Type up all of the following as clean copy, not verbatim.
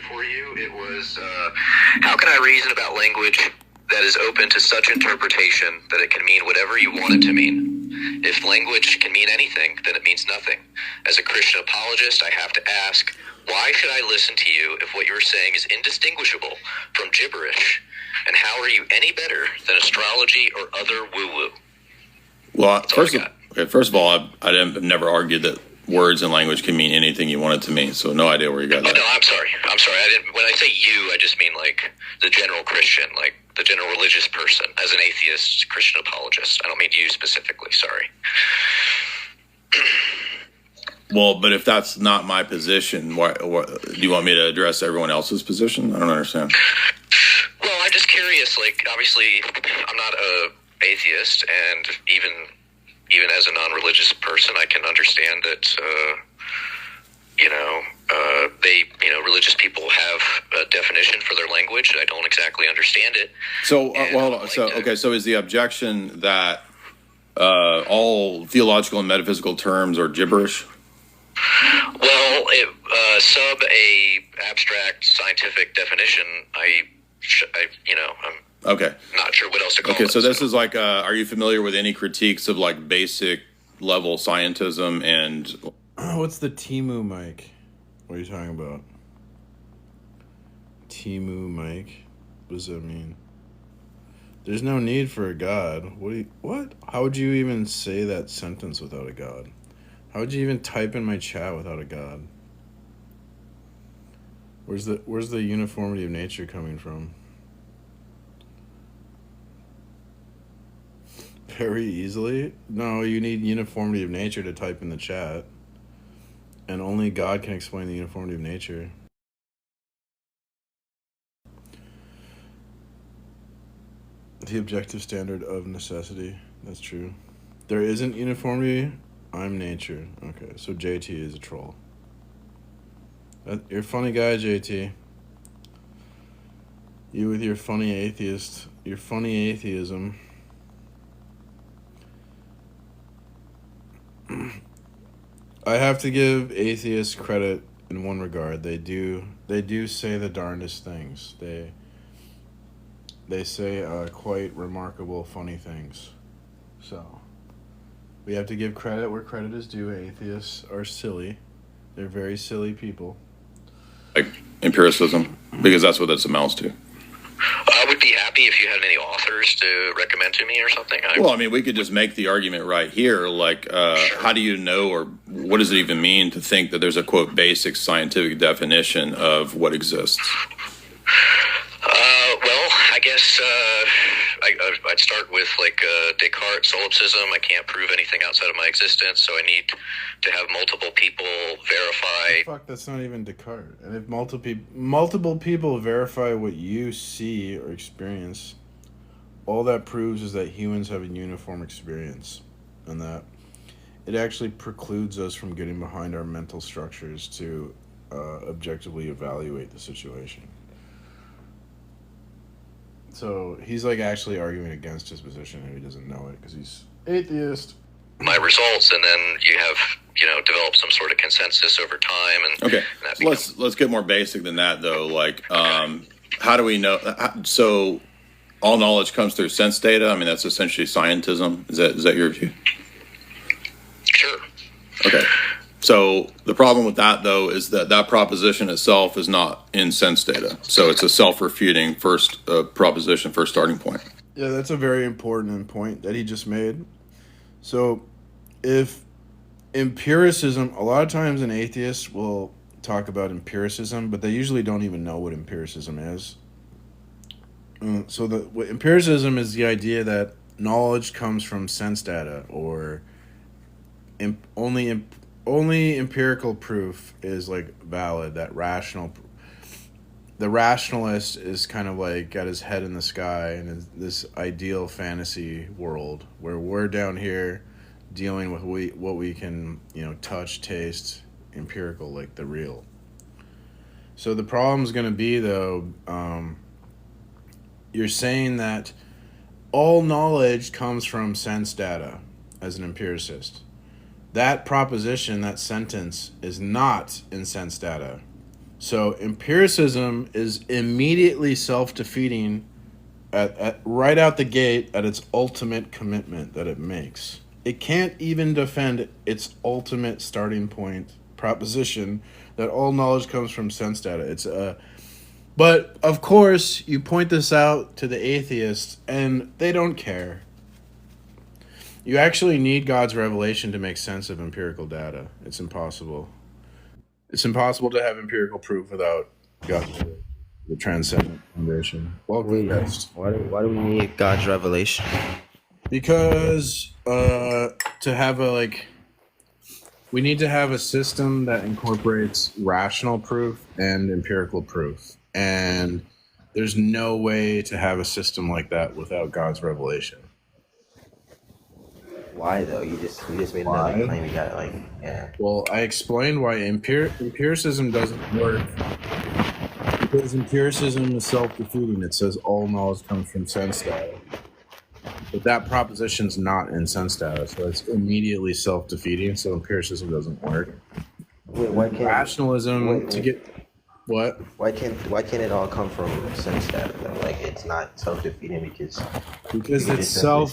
for you. It was, how can I reason about language that is open to such interpretation that it can mean whatever you want it to mean? If language can mean anything, then it means nothing. As a Christian apologist, I have to ask, why should I listen to you if what you're saying is indistinguishable from gibberish? And how are you any better than astrology or other woo-woo? Well, first of all, I've never argued that words and language can mean anything you want it to mean, so no idea where you got that. No, I'm sorry. I didn't. When I say you, I just mean like the general Christian, like the general religious person. As an atheist Christian apologist, I don't mean you specifically. Sorry. Well, but if that's not my position, why do you want me to address everyone else's position? I don't understand. Well, I'm just curious. Like, obviously, I'm not a atheist, and even as a non-religious person, I can understand that, religious people have a definition for their language. I don't exactly understand it. So, so is the objection that all theological and metaphysical terms are gibberish? Well, sub a abstract scientific definition, I'm okay. Not sure what else to call it. Okay, so this is like, are you familiar with any critiques of like basic level scientism and... What's the Timu mic? What are you talking about? Timu mic? What does that mean? There's no need for a God. What? How would you even say that sentence without a God? How would you even type in my chat without a God? Where's the uniformity of nature coming from? Very easily? No, you need uniformity of nature to type in the chat. And only God can explain the uniformity of nature. The objective standard of necessity. That's true. There isn't uniformity. I'm nature. Okay, so JT is a troll. You're a funny guy, JT. You with your funny atheist. Your funny atheism. I have to give atheists credit in one regard. They do say the darndest things. They say quite remarkable, funny things. So we have to give credit where credit is due. Atheists are silly. They're very silly people. Like empiricism, because that's what this amounts to. I would be happy if you had any authors to recommend to me or something. Well, I mean, we could just make the argument right here. Like, sure. How do you know, or what does it even mean to think that there's a, quote, basic scientific definition of what exists? Well, I guess I'd start with, like, Descartes' solipsism. I can't prove anything outside of my existence, so I need to have multiple people verify. Fuck, that's not even Descartes. And if multiple people verify what you see or experience, all that proves is that humans have a uniform experience, and that it actually precludes us from getting behind our mental structures to objectively evaluate the situation. So he's like actually arguing against his position, and he doesn't know it because he's atheist. My results, and then you have develop some sort of consensus over time. And okay, and let's get more basic than that though. Like, how do we know? So all knowledge comes through sense data. I mean, that's essentially scientism. Is that your view? Sure. Okay. So the problem with that, though, is that proposition itself is not in sense data. So it's a self-refuting first proposition, first starting point. Yeah, that's a very important point that he just made. So if empiricism, a lot of times an atheist will talk about empiricism, but they usually don't even know what empiricism is. So empiricism is the idea that knowledge comes from sense data, or only empirical proof is like valid. That the rationalist is kind of like got his head in the sky in this ideal fantasy world where we're down here dealing with what we can touch, taste, empirical, like the real. So the problem is going to be though, you're saying that all knowledge comes from sense data as an empiricist. That proposition, that sentence, is not in sense data. So empiricism is immediately self-defeating at right out the gate at its ultimate commitment that it makes. It can't even defend its ultimate starting point proposition that all knowledge comes from sense data. But of course, you point this out to the atheists and they don't care. You actually need God's revelation to make sense of empirical data. It's impossible. It's impossible to have empirical proof without God's the transcendent foundation. Welcome, guys. Why do we need God's revelation? Because to have we need to have a system that incorporates rational proof and empirical proof. And there's no way to have a system like that without God's revelation. Why though? You just made another claim. You got yeah. Well, I explained why empiricism doesn't work. Because empiricism is self-defeating. It says all knowledge comes from sense data. But that proposition's not in sense data, so it's immediately self-defeating, so empiricism doesn't work. Wait, why can't rationalism to get what? Why can't it all come from sense data though? Like it's not self-defeating because it's self.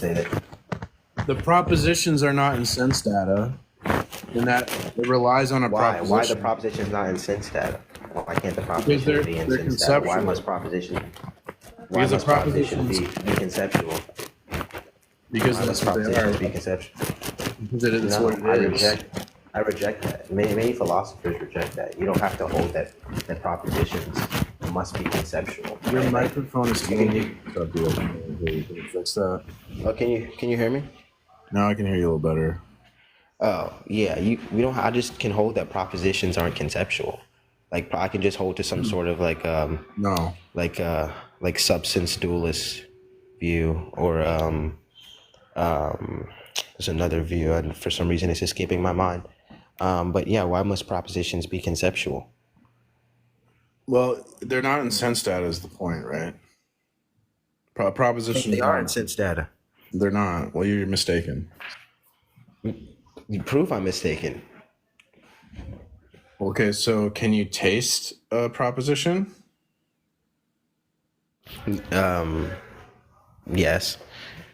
The propositions are not in sense data, and that it relies on a proposition. Why the proposition's not in sense data? Why can't the proposition be in sense data? Why must proposition? Why must proposition be conceptual? Because that's what they are. Be conceptual. Because it is what it is. I reject that. Many philosophers reject that. You don't have to hold that propositions must be conceptual. Your microphone is fixed that. Oh, can you hear me? Now I can hear you a little better. Oh yeah, we don't. I just can hold that propositions aren't conceptual. Like I can just hold to some sort of no, like substance dualist view or there's another view and for some reason it's escaping my mind. But yeah, why must propositions be conceptual? Well, they're not in sense data is the point, right? Propositions they are in sense data. They're not. Well, you're mistaken. You prove I'm mistaken. Okay, so can you taste a proposition? Yes.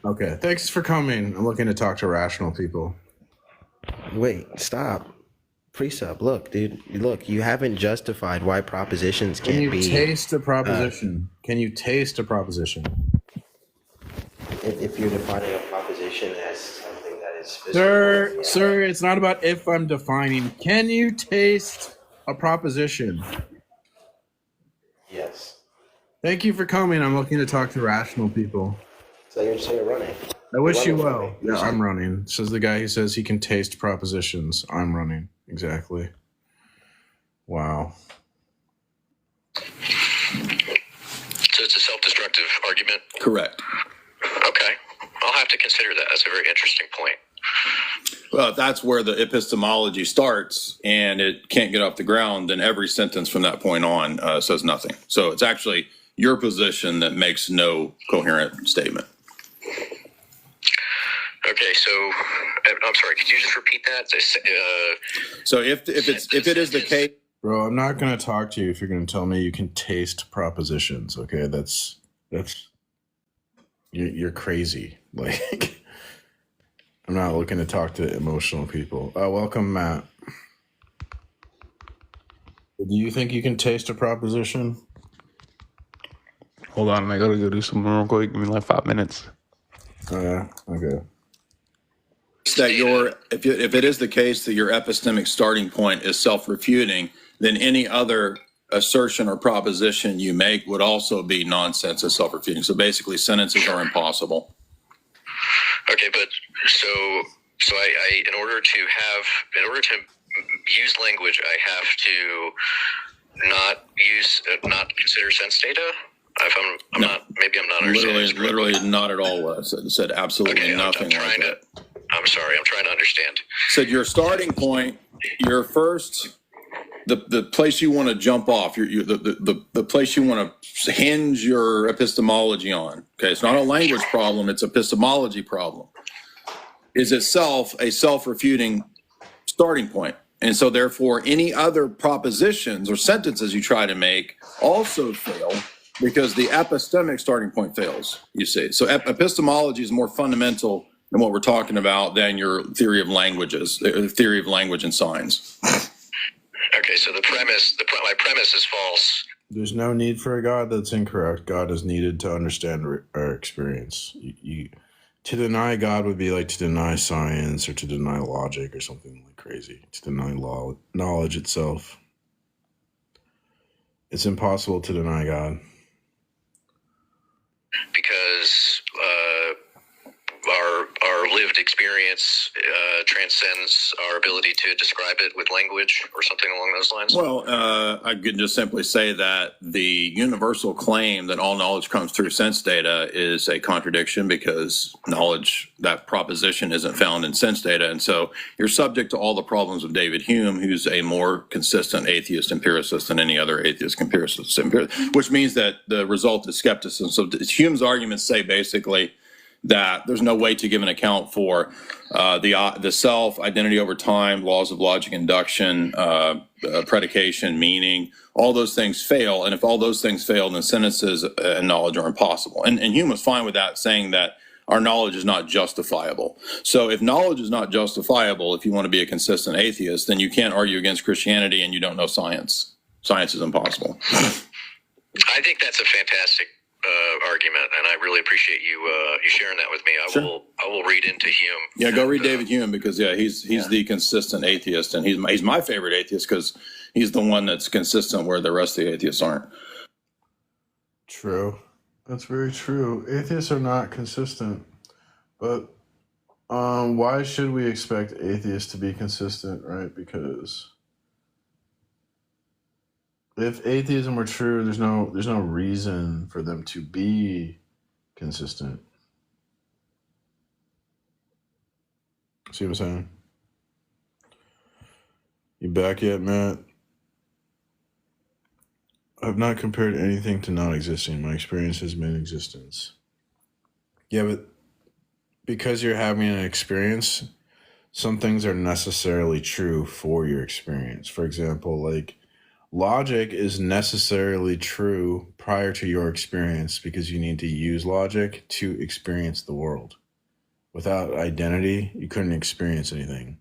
Okay, thanks for coming. I'm looking to talk to rational people. Wait, stop. Precept, look, dude. Look, you haven't justified why propositions can't be... Can you taste a proposition? Can you taste a proposition? If you're defining a proposition as something that is... Sir, it's not about if I'm defining. Can you taste a proposition? Yes. Thank you for coming. I'm looking to talk to rational people. So you're running. I wish you well. Yeah, I'm running. Says the guy who says he can taste propositions. I'm running. Exactly. Wow. So it's a self-destructive argument? Correct. Okay. I'll have to consider that. That's a very interesting point. Well, if that's where the epistemology starts and it can't get off the ground, then every sentence from that point on says nothing. So it's actually your position that makes no coherent statement. Okay, so I'm sorry. Could you just repeat that? So if it is the case, bro, I'm not going to talk to you if you're going to tell me you can taste propositions. Okay, that's you're crazy. Like, I'm not looking to talk to emotional people. Welcome, Matt. Do you think you can taste a proposition? Hold on, I gotta go do something real quick. Give me like 5 minutes. Oh yeah, okay. That if it is the case that your epistemic starting point is self-refuting, then any other assertion or proposition you make would also be nonsense and self-refuting. So basically, sentences are impossible. Okay, but so I in order to use language, I have to not consider sense data. I'm not understanding. Literally not at all. What I said absolutely nothing. I'm sorry. I'm trying to understand. Said your starting point, your first, the place you want to jump off, the place you want to hinge your epistemology on. Okay, it's not a language problem; it's an epistemology problem. Is itself a self-refuting starting point. And so therefore, any other propositions or sentences you try to make also fail because the epistemic starting point fails, you see. So epistemology is more fundamental than what we're talking about than your theory of languages, the theory of language and signs. Okay, so my premise is false. There's no need for a God. That's incorrect. God is needed to understand our experience. To deny God would be like to deny science or to deny logic or something like crazy. To deny knowledge itself. It's impossible to deny God. Because our lived experience transcends our ability to describe it with language or something along those lines? Well, I could just simply say that the universal claim that all knowledge comes through sense data is a contradiction because knowledge, that proposition isn't found in sense data. And so you're subject to all the problems of David Hume, who's a more consistent atheist empiricist than any other atheist empiricist, which means that the result is skepticism. So Hume's arguments say basically that there's no way to give an account for the self, identity over time, laws of logic, induction, predication, meaning. All those things fail, and if all those things fail, then sentences and knowledge are impossible. And Hume was fine with that, saying that our knowledge is not justifiable. So if knowledge is not justifiable, if you want to be a consistent atheist, then you can't argue against Christianity and you don't know science. Science is impossible. I think that's a fantastic argument, and I really appreciate you sharing that with me. I will read into Hume. Yeah, go read David Hume because he's the consistent atheist, and he's my favorite atheist because he's the one that's consistent where the rest of the atheists aren't. True, that's very true. Atheists are not consistent, but why should we expect atheists to be consistent, right? Because if atheism were true, there's no reason for them to be consistent. See what I'm saying? You back yet, Matt? I've not compared anything to not existing. My experience has been existence. Yeah, but because you're having an experience, some things are necessarily true for your experience. For example, like logic is necessarily true prior to your experience because you need to use logic to experience the world. Without identity, you couldn't experience anything.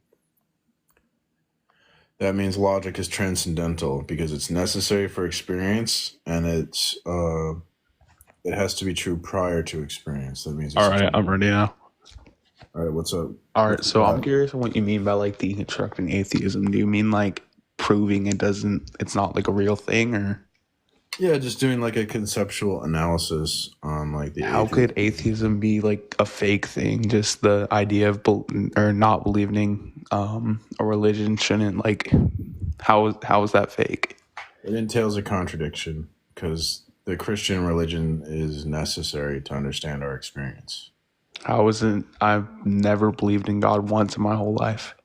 That means logic is transcendental because it's necessary for experience and it has to be true prior to experience. That means All right, I'm ready now. All right, what's up? All right, so I'm curious what you mean by like deconstructing atheism. Do you mean like proving it's not like a real thing, or yeah, just doing like a conceptual analysis on like the how could atheism be like a fake thing? Just the idea of or not believing a religion shouldn't like how is that fake? It entails a contradiction because the Christian religion is necessary to understand our experience. How isn't I've never believed in God once in my whole life.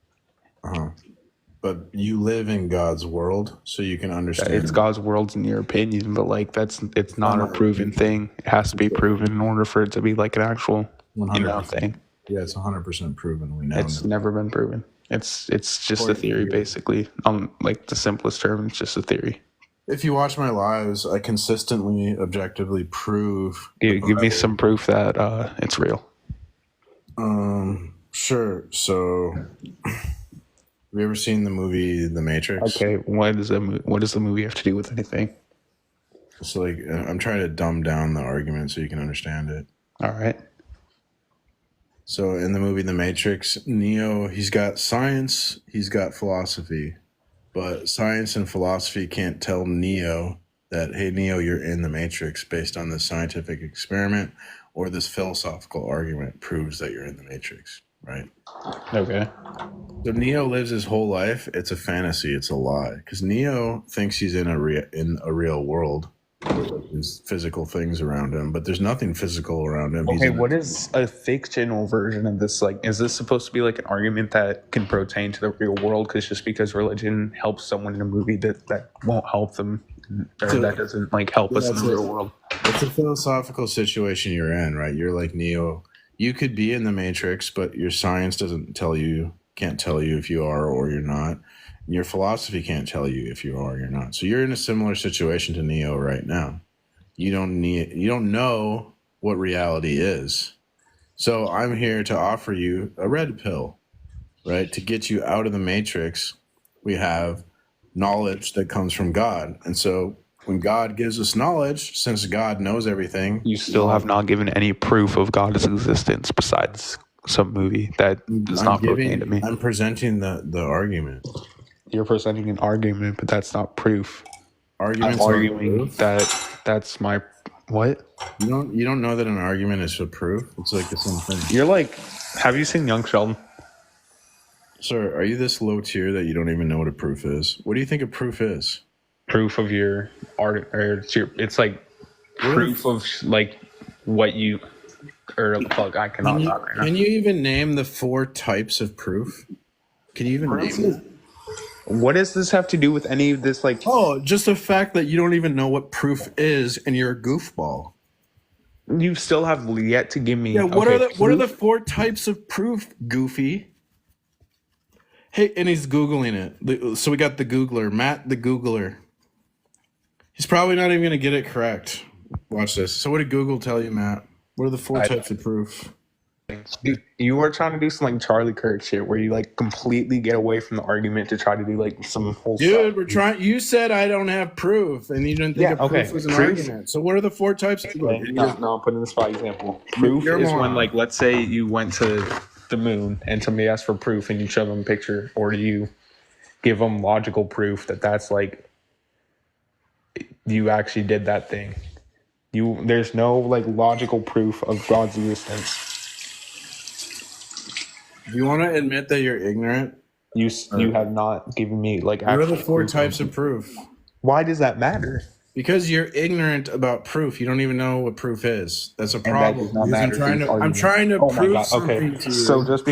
But you live in God's world, so you can understand. It's God's world in your opinion, but like it's not a proven thing. It has to be proven in order for it to be like an actual 100% thing. Yeah, it's 100% proven. We know it's never been proven. It's just a theory, basically. Like the simplest term, it's just a theory. If you watch my lives, I consistently, objectively prove. Give me some proof that it's real. Sure. So. Have you ever seen the movie The Matrix? Okay, what does the movie have to do with anything? So, like, I'm trying to dumb down the argument so you can understand it. All right. So, in the movie The Matrix, Neo, he's got science, he's got philosophy, but science and philosophy can't tell Neo that, hey, Neo, you're in the Matrix based on this scientific experiment or this philosophical argument proves that you're in the Matrix, right? Okay. So Neo lives his whole life. It's a fantasy. It's a lie. Because Neo thinks he's in a real world. There's physical things around him, but there's nothing physical around him. Okay, what is a fictional version of this? Like, is this supposed to be like an argument that can pertain to the real world? Because just because religion helps someone in a movie, that won't help them, or that doesn't like help us in the real world. It's a philosophical situation you're in, right? You're like Neo. You could be in the Matrix, but your science doesn't tell you can't tell you if you are or you're not. And your philosophy can't tell you if you are or you're not. So you're in a similar situation to Neo right now. You don't know what reality is. So I'm here to offer you a red pill, right? To get you out of the matrix. We have knowledge that comes from God. And so when God gives us knowledge, since God knows everything, You still have not given any proof of God's existence besides some movie that does not pertain to me. I'm presenting the argument. You're presenting an argument, but that's not proof. Arguments I'm are arguing proof. that's my what? You don't know that an argument is for proof? It's like the same thing. You're like, have you seen Young Sheldon? Sir, are you this low tier that you don't even know what a proof is? What do you think a proof is? Proof of your art, or it's like proof of like what you, or fuck, I cannot talk right now. Can you even name the 4 types of proof? Can you even name it? What does this have to do with any of this? Like, Oh, just the fact that you don't even know what proof is, and you're a goofball. you still have yet to give me. Yeah, what are the 4 types of proof, Goofy? Hey, and he's Googling it. So we got the Googler, Matt the Googler. He's probably not even going to get it correct. Watch this. So what did Google tell you, Matt? What are the 4 types of proof? Dude, you were trying to do some like Charlie Kirk shit where you like completely get away from the argument to try to do like some whole Dude, stuff. we're trying. You said I don't have proof, and you didn't think proof was an argument. So what are the 4 types of proof? No, I'm putting this by example. Proof is when, like, let's say you went to the moon and somebody asked for proof and you show them a picture, or do you give them logical proof that that's like you actually did that thing? There's no like logical proof of God's existence. Do you want to admit that you're ignorant? You have not given me like. What are the 4 types of proof? Why does that matter? Because you're ignorant about proof. You don't even know what proof is. That's a problem. I'm trying to prove something to you. So just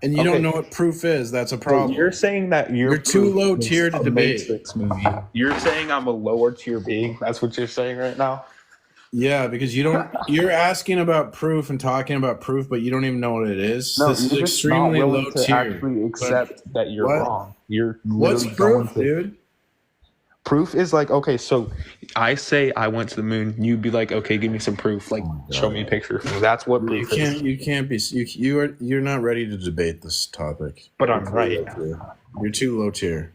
and you don't know what proof is. That's a problem. You're saying that you're too low tier to debate. Matrix movie. You're saying I'm a lower tier being. That's what you're saying right now. Yeah, because you're asking about proof and talking about proof, but you don't even know what it is. No, this is extremely low tier. Actually accept that you're wrong. What's proof, dude? Proof is like, okay, so I say I went to the moon. You'd be like, okay, give me some proof. Like, show me a picture. That's what proof is. You can't be. You're not ready to debate this topic. But I'm right. You're too low tier.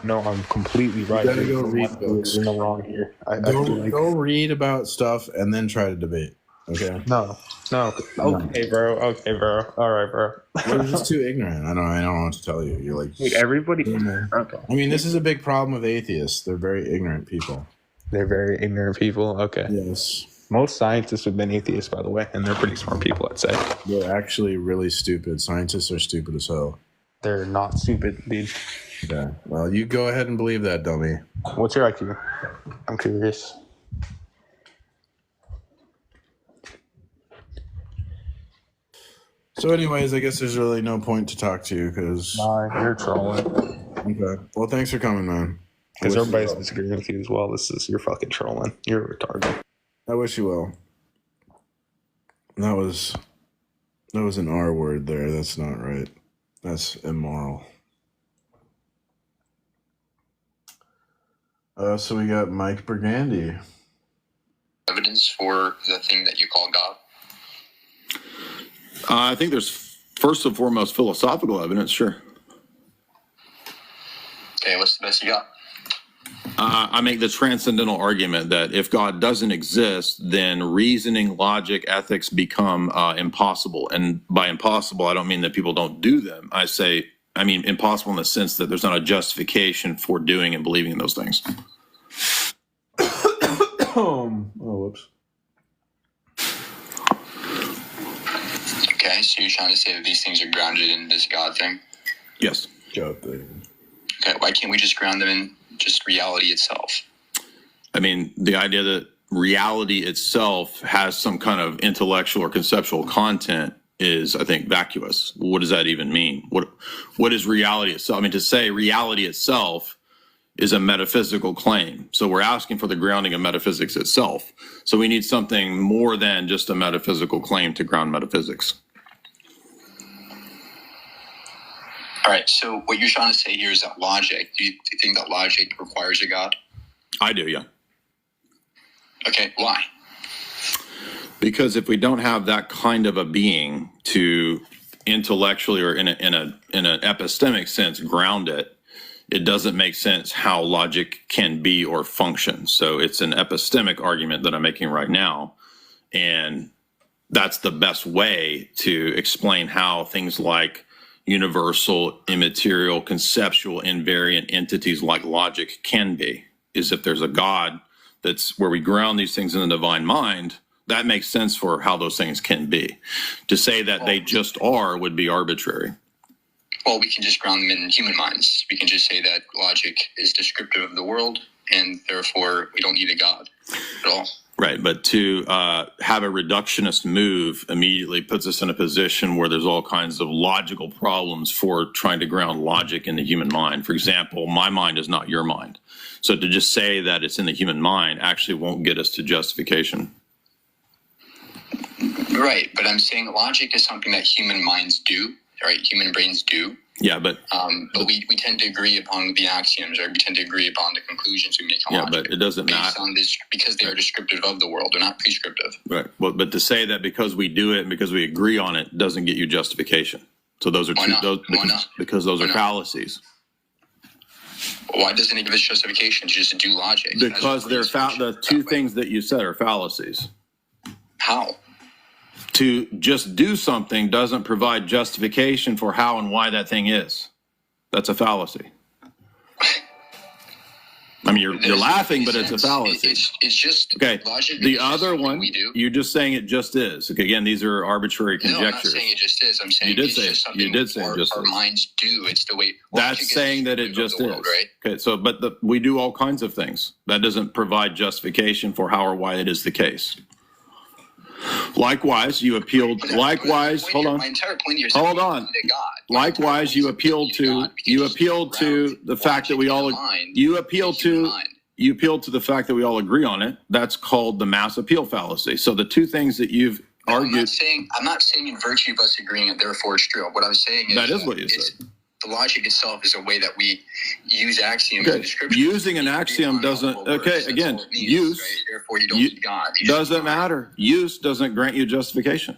No, I'm completely right. You gotta go read books. You're in the wrong here. Go read about stuff and then try to debate. Okay. No. Okay, bro. All right, bro. You're just too ignorant. I don't know what to tell you. You're like, dude, everybody. Okay. I mean, this is a big problem with atheists. They're very ignorant people. They're very ignorant people. Okay. Yes. Most scientists have been atheists, by the way, and they're pretty smart people, I'd say. They're actually really stupid. Scientists are stupid as hell. They're not stupid, dude. Okay. Well, you go ahead and believe that, dummy. What's your IQ? I'm curious. So anyways, I guess there's really no point to talk to you because... Nah, you're trolling. Okay. Well, thanks for coming, man. Because everybody's disagreeing with you as well. You're fucking trolling. You're a retarded. I wish you well. That was an R word there. That's not right. That's immoral. So we got Mike Burgandy. Evidence for the thing that you call God? I think there's first and foremost philosophical evidence, sure. Okay, what's the best you got? I make the transcendental argument that if God doesn't exist, then reasoning, logic, ethics become impossible. And by impossible, I don't mean that people don't do them. I mean impossible in the sense that there's not a justification for doing and believing in those things. Whoops. Okay, so you're trying to say that these things are grounded in this God thing? Yes. God thing. Okay, why can't we just ground them in just reality itself? I mean, the idea that reality itself has some kind of intellectual or conceptual content is, I think, vacuous. What does that even mean? What is reality itself? I mean, to say reality itself is a metaphysical claim. So we're asking for the grounding of metaphysics itself. So we need something more than just a metaphysical claim to ground metaphysics. All right. So what you're trying to say here is that logic. Do you think that logic requires a God? I do, yeah. Okay. Why? Because if we don't have that kind of a being to intellectually or in an epistemic sense ground it, it doesn't make sense how logic can be or function. So it's an epistemic argument that I'm making right now, and that's the best way to explain how things like universal, immaterial, conceptual, invariant entities like logic can be, is if there's a God that's where we ground these things in the divine mind. That makes sense for how those things can be. To say that they just are would be arbitrary. Well, we can just ground them in human minds. We can just say that logic is descriptive of the world, and therefore we don't need a God at all. Right, but to have a reductionist move immediately puts us in a position where there's all kinds of logical problems for trying to ground logic in the human mind. For example, my mind is not your mind. So to just say that it's in the human mind actually won't get us to justification. Right, but I'm saying logic is something that human minds do, right? Human brains do. Yeah, but we tend to agree upon the axioms, or we tend to agree upon the conclusions we make on logic. Yeah, but it doesn't matter on this because they are descriptive of the world. They're not prescriptive. Right. Well, but to say that because we do it and because we agree on it doesn't get you justification. So those are because those are fallacies. Why doesn't it give us justification to just do logic? Because the two things that you said are fallacies. How? To just do something doesn't provide justification for how and why that thing is. That's a fallacy. I mean, you're laughing, but it's a fallacy. It's just okay. Logic. The other one, you're just saying it just is. Okay, again, these are arbitrary conjectures. No, I'm not saying it just is. I'm saying you did say it just our is. Minds do. It's the way. That's saying that it just is. World, right? Okay, so we do all kinds of things. That doesn't provide justification for how or why it is the case. Likewise, you appealed. Hold on. My entire point here is hold on. Likewise, you appealed to the fact that we all appealed to the fact that we all agree on it. That's called the mass appeal fallacy. So the two things that you've argued. I'm not saying in virtue of us agreeing and therefore it's true. What I'm saying is that is what you said. The logic itself is a way that we use axioms and descriptions. Using an axiom doesn't. Okay, again, use. Right? Therefore, you don't need God. Doesn't matter. Use doesn't grant you justification.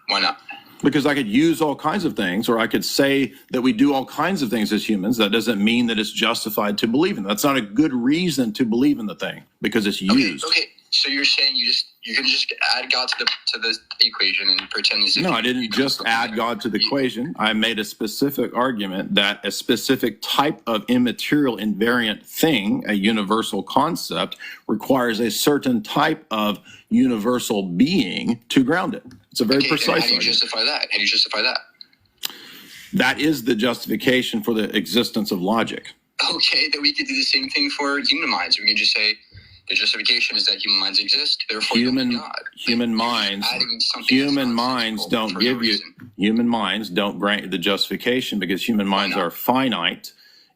Why not? Because I could use all kinds of things, or I could say that we do all kinds of things as humans. That doesn't mean that it's justified to believe in. That's not a good reason to believe in the thing because it's used. Okay. So you're saying you can just add God to the equation and pretend as if no, I didn't just add God to the equation. I made a specific argument that a specific type of immaterial invariant thing, a universal concept, requires a certain type of universal being to ground it. It's a very precise argument. How do you justify that? How do you justify that? That is the justification for the existence of logic. Okay, then we could do the same thing for human minds. We can just say the justification is that human minds exist, therefore human minds don't give you human minds don't grant you the justification because human minds are finite,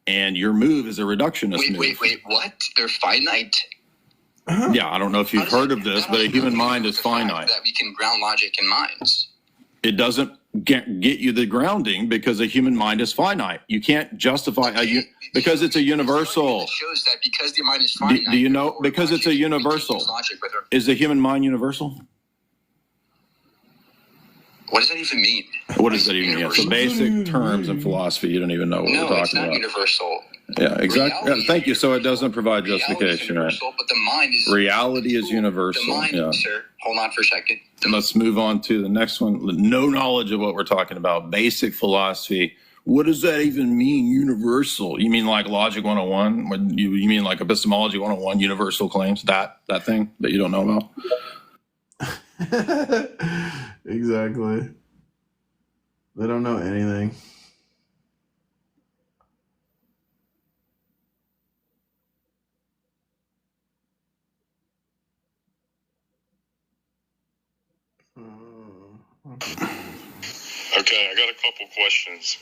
and your move is a reductionist move. Wait, what? They're finite? Yeah, I don't know if you've heard of this, but a human mind is finite. That we can ground logic in minds. It doesn't get you the grounding because a human mind is finite. You can't justify because it's a universal. It shows that because the mind is finite. Do you know? Because it's a universal. Is the human mind universal? What does that even mean? What does that even mean? So basic terms in philosophy, you don't even know what we're talking about. No, it's not universal. Yeah, exactly. Thank you. So it doesn't provide justification, right? But the mind is reality is universal. The mind, sir. Hold on for a second. Let's move on to the next one. No knowledge of what we're talking about. Basic philosophy. What does that even mean, universal? You mean like Logic 101? You mean like Epistemology 101, universal claims? That thing that you don't know about? Exactly. They don't know anything. Okay, I got a couple questions.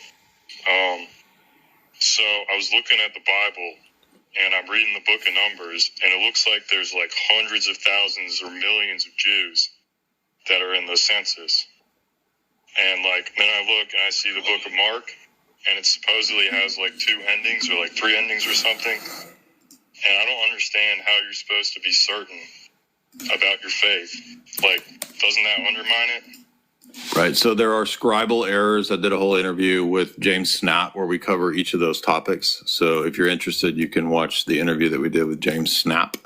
So I was looking at the Bible, and I'm reading the book of Numbers, and it looks like there's like hundreds of thousands or millions of Jews that are in the census. And like then I look and I see the book of Mark, and it supposedly has like 2 endings or like 3 endings or something. And I don't understand how you're supposed to be certain about your faith. Like, doesn't that undermine it? Right. So there are scribal errors. I did a whole interview with James Snap where we cover each of those topics. So if you're interested, you can watch the interview that we did with James Snap,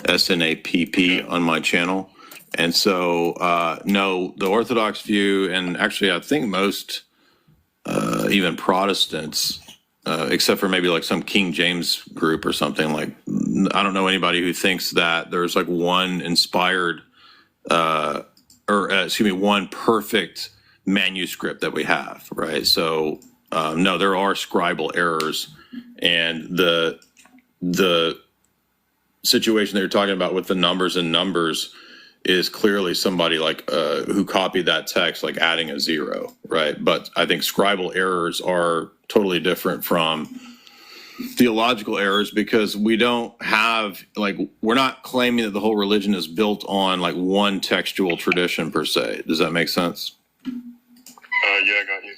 SNAPP, on my channel. And so, no, the Orthodox view, and actually I think most, even Protestants, except for maybe like some King James group or something, like, I don't know anybody who thinks that there's like one inspired, one perfect manuscript that we have, right? So, no, there are scribal errors, and the situation that you're talking about with the numbers and numbers is clearly somebody like who copied that text, like adding a 0, right? But I think scribal errors are totally different from theological errors, because we don't have, like, we're not claiming that the whole religion is built on like one textual tradition per se. Does that make sense? Yeah, I got you.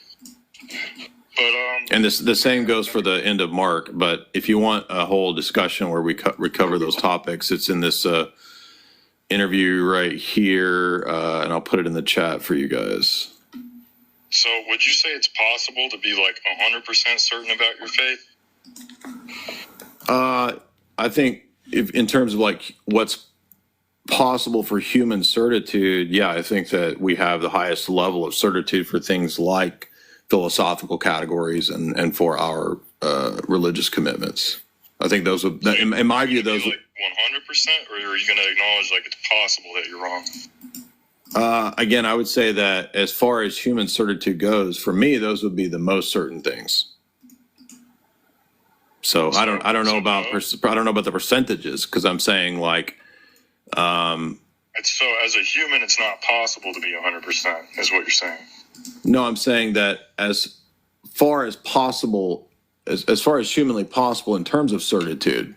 But and the same goes for the end of Mark. But if you want a whole discussion where we recover those topics, it's in this interview right here, and I'll put it in the chat for you guys. So would you say it's possible to be like 100% certain about your faith? I think if in terms of like what's possible for human certitude, yeah, I think that we have the highest level of certitude for things like philosophical categories and for our religious commitments. I think those would, in my view, those like 100%, or are you going to acknowledge like it's possible that you're wrong? Again, I would say that as far as human certitude goes, for me, those would be the most certain things. So I don't know about the percentages, because I'm saying like. So as a human, it's not possible to be 100%, is what you're saying. No, I'm saying that as far as possible, as far as humanly possible in terms of certitude,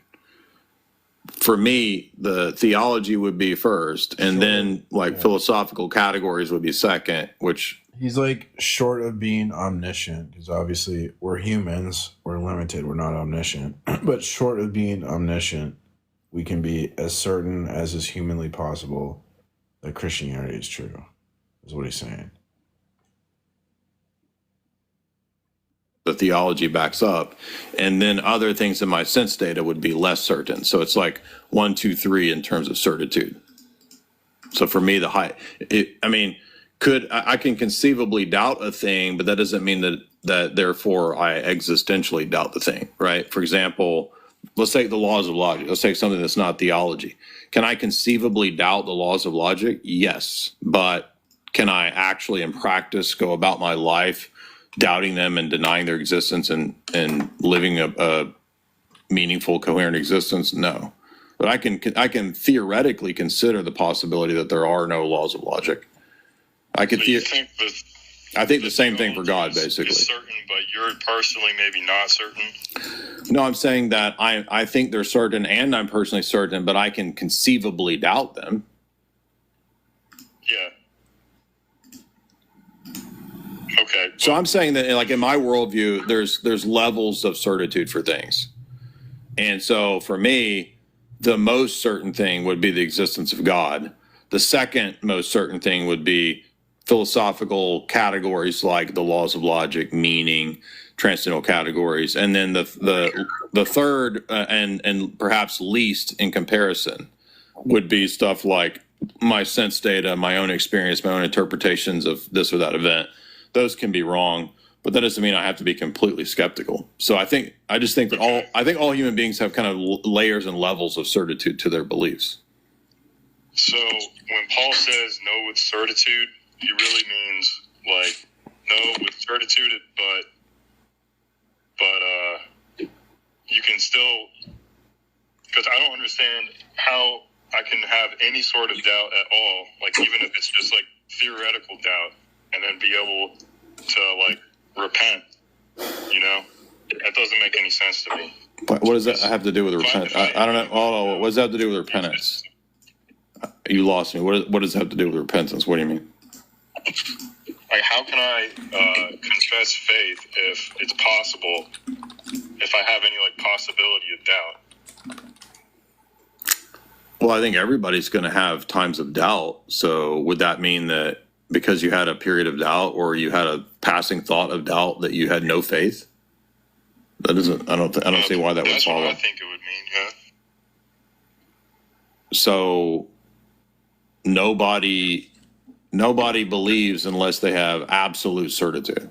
for me, the theology would be first, and then like philosophical categories would be second, which. He's like short of being omniscient, because obviously we're humans, we're limited, we're not omniscient. But short of being omniscient, we can be as certain as is humanly possible that Christianity is true, is what he's saying. The theology backs up, and then other things in my sense data would be less certain. So it's like 1, 2, 3 in terms of certitude. So for me, I can conceivably doubt a thing, but that doesn't mean that therefore I existentially doubt the thing, right? For example, let's take the laws of logic. Let's take something that's not theology. Can I conceivably doubt the laws of logic? Yes. But can I actually in practice go about my life doubting them and denying their existence and living a meaningful, coherent existence? No. But I can theoretically consider the possibility that there are no laws of logic. I think the same thing for God, basically. Is certain, but you're personally maybe not certain? No, I'm saying that I think they're certain, and I'm personally certain, but I can conceivably doubt them. Yeah. Okay. So I'm saying that, like, in my worldview, there's levels of certitude for things. And so for me, the most certain thing would be the existence of God. The second most certain thing would be philosophical categories like the laws of logic, meaning, transcendental categories, and then the third and perhaps least in comparison would be stuff like my sense data, my own experience, my own interpretations of this or that event. Those can be wrong, but that doesn't mean I have to be completely skeptical. So I just think that all human beings have kind of layers and levels of certitude to their beliefs. So when Paul says no with certitude, he really means like no with certitude, but you can still, because I don't understand how I can have any sort of doubt at all, like even if it's just like theoretical doubt, and then be able to like repent, you know? That doesn't make any sense to me. What does that have to do with repentance? I don't know. Oh, what does that have to do with repentance? You lost me. What does that have to do with repentance? What do you mean? Like, how can I confess faith if it's possible, if I have any, like, possibility of doubt? Well, I think everybody's going to have times of doubt. So would that mean that because you had a period of doubt or you had a passing thought of doubt that you had no faith? That doesn't, I don't see why that would follow. That's what I think it would mean, yeah. So nobody believes unless they have absolute certitude.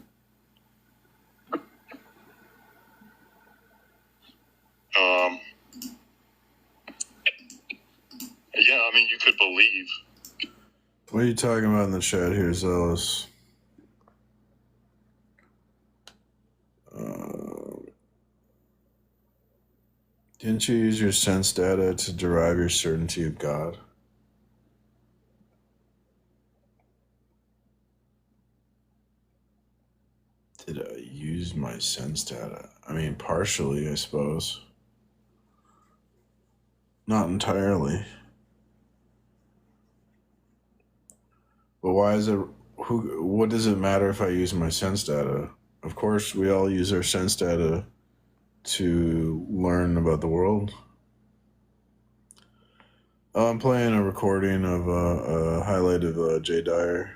Yeah, I mean, you could believe. What are you talking about in the chat here, Zealous? Didn't you use your sense data to derive your certainty of God? Did I use my sense data? I mean, partially, I suppose. Not entirely. But why is it? What does it matter if I use my sense data? Of course, we all use our sense data to learn about the world. I'm playing a recording of a highlight of Jay Dyer.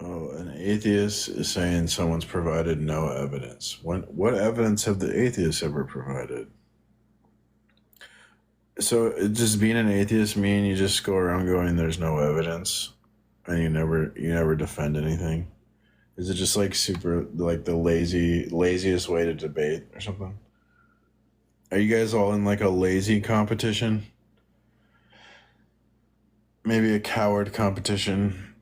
Oh, an atheist is saying someone's provided no evidence. What evidence have the atheists ever provided? So does being an atheist mean you just go around going, "There's no evidence," and you never defend anything? Is it just like super like the laziest way to debate or something? Are you guys all in like a lazy competition? Maybe a coward competition.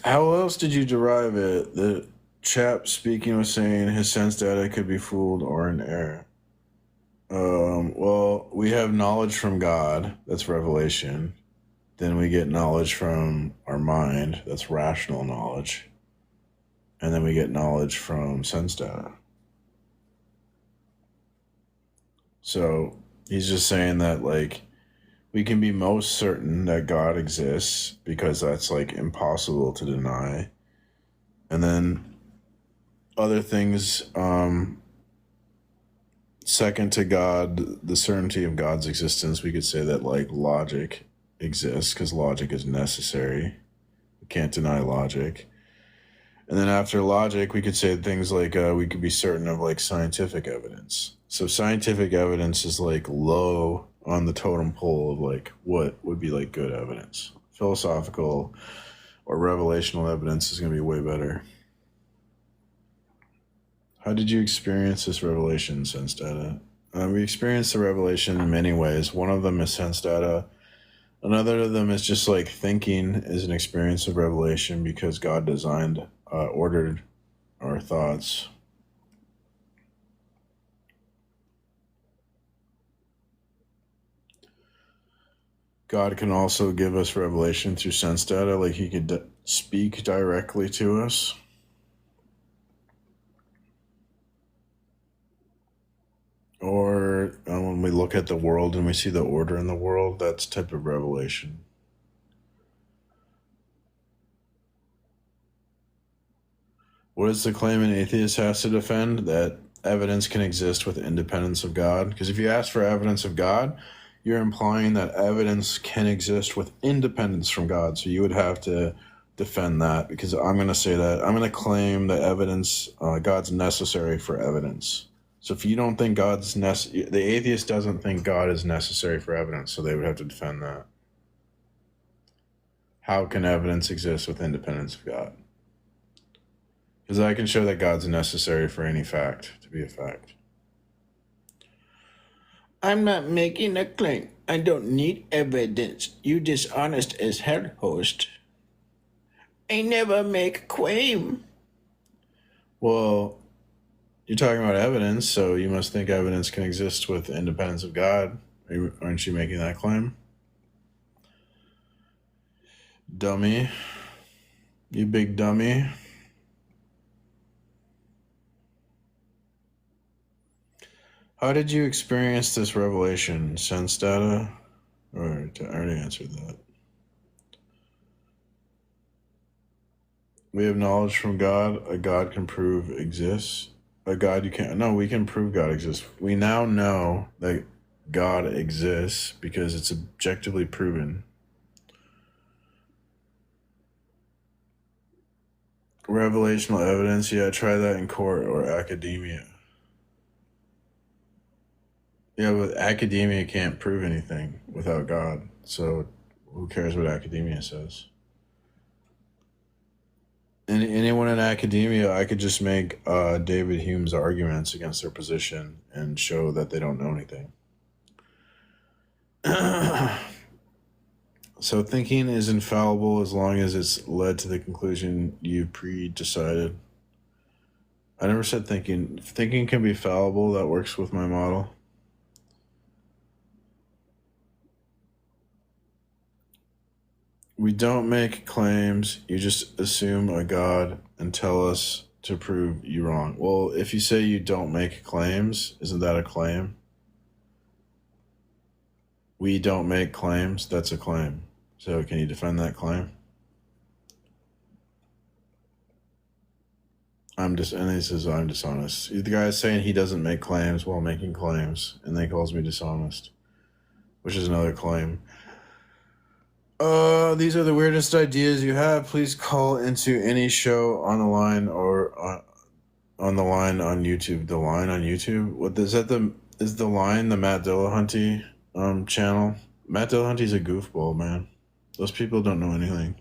How else did you derive it? The chap speaking was saying his sense data could be fooled or in error. Well, we have knowledge from God. That's revelation. Then we get knowledge from our mind. That's rational knowledge. And then we get knowledge from sense data. So he's just saying that, like, we can be most certain that God exists because that's, like, impossible to deny. And then other things, second to God, the certainty of God's existence, we could say that, like, logic exists because logic is necessary. We can't deny logic. And then after logic, we could say things like we could be certain of, like, scientific evidence. So scientific evidence is, like, low on the totem pole of, like, what would be, like, good evidence. Philosophical or revelational evidence is going to be way better. How did you experience this revelation, sense data? We experience the revelation in many ways. One of them is sense data. Another of them is just like thinking is an experience of revelation because God designed, ordered our thoughts. God can also give us revelation through sense data, like he could speak directly to us. Or when we look at the world and we see the order in the world, that's type of revelation. What is the claim an atheist has to defend? That evidence can exist with independence of God? Because if you ask for evidence of God, you're implying that evidence can exist with independence from God. So you would have to defend that, because I'm going to say that. I'm going to claim that evidence, God's necessary for evidence. So if you don't think the atheist doesn't think God is necessary for evidence, so they would have to defend that. How can evidence exist with independence of God? Because I can show that God's necessary for any fact to be a fact. I'm not making a claim. I don't need evidence. You dishonest as hell, host. I never make a claim. Well, you're talking about evidence, so you must think evidence can exist with independence of God. Aren't you making that claim? Dummy. You big dummy. How did you experience this revelation? Sense data? Or I already answered that. We have knowledge from God. A God can prove exists. A God you can't. No, we can prove God exists. We now know that God exists because it's objectively proven. Revelational evidence, yeah, try that in court or academia. Yeah, but academia can't prove anything without God. So who cares what academia says? Anyone in academia, I could just make David Hume's arguments against their position and show that they don't know anything. So thinking is infallible as long as it's led to the conclusion you've pre-decided. I never said thinking. Thinking can be fallible. That works with my model. We don't make claims. You just assume a God and tell us to prove you wrong. Well, if you say you don't make claims, isn't that a claim? We don't make claims. That's a claim. So can you defend that claim? And he says I'm dishonest. The guy is saying he doesn't make claims while making claims, and then he calls me dishonest, which is another claim. These are the weirdest ideas you have. Please call into any show on the line or on the line on YouTube. The line on YouTube? What is that? Is the line the Matt Dillahunty channel? Matt Dillahunty's a goofball, man. Those people don't know anything.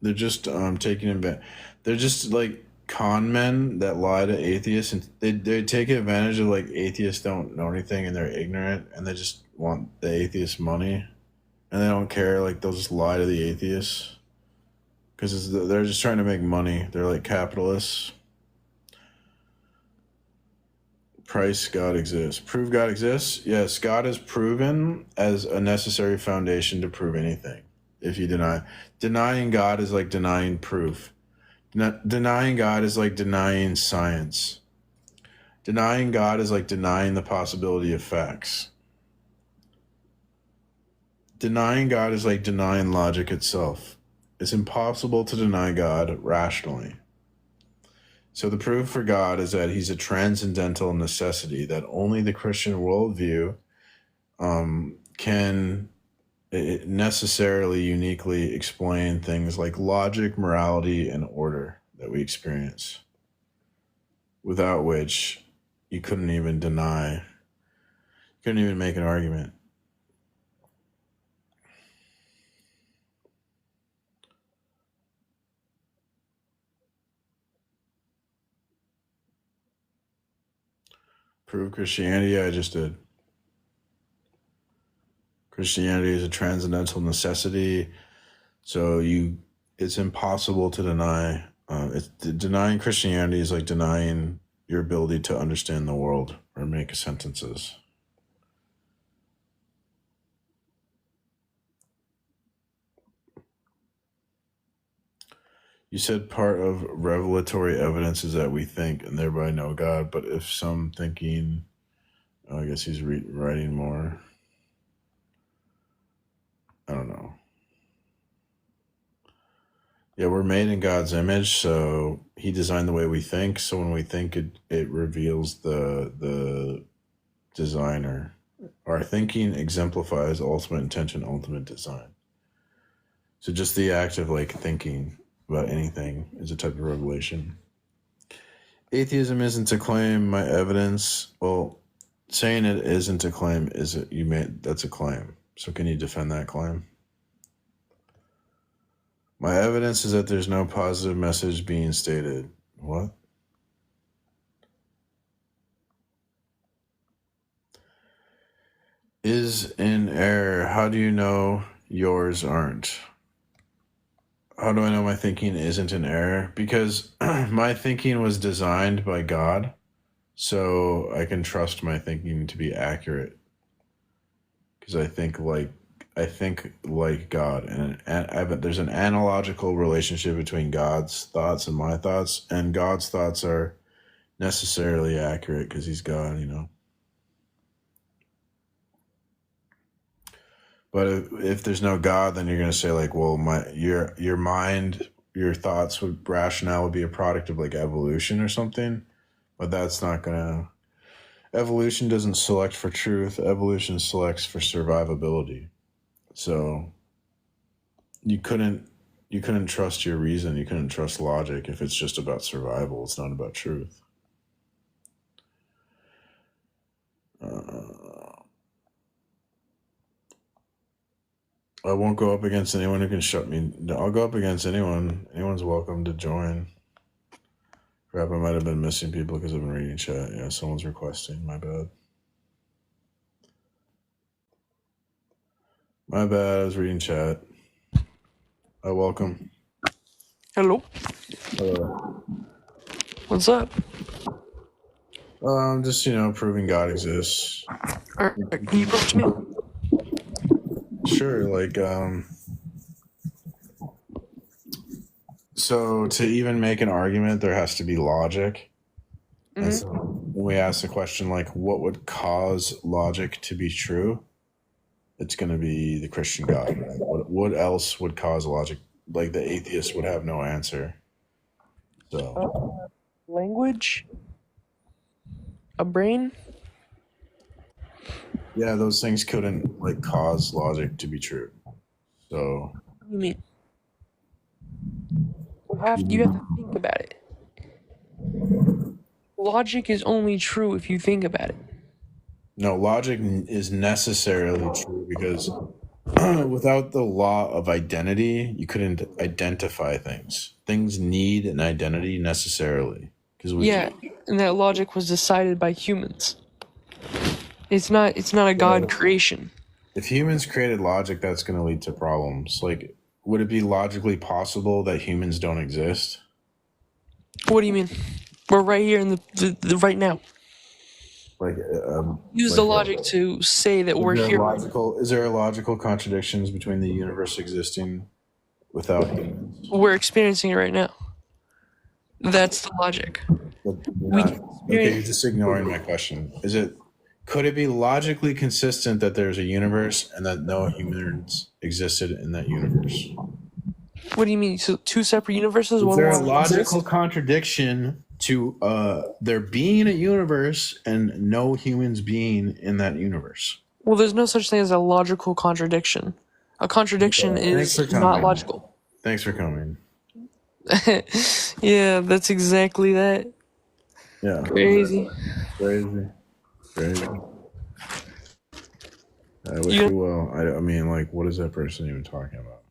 They're just taking it back. They're just like con men that lie to atheists, and they take advantage of like atheists don't know anything and they're ignorant and they just want the atheist money. And they don't care, like they'll just lie to the atheists because they're just trying to make money. They're like capitalists. Price God exists. Prove God exists? Yes, God is proven as a necessary foundation to prove anything. If you denying God is like denying proof. Denying God is like denying science. Denying God is like denying the possibility of facts. Denying God is like denying logic itself. It's impossible to deny God rationally. So the proof for God is that he's a transcendental necessity, that only the Christian worldview can necessarily uniquely explain things like logic, morality, and order that we experience, without which you couldn't even make an argument. Prove Christianity, I just did. Christianity is a transcendental necessity, so it's impossible to deny. Denying Christianity is like denying your ability to understand the world or make sentences. You said part of revelatory evidence is that we think and thereby know God, but if some thinking, I guess he's writing more. I don't know. Yeah, we're made in God's image, so he designed the way we think. So when we think, it reveals the designer. Our thinking exemplifies ultimate intention, ultimate design. So just the act of like thinking about anything is a type of revelation. Atheism isn't to claim my evidence. Well, saying it isn't a claim that's a claim. So can you defend that claim? My evidence is that there's no positive message being stated. What? Is in error. How do you know yours aren't? How do I know my thinking isn't in error? Because my thinking was designed by God, so I can trust my thinking to be accurate. Because I think like God, and there's an analogical relationship between God's thoughts and my thoughts, and God's thoughts are necessarily accurate because he's God, you know. But if there's no God, then you're going to say like, well, your mind, your thoughts rationale would be a product of like evolution or something. But that's not going to. Evolution doesn't select for truth. Evolution selects for survivability. So you couldn't trust your reason. You couldn't trust logic if it's just about survival. It's not about truth. I won't go up against anyone who can shut me. I'll go up against anyone. Anyone's welcome to join. Crap, I might have been missing people because I've been reading chat. Yeah, someone's requesting. My bad. My bad. I was reading chat. Welcome. Hello. What's up? Just, proving God exists. Can you prove to me? Sure, so to even make an argument, there has to be logic. And so when we ask the question, what would cause logic to be true? It's going to be the Christian God, right? What else would cause logic? Like the atheist would have no answer. So, language? A brain? Yeah, those things couldn't cause logic to be true. So What do you mean? You have to think about it. Logic is only true if you think about it. no, logic is necessarily true because without the law of identity, you couldn't identify things. Things need an identity necessarily. And that logic was decided by humans. It's not a God creation. If humans created logic, that's going to lead to problems. Would it be logically possible that humans don't exist? What do you mean? We're right here in the right now. Use the logic to say that we're here. Is there logical contradictions between the universe existing without humans? We're experiencing it right now. That's the logic. Okay, you're just ignoring my question. Could it be logically consistent that there's a universe and that no humans existed in that universe? What do you mean? So two separate universes? Is there a logical contradiction to there being a universe and no humans being in that universe? Well, there's no such thing as a logical contradiction. A contradiction is not logical. Thanks for coming. Yeah, that's exactly that. Yeah. Crazy. I wish you well. I mean, what is that person even talking about?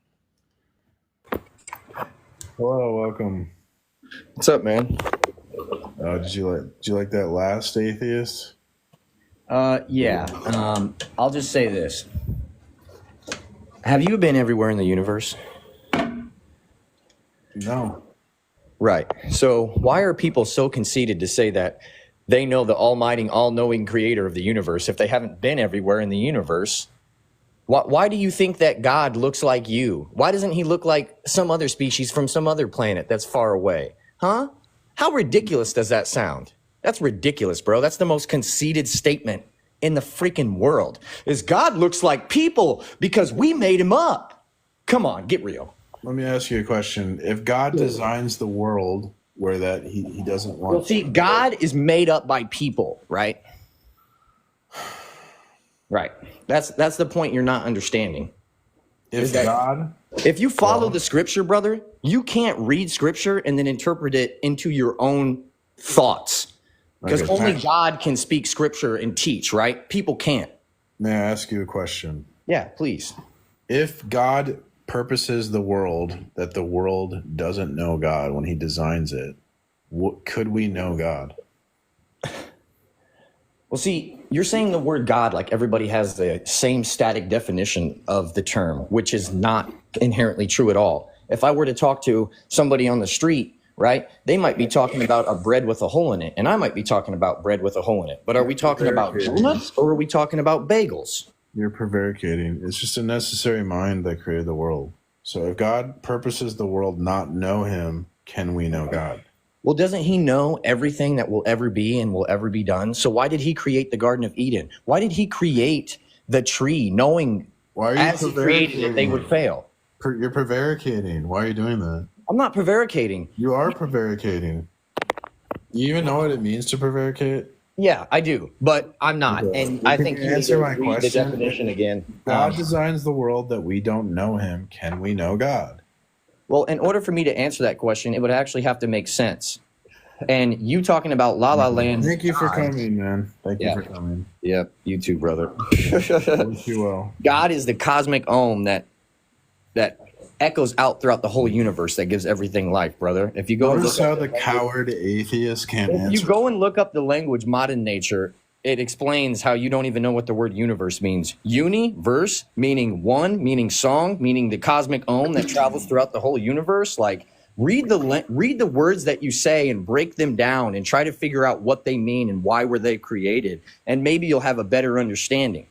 Hello, welcome. What's up, man? Did you like that last atheist? Yeah. I'll just say this. Have you been everywhere in the universe? No. Right. So why are people so conceited to say that they know the almighty, all-knowing creator of the universe if they haven't been everywhere in the universe? Why do you think that God looks like you? Why doesn't he look like some other species from some other planet that's far away? Huh? How ridiculous does that sound? That's ridiculous, bro. That's the most conceited statement in the freaking world. Is God looks like people because we made him up. Come on, get real. Let me ask you a question. If God designs the world where that he doesn't want... Well, see, God is made up by people, right? Right. That's the point you're not understanding. If you follow the scripture, brother, you can't read scripture and then interpret it into your own thoughts. Because only God can speak scripture and teach, right? People can't. May I ask you a question? Yeah, please. If God purposes the world that the world doesn't know God when he designs it, could we know God? Well, see, you're saying the word God like everybody has the same static definition of the term, which is not inherently true at all. If I were to talk to somebody on the street, right, they might be talking about a bread with a hole in it, and I might be talking about bread with a hole in it. But are we talking about donuts or are we talking about bagels? You're prevaricating. It's just a necessary mind that created the world. So if God purposes the world not know him, can we know God? Well, doesn't he know everything that will ever be and will ever be done? So why did he create the Garden of Eden? Why did he create the tree knowing Why are you As he created it, they prevaricating? would fail. You're prevaricating. Why are you doing that? You're prevaricating. Why are you doing that? I'm not prevaricating. You are prevaricating. You even know what it means to prevaricate? Yeah, I do, but I'm not. Okay. And Well, I can think you you need answer to my read the question? definition again. God designs the world that we don't know him. Can we know God? Well, in order for me to answer that question, it would actually have to make sense. And you talking about La La Land. Thank you for coming, man. Thank you for coming. Yep, you too, brother. Wish you well. God is the cosmic ohm that echoes out throughout the whole universe that gives everything life, brother. If you go Notice how the coward atheist can't answer. If you go and look up the language modern nature, it explains how you don't even know what the word universe means. Uni, verse, meaning one, meaning song, meaning the cosmic ohm that travels throughout the whole universe. Like, read the words that you say and break them down and try to figure out what they mean and why were they created. And maybe you'll have a better understanding.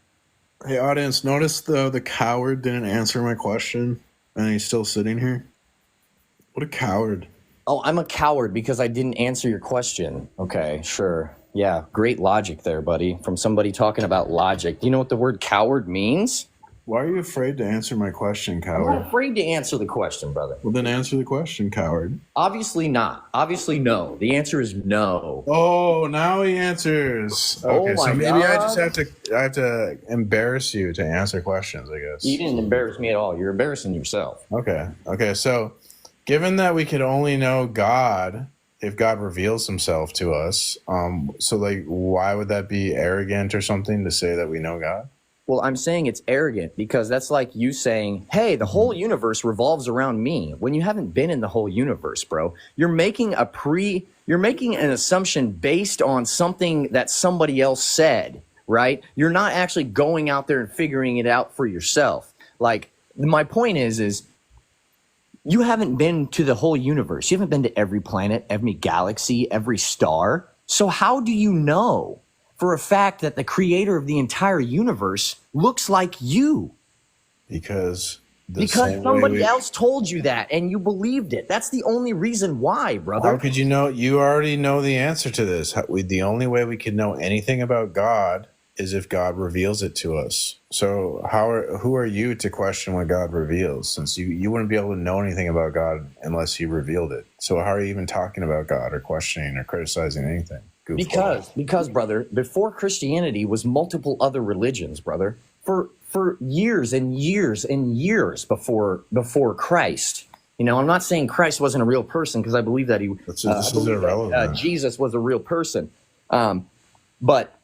Hey, audience, notice the coward didn't answer my question and he's still sitting here? What a coward. Oh, I'm a coward because I didn't answer your question. Okay, sure. Yeah, great logic there, buddy. From somebody talking about logic. Do you know what the word coward means? Why are you afraid to answer my question, I'm coward? not afraid to answer the question, brother. Well, then answer the question, coward. Obviously not. Obviously no. The answer is no. Oh, now he answers. Okay, Oh my so maybe I God. just have to embarrass you to answer questions, I guess. You didn't embarrass me at all. You're embarrassing yourself. Okay. So, given that we could only know God if God reveals himself to us, so like, why would that be arrogant or something to say that we know God? Well, I'm saying it's arrogant because that's like you saying, hey, the whole universe revolves around me, when you haven't been in the whole universe, bro. You're making an assumption based on something that somebody else said, right? You're not actually going out there and figuring it out for yourself. Like, my point is you haven't been to the whole universe. You haven't been to every planet, every galaxy, every star. So how do you know for a fact that the creator of the entire universe looks like you? Because somebody else told you that and you believed it. That's the only reason why, brother. How could you know? You already know the answer to this. The only way we can know anything about God is if God reveals it to us. So who are you to question what God reveals, since you wouldn't be able to know anything about God unless he revealed it? So how are you even talking about God or questioning or criticizing anything? Because, brother, before Christianity was multiple other religions, brother, for years and years and years before Christ. You know, I'm not saying Christ wasn't a real person, because I believe that This is irrelevant. Jesus was a real person. But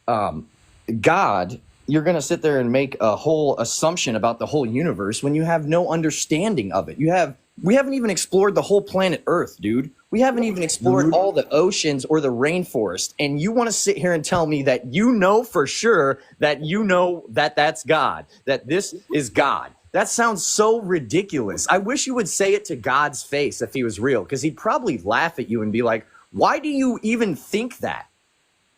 God, you're going to sit there and make a whole assumption about the whole universe when you have no understanding of it. We haven't even explored the whole planet Earth, dude. We haven't even explored all the oceans or the rainforest. And you want to sit here and tell me that you know for sure that you know that that's God, that this is God. That sounds so ridiculous. I wish you would say it to God's face if he was real, because he'd probably laugh at you and be like, why do you even think that?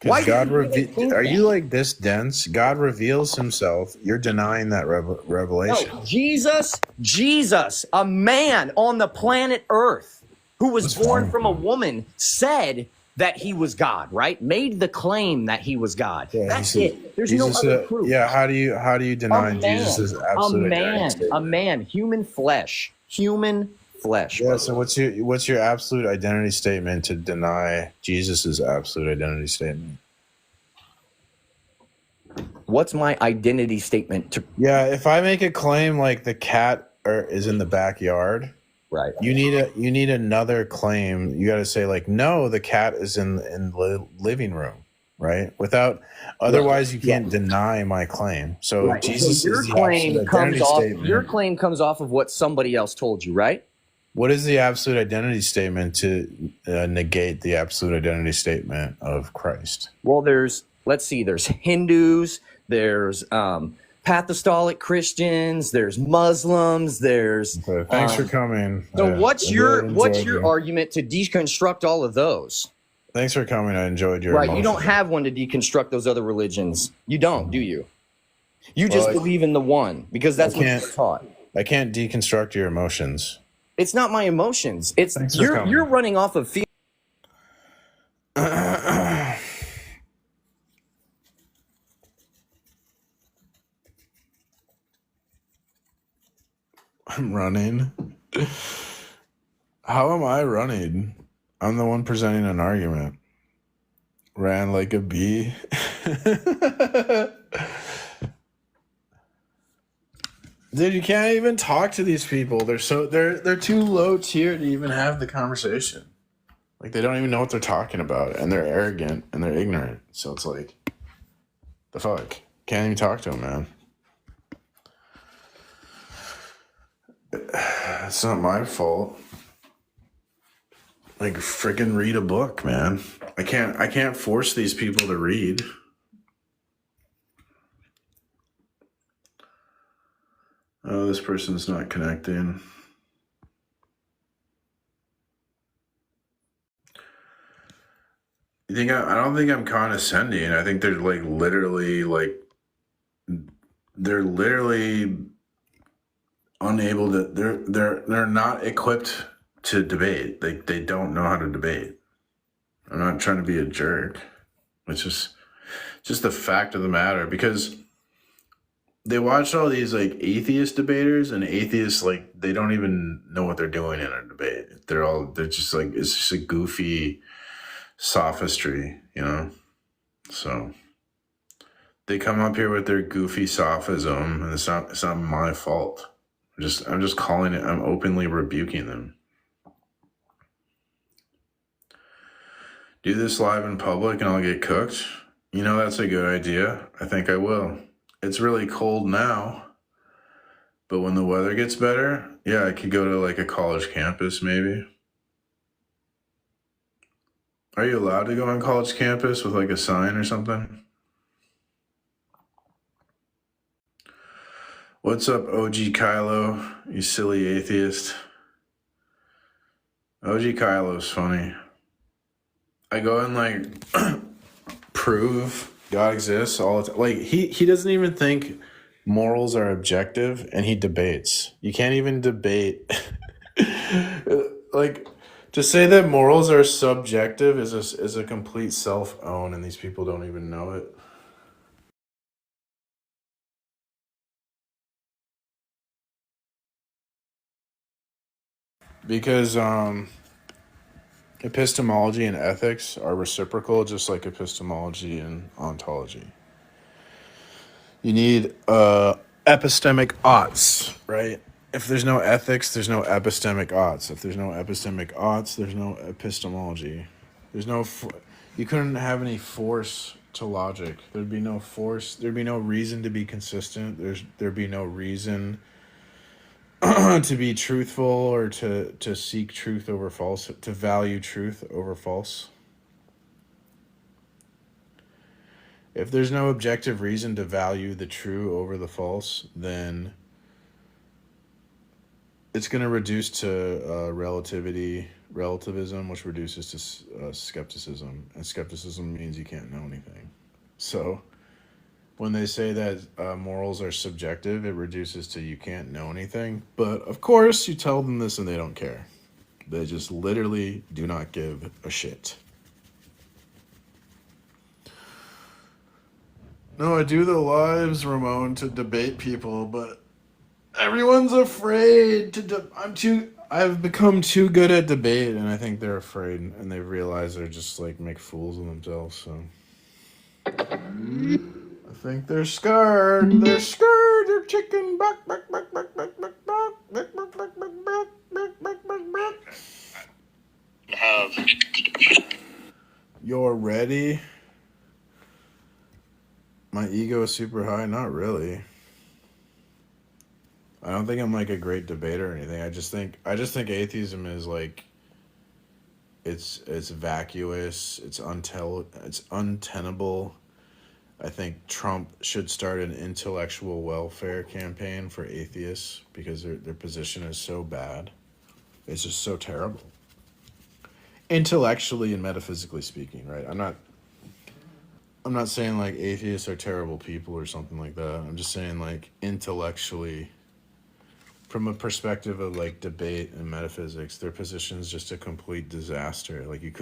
Why are you like this dense? God reveals himself. You're denying that revelation. No, Jesus, a man on the planet Earth who was born from a woman, said that he was God, right? Made the claim that he was God. Yeah, that's it. There's no other proof. Yeah, how do you deny Jesus' absolute identity? A man, human flesh. Yeah, so what's your absolute identity statement to deny Jesus' absolute identity statement? What's my identity statement to? Yeah, if I make a claim like the cat is in the backyard, right? You need another claim. You got to say like, no, the cat is in the living room, right? Otherwise you can't deny my claim. So Jesus, your claim comes off of what somebody else told you, right? What is the absolute identity statement to negate the absolute identity statement of Christ? Well, there's Hindus, there's Pathostolic Christians, there's Muslims, there's. Okay, thanks for coming. So what's your argument to deconstruct all of those? Thanks for coming. I enjoyed your. Right, you don't have one to deconstruct those other religions. You don't, do you? You just believe in the one because that's what you're taught. I can't deconstruct your emotions. It's not my emotions. It's you're running off of fear. I'm running. How am I running? I'm the one presenting an argument. Ran like a bee. Dude, you can't even talk to these people. They're too low tier to even have the conversation. Like, they don't even know what they're talking about, and they're arrogant and they're ignorant. So it's like, the fuck? Can't even talk to them, man. It's not my fault. Like, freaking read a book, man. I can't force these people to read. Oh, this person's not connecting. I don't think I'm condescending. I think they're literally unable to. They're not equipped to debate. They don't know how to debate. I'm not trying to be a jerk. It's just the fact of the matter, because they watch all these atheist debaters, and atheists they don't even know what they're doing in a debate. They're just it's just a goofy sophistry, So they come up here with their goofy sophism, and it's not my fault. I'm just calling it. I'm openly rebuking them. Do this live in public and I'll get cooked. That's a good idea. I think I will. It's really cold now, but when the weather gets better, yeah, I could go to a college campus maybe. Are you allowed to go on college campus with a sign or something? What's up, OG Kylo, you silly atheist? OG Kylo's funny. I go and prove God exists all the time. He doesn't even think morals are objective, and he debates. You can't even debate. To say that morals are subjective is a complete self-own, and these people don't even know it. Because epistemology and ethics are reciprocal, just like epistemology and ontology. You need epistemic oughts, right? If there's no ethics, there's no epistemic oughts. If there's no epistemic oughts, there's no epistemology. You couldn't have any force to logic. There'd be no force. There'd be no reason to be consistent. There'd be no reason to be truthful, or to seek truth over false, to value truth over false. If there's no objective reason to value the true over the false, then it's going to reduce to relativism, which reduces to skepticism. And skepticism means you can't know anything. So when they say that morals are subjective, it reduces to you can't know anything. But of course, you tell them this and they don't care. They just literally do not give a shit. No, I do the lives, Ramon, to debate people, but everyone's afraid to I've become too good at debate, and I think they're afraid, and they realize they're just make fools of themselves, so I think they're scared. They're scared. They're chicken back. You're ready? My ego is super high? Not really. I don't think I'm a great debater or anything. I just think atheism is it's vacuous, it's untenable. I think Trump should start an intellectual welfare campaign for atheists, because their position is so bad. It's just so terrible. Intellectually and metaphysically speaking, right? I'm not saying atheists are terrible people or something like that. I'm just saying intellectually, from a perspective of debate and metaphysics, their position is just a complete disaster. You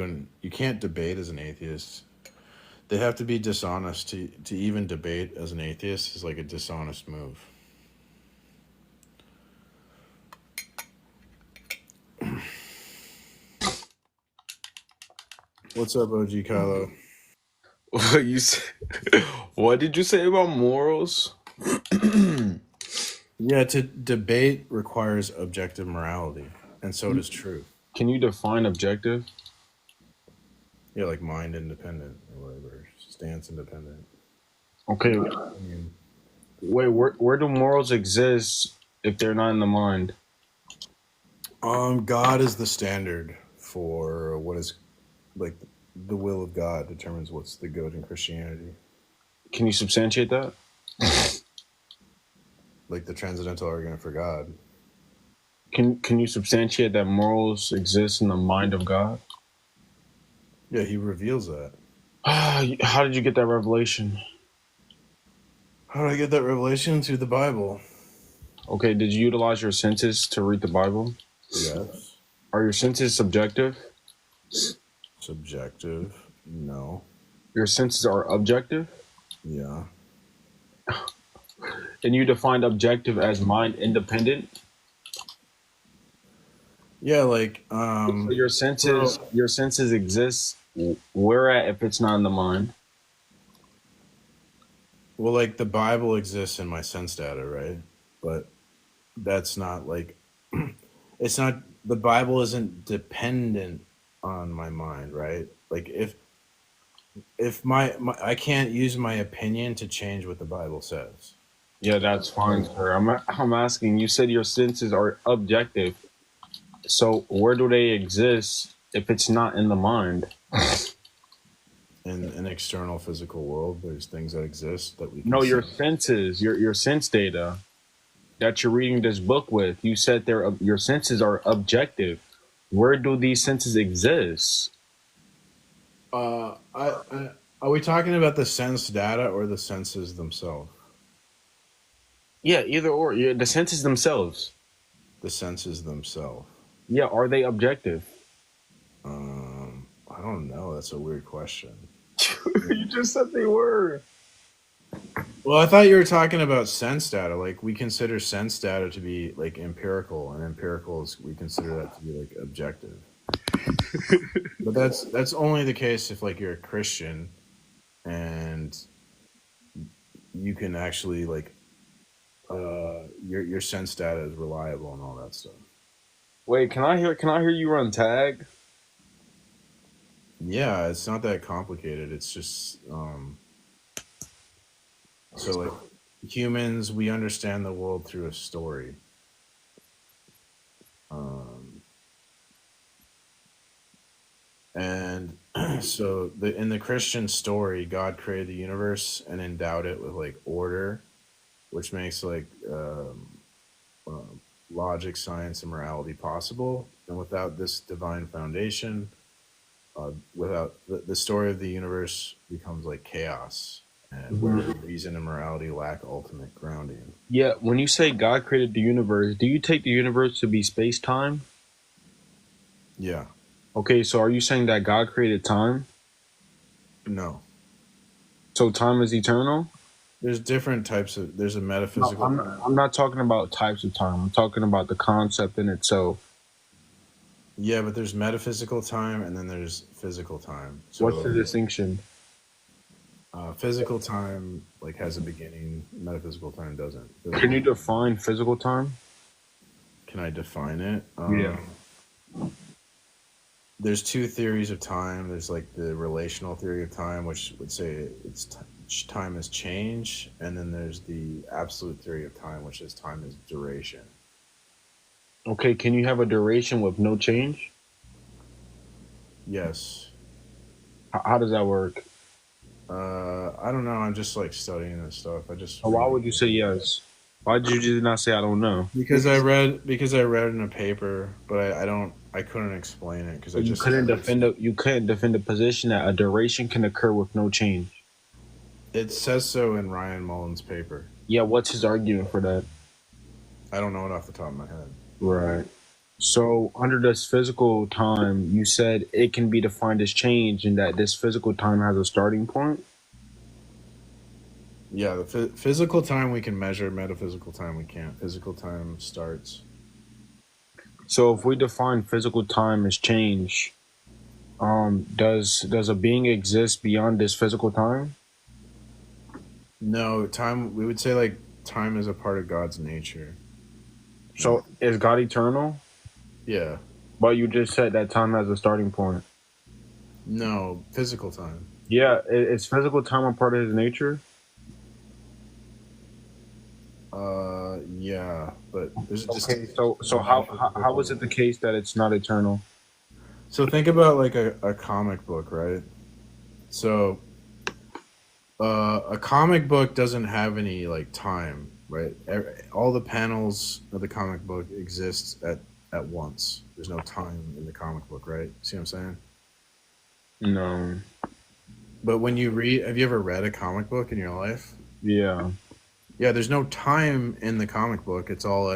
can't debate as an atheist. They have to be dishonest to even debate as an atheist is a dishonest move. What's up, OG Kylo? What you say? What did you say about morals? Yeah, to debate requires objective morality, and so does truth. Can you define objective? Yeah, like mind independent or whatever, stance independent. Okay, I mean, wait, where do morals exist if they're not in the mind? God is the standard for what is like the will of God determines what's the good in Christianity. Can you substantiate that? Like the transcendental argument for God. Can you substantiate that morals exist in the mind of God? Yeah, he reveals that. How did you get that revelation? How did I get that revelation? Through the Bible. Okay, did you utilize your senses to read the Bible? Yes. Are your senses subjective? Subjective? No. Your senses are objective? Yeah. And you defined objective as mind independent? Yeah, like So your senses exist where at if it's not in the mind? well, like the Bible exists in my sense data, right? But that's not like it's not the Bible isn't dependent on my mind, right? Like if my I can't use my opinion to change what the Bible says. Yeah, that's fine, sir. I'm asking. You said your senses are objective. So where do they exist if it's not in the mind? In an external physical world, there's things that exist that we can No, your see. senses, your sense data that you're reading this book with. You said your senses are objective. Where do these senses exist? Are we talking about the sense data or the senses themselves? Yeah, either or. Yeah, the senses themselves. The senses themselves. Yeah, are they objective? I don't know. That's a weird question. You just said they were. Well, I thought you were talking about sense data. Like we consider sense data to be like empirical, and empirical is we consider that to be like objective. But that's only the case if like you're a Christian, and you can actually like your sense data is reliable and all that stuff. Wait, can I hear you run tag? Yeah, it's not that complicated. It's just so like humans, we understand the world through a story. And so in the Christian story, God created the universe and endowed it with like order, which makes like logic, science, and morality possible. And without this divine foundation, without the story of the universe becomes like chaos, and where reason and morality lack ultimate grounding. Yeah, when you say God created the universe, do you take the universe to be space-time? Yeah. Okay, so are you saying that God created time? No. So time is eternal? There's different types of. There's a metaphysical. No, I'm not talking about types of time. I'm talking about the concept in itself. Yeah, but there's metaphysical time and then there's physical time. So, what's the distinction? Physical time like has a beginning. Metaphysical time doesn't. Can you define physical time? Can I define it? Yeah. There's two theories of time. There's like the relational theory of time, which would say time is change, and then there's the absolute theory of time, which is time is duration. Okay, can you have a duration with no change? Yes. How does that work? I don't know. I'm just like studying this stuff. Why would you say yes? Why did you just not say I don't know? Because I read in a paper, but I couldn't explain it because you couldn't defend a position that a duration can occur with no change. It says so in Ryan Mullen's paper. Yeah, what's his argument for that? I don't know it off the top of my head. Right. So under this physical time, you said it can be defined as change, and that this physical time has a starting point. Yeah, the physical time we can measure, metaphysical time we can't. Physical time starts. So if we define physical time as change, Does a being exist beyond this physical time? No, time. We would say like time is a part of God's nature. So is God eternal? Yeah. But you just said that time has a starting point. No, physical time. Yeah, is physical time a part of his nature? Yeah, but there's a Okay, distinction. so how is it the case that it's not eternal? So think about like a comic book, right? So a comic book doesn't have any like time, right? All the panels of the comic book exist at once. There's no time in the comic book, right? See what I'm saying? No. But when you read, have you ever read a comic book in your life? Yeah. Yeah, there's no time in the comic book. It's all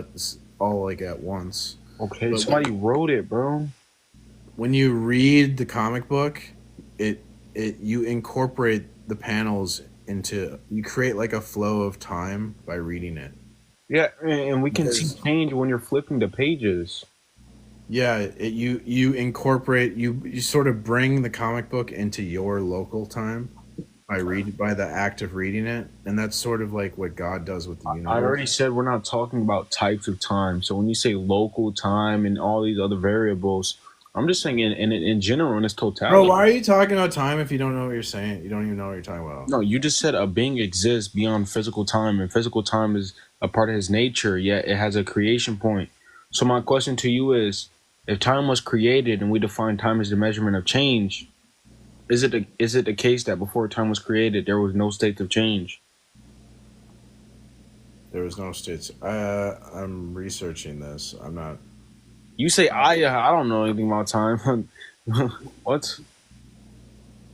like at once. Okay, But somebody wrote it, bro. when you read the comic book, it you incorporate the panels into, you create like a flow of time by reading it. Yeah, and we can see change when you're flipping the pages. Yeah, you incorporate, you sort of bring the comic book into your local time by the act of reading it, and that's sort of like what God does with the universe. I already said we're not talking about types of time. So when you say local time and all these other variables, I'm just saying in general, in its totality. Bro, why are you talking about time if you don't know what you're saying? You don't even know what you're talking about. No, you just said a being exists beyond physical time, and physical time is a part of his nature, yet it has a creation point. So my question to you is, if time was created and we define time as the measurement of change, is it the case that before time was created there was no state of change? There was no states. I'm researching this. I'm not. You say I don't know anything about time. What?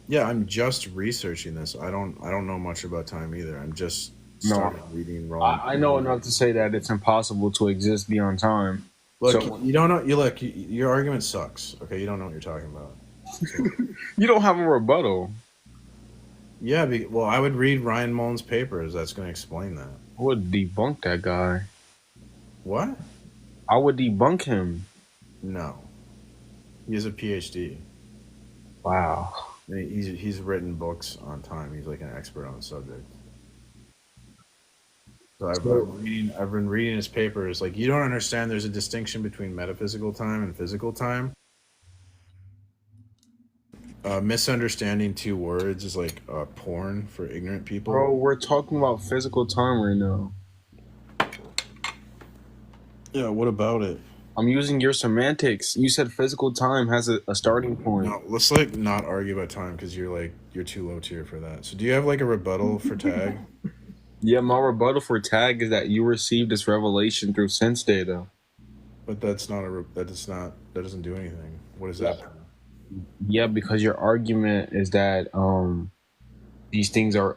Yeah, I'm just researching this. I don't know much about time either. I'm just starting reading wrong. I know enough to say that it's impossible to exist beyond time. Look, So- you don't know. Your argument sucks. Okay, you don't know what you're talking about. So, You don't have a rebuttal. yeah, well, I would read Ryan Mullen's papers. That's going to explain that. I would debunk that guy. What? I would debunk him. No, he has a PhD. Wow. He's written books on time. He's like an expert on the subject. So I've been reading his papers. Like, you don't understand. There's a distinction between metaphysical time and physical time. Misunderstanding two words is like porn for ignorant people. Bro, we're talking about physical time right now. Yeah, what about it? I'm using your semantics. You said physical time has a starting point. No, let's like not argue about time because you're too low tier for that. So do you have like a rebuttal for Tag? Yeah, my rebuttal for Tag is that you received this revelation through sense data. But that doesn't do anything. What is that? Yeah, because your argument is that these things are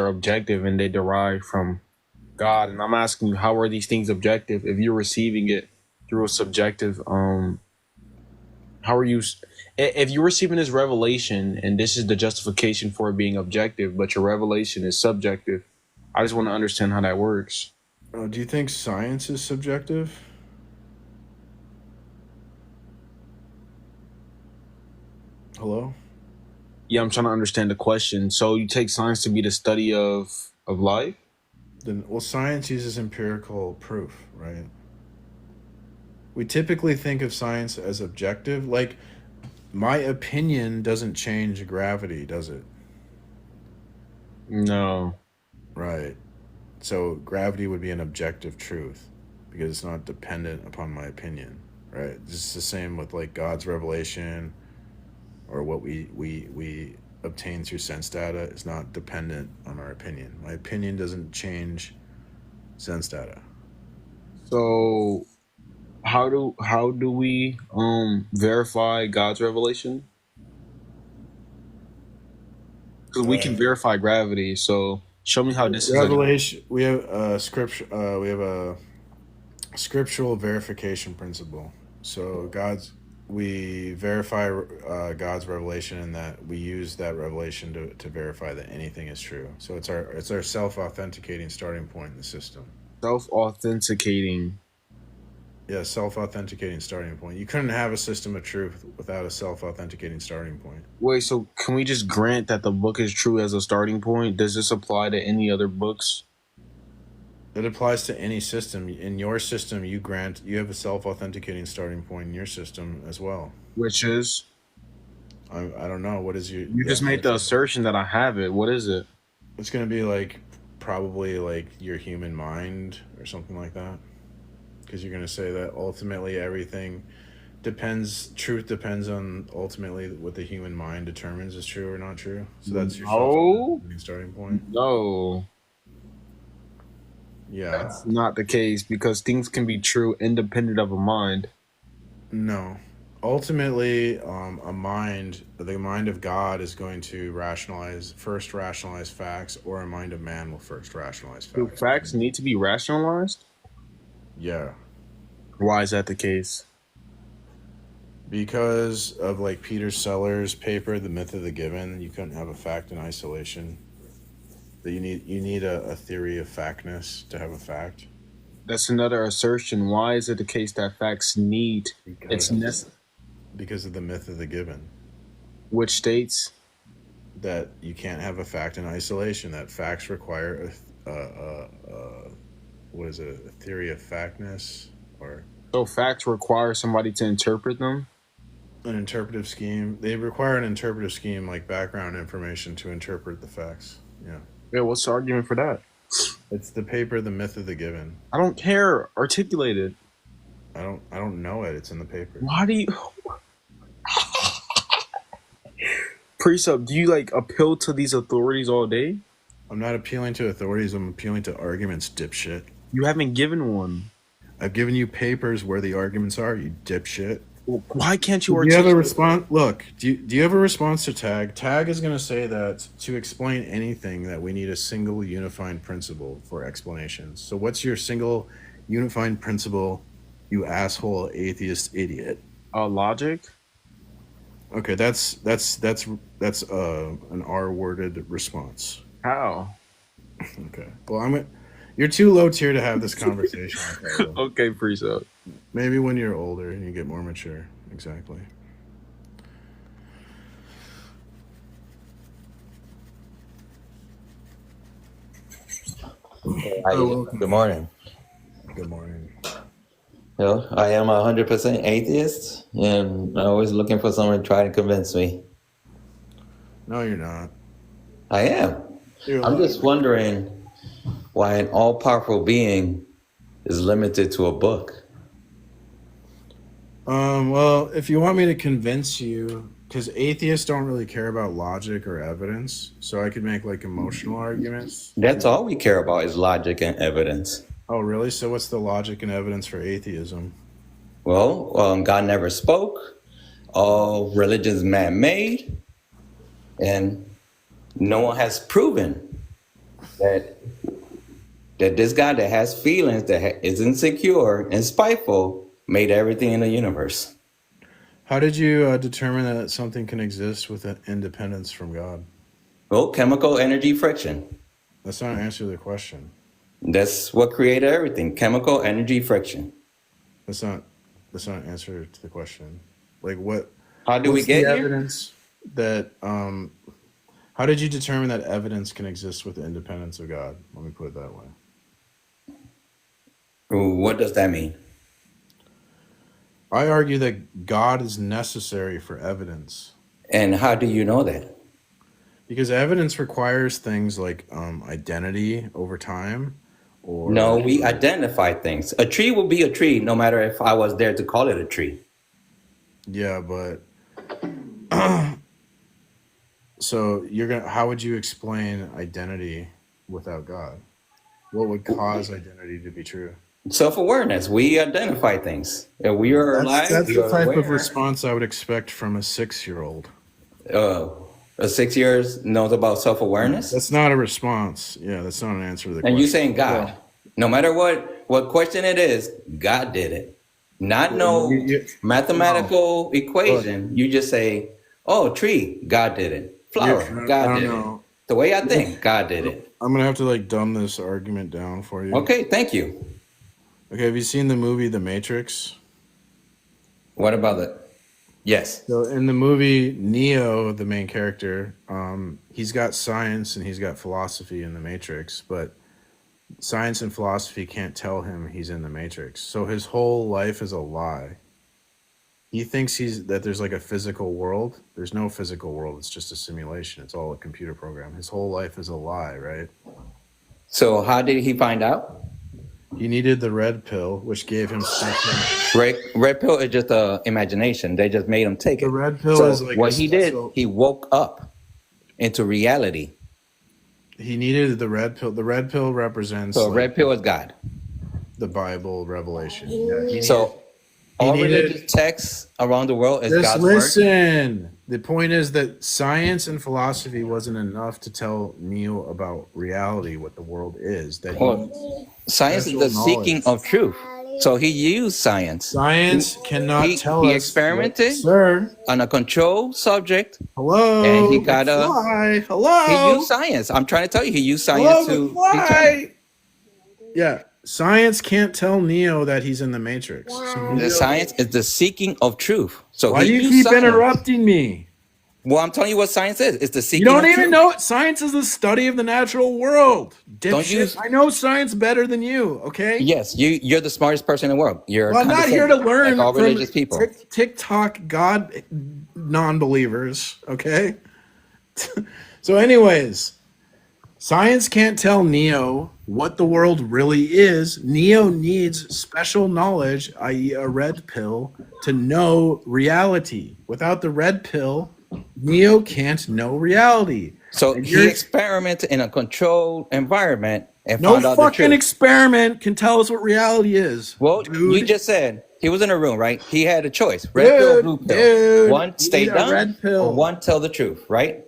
objective and they derive from God, and I'm asking you, how are these things objective if you're receiving it through a subjective? How are you? If you're receiving this revelation and this is the justification for it being objective, but your revelation is subjective, I just want to understand how that works. Do you think science is subjective? Hello? Yeah, I'm trying to understand the question. So you take science to be the study of life? Then, well, science uses empirical proof, right? We typically think of science as objective. Like, my opinion doesn't change gravity, does it? No. Right. So gravity would be an objective truth because it's not dependent upon my opinion, right? It's the same with like God's revelation or what we obtain through sense data is not dependent on our opinion. My opinion doesn't change sense data. So how do we verify God's revelation? Because we can verify gravity. So show me how this revelation. We have a scripture. We have a scriptural verification principle. So we verify God's revelation, and that we use that revelation to verify that anything is true. So it's our self-authenticating starting point in the system. Self-authenticating. Yeah, self-authenticating starting point. You couldn't have a system of truth without a self-authenticating starting point. Wait, so can we just grant that the book is true as a starting point? Does this apply to any other books? It applies to any system. In your system, you have a self-authenticating starting point in your system as well. Which is? I don't know. What is your... You just made the assertion that I have it. What is it? It's going to be like probably like your human mind or something like that. Because you're going to say that ultimately everything truth depends on ultimately what the human mind determines is true or not true. So that's your self-authenticating starting point. No. Yeah. That's not the case because things can be true independent of a mind. No. Ultimately, the mind of God is going to first rationalize facts, or a mind of man will first rationalize facts. Do facts need to be rationalized? Yeah. Why is that the case? Because of like Peter Sellers' paper, The Myth of the Given, you couldn't have a fact in isolation. That you need a theory of factness to have a fact. That's another assertion. Why is it the case that facts need Because of the myth of the given, which states that you can't have a fact in isolation, that facts require a theory of factness, or so facts require somebody to interpret them? An interpretive scheme. They require an interpretive scheme like background information to interpret the facts. Yeah, what's the argument for that? It's the paper, The Myth of the Given. I don't care. Articulate it. I don't know it. It's in the paper. Why do you Precept, do you like appeal to these authorities all day? I'm not appealing to authorities, I'm appealing to arguments, dipshit. You haven't given one. I've given you papers where the arguments are, you dipshit. Why can't you articulate? Do you have a response? Look, do you have a response to Tag? Tag is going to say that to explain anything that we need a single unifying principle for explanations. So what's your single unifying principle, you asshole atheist idiot? Logic? Okay, that's an R-worded response. How? Okay. Well, you're too low tier to have this conversation. Okay, Precept. Maybe when you're older and you get more mature. Exactly. Good morning. Good morning. Well, I am 100% atheist, and I'm always looking for someone to try to convince me. No, you're not. I am. I'm just wondering why an all-powerful being is limited to a book. Well, if you want me to convince you, because atheists don't really care about logic or evidence, so I could make like emotional arguments. That's all we care about is logic and evidence. Oh, really? So what's the logic and evidence for atheism? Well, God never spoke. All religions man-made, and no one has proven that this guy that has feelings, that is insecure and spiteful, made everything in the universe. How did you determine that something can exist with an independence from God? Well, chemical energy friction. That's not an answer to the question. That's what created everything. Chemical energy friction. That's not an answer to the question. Like what? How do we get here? Evidence that how did you determine that evidence can exist with the independence of God? Let me put it that way. What does that mean? I argue that God is necessary for evidence. And how do you know that? Because evidence requires things like identity over time. Or no, we identify things. A tree will be a tree no matter if I was there to call it a tree. Yeah, but so how would you explain identity without God? What would cause identity to be true? Self-awareness. We identify things. If we are alive. That's the type of response I would expect from a 6-year-old. A 6 years knows about self-awareness? That's not a response. Yeah, that's not an answer to the question. And you're saying God. Yeah. No matter what question it is, God did it. Not mathematical equation. You just say, oh, tree, God did it. Flower, God did it. The way I think, God did it. I'm going to have to dumb this argument down for you. Okay, thank you. Okay, have you seen the movie The Matrix? What about it? Yes. So in the movie, Neo, the main character, he's got science and he's got philosophy in the Matrix, but science and philosophy can't tell him he's in the Matrix. So his whole life is a lie. He thinks that there's like a physical world. There's no physical world. It's just a simulation. It's all a computer program. His whole life is a lie, right? So how did he find out? He needed the red pill, which gave him something. Red pill is just imagination. They just made him take it. The red pill so is like what he did. He woke up into reality. He needed the red pill. The red pill represents. So red pill is God. The Bible revelation. Yeah, so all religious texts around the world is God's word. Listen. The point is that science and philosophy wasn't enough to tell Neo about reality, what the world is. Science is the seeking of truth. So he used science. Science cannot tell us. He experimented on a controlled subject. Hello. And he got Hello. He used science. I'm trying to tell you, he used science to. Yeah. Science can't tell Neo that he's in the Matrix. The science is the seeking of truth. So why do you keep interrupting me? Well, I'm telling you what science is. It's the seeking of truth. You don't even know it. Science is the study of the natural world. I know science better than you, okay? Yes, you're the smartest person in the world. I'm not here to learn like all religious people. TikTok God non-believers, okay? So anyways, science can't tell Neo what the world really is. Neo needs special knowledge, i.e. a red pill, to know reality. Without the red pill, Neo can't know reality. So he experimented in a controlled environment and no found out the truth. fucking experiment can tell us what reality is. Well, you just said he was in a room, right? He had a choice: red pill, blue pill. One stay dumb, red pill. Or one tell the truth, right?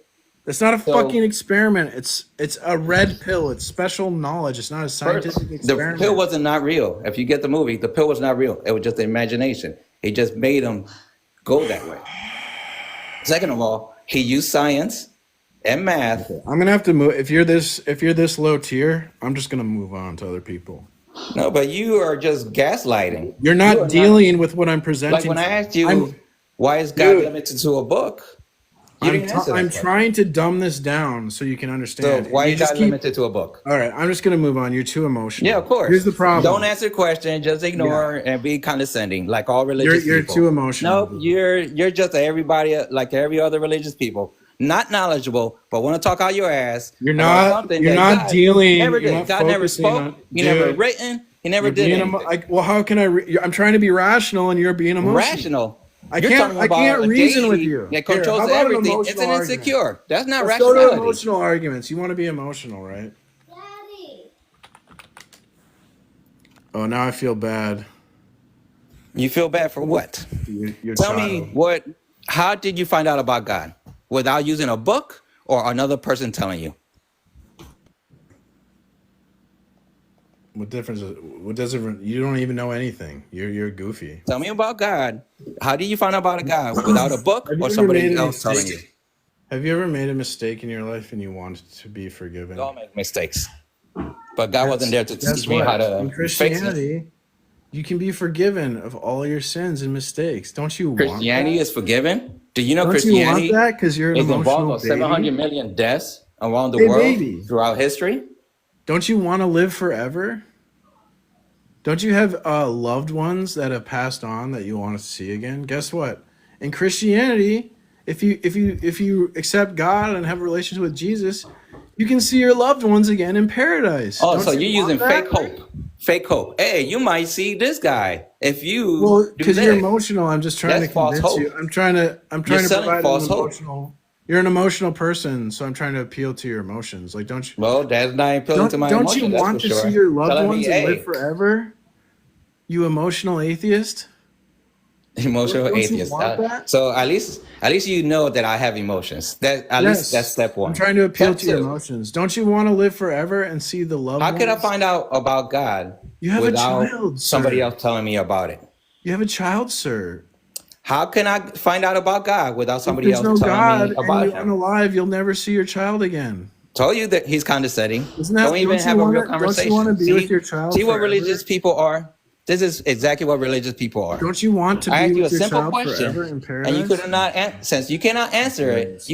It's not a fucking experiment. It's a red pill. It's special knowledge. It's not a scientific experiment. The pill wasn't not real. If you get the movie, the pill was not real. It was just the imagination. It just made him go that way. Second of all, he used science and math. Okay. I'm gonna have to move. If you're this low tier, I'm just gonna move on to other people. No, but you are just gaslighting. You're not dealing with what I'm presenting. Like when I asked you, why is God limited to a book? I'm trying to dumb this down so you can understand. So why is God limited to a book? All right, I'm just going to move on. You're too emotional. Yeah, of course. Here's the problem. Don't answer the question. Just ignore and be condescending, like all religious people. You're too emotional. No, you're just everybody, like every other religious people. Not knowledgeable, but want to talk out your ass. You're not dealing. God never spoke. He never written. He never did anything. Well, how can I'm trying to be rational and you're being emotional. Rational. I can't reason with you. That controls everything. It's an insecure. That's not Let's rationality. Go to emotional arguments. You want to be emotional, right? Daddy. Oh, now I feel bad. You feel bad for what? Tell me what. How did you find out about God? Without using a book or another person telling you? What difference? What does it? You don't even know anything. You're goofy. Tell me about God. How do you find out about a God without a book or somebody else telling you? Have you ever made a mistake in your life and you wanted to be forgiven? We all make mistakes, but God wasn't there to teach me how to. In Christianity, you can be forgiven of all your sins and mistakes. Don't you want that? Christianity is forgiven? Do you know Christianity you want that? Because you're an emotional involved with 700 million deaths around the world throughout history? Don't you want to live forever? Don't you have loved ones that have passed on that you want to see again? Guess what? In Christianity, if you accept God and have a relationship with Jesus, you can see your loved ones again in paradise. Oh, so you're using fake hope. Fake hope. Hey, you might see this guy if you. Well, because you're emotional. I'm just trying to convince you. I'm trying to provide an emotional. You're an emotional person, so I'm trying to appeal to your emotions. Like, don't you? Well, that's not appealing to my emotions. Don't you want to see your loved ones and live forever? You emotional atheist. Emotional atheist. So at least you know that I have emotions. At least that's step one. I'm trying to appeal to your emotions. Don't you want to live forever and see the loved ones? How could I find out about God without somebody else telling me about it? You have a child, sir. How can I find out about God without somebody else telling me about him? If you're alive, you'll never see your child again. Told you that he's condescending. Don't even have a real conversation. Don't you want to be with your child see what religious people are? This is exactly what religious people are. Don't you want to I be asked you a with simple yourself question, forever in and you paradise? could not since you cannot answer Yeah, it. it's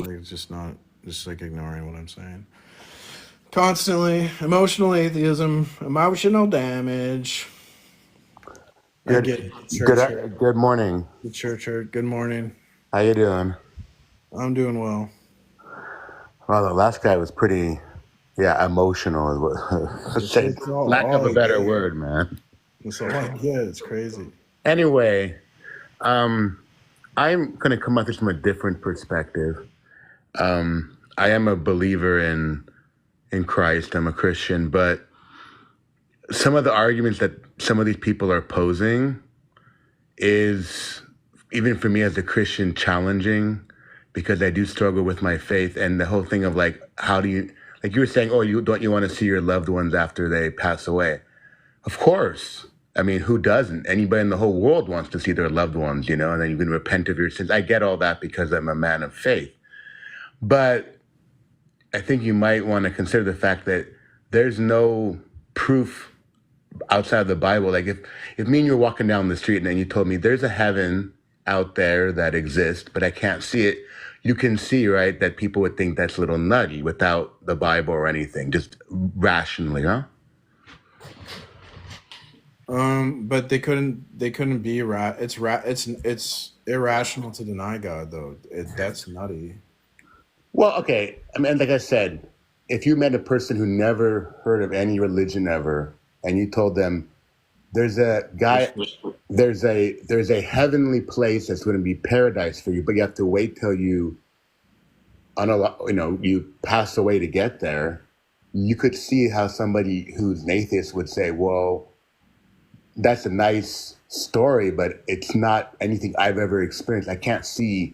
like just like ignoring what I'm saying. Constantly, emotional atheism, emotional damage. I get it. Church hurt. Good morning. The church hurt. Good morning. How you doing? I'm doing well. Well, the last guy was pretty, emotional. It's Lack of a all better good. word, man. It's all good. It's crazy. Anyway, I'm going to come at this from a different perspective. I am a believer in Christ. I'm a Christian, but some of the arguments that some of these people are posing is, even for me as a Christian, challenging, because I do struggle with my faith. And the whole thing of like, how do you, like you were saying, oh, you want to see your loved ones after they pass away? Of course. I mean, who doesn't? Anybody in the whole world wants to see their loved ones, and then you can repent of your sins. I get all that because I'm a man of faith. But I think you might want to consider the fact that there's no proof outside of the Bible. Like if me and you were walking down the street and then you told me there's a heaven out there that exists, but I can't see it, you can see, right, that people would think that's a little nutty without the Bible or anything, just rationally, huh? But they couldn't be it's irrational to deny God, though. That's nutty. Well, okay. I mean, like I said, if you met a person who never heard of any religion ever, and you told them there's a heavenly place that's going to be paradise for you, but you have to wait till you pass away to get there, you could see how somebody who's an atheist would say, well, that's a nice story, but it's not anything I've ever experienced. I can't see,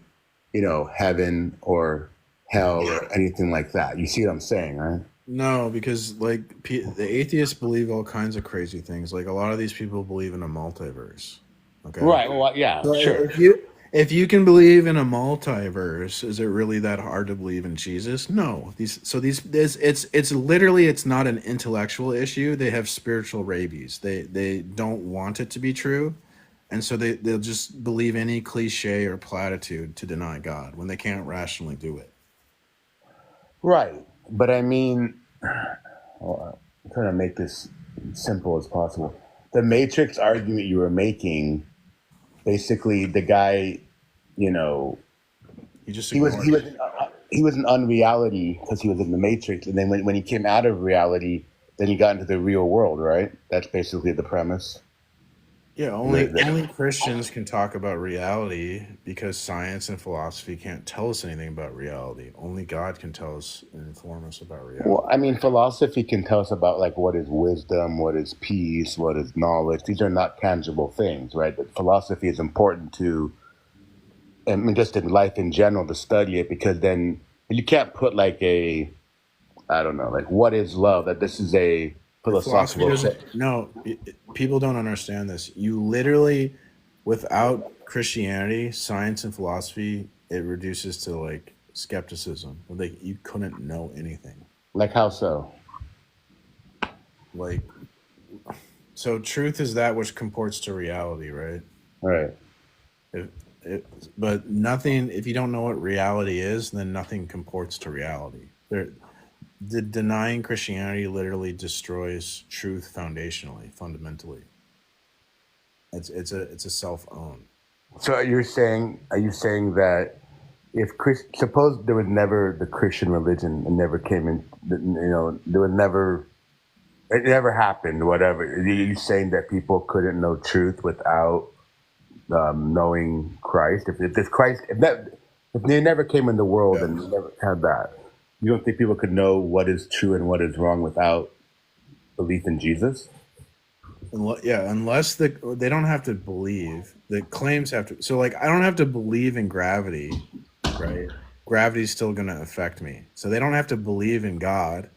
heaven or hell or anything like that. You see what I'm saying, right? No, because the atheists believe all kinds of crazy things. Like a lot of these people believe in a multiverse. Okay. Right. Well, yeah, So sure. if you can believe in a multiverse, is it really that hard to believe in Jesus? No. It's not an intellectual issue. They have spiritual rabies. They don't want it to be true, and so they'll just believe any cliche or platitude to deny God when they can't rationally do it. Right. But I mean, I'm trying to make this simple as possible. The Matrix argument you were making, basically, the guy, he was in unreality because he was in the Matrix, and then when he came out of reality, then he got into the real world, right? That's basically the premise. Yeah, only Christians can talk about reality because science and philosophy can't tell us anything about reality. Only God can tell us and inform us about reality. Well, I mean, philosophy can tell us about like what is wisdom, what is peace, what is knowledge. These are not tangible things, right? But philosophy is important to, I mean, just in life in general, to study it, because then you can't put like what is love? That this is a philosophical. People don't understand this. You literally, without Christianity, science and philosophy, it reduces to like skepticism. Like you couldn't know anything. Like how so? Like, so truth is that which comports to reality, right? Right. But nothing. If you don't know what reality is, then nothing comports to reality. The denying Christianity literally destroys truth fundamentally. It's a self-own. So are you saying that if suppose there was never the Christian religion and never came in, it never happened, whatever. Are you saying that people couldn't know truth without knowing Christ? If they never came in the world and never had that, you don't think people could know what is true and what is wrong without belief in Jesus? Unless they don't have to believe. The claims have to. So, like, I don't have to believe in gravity, right? Gravity's still going to affect me. So they don't have to believe in God.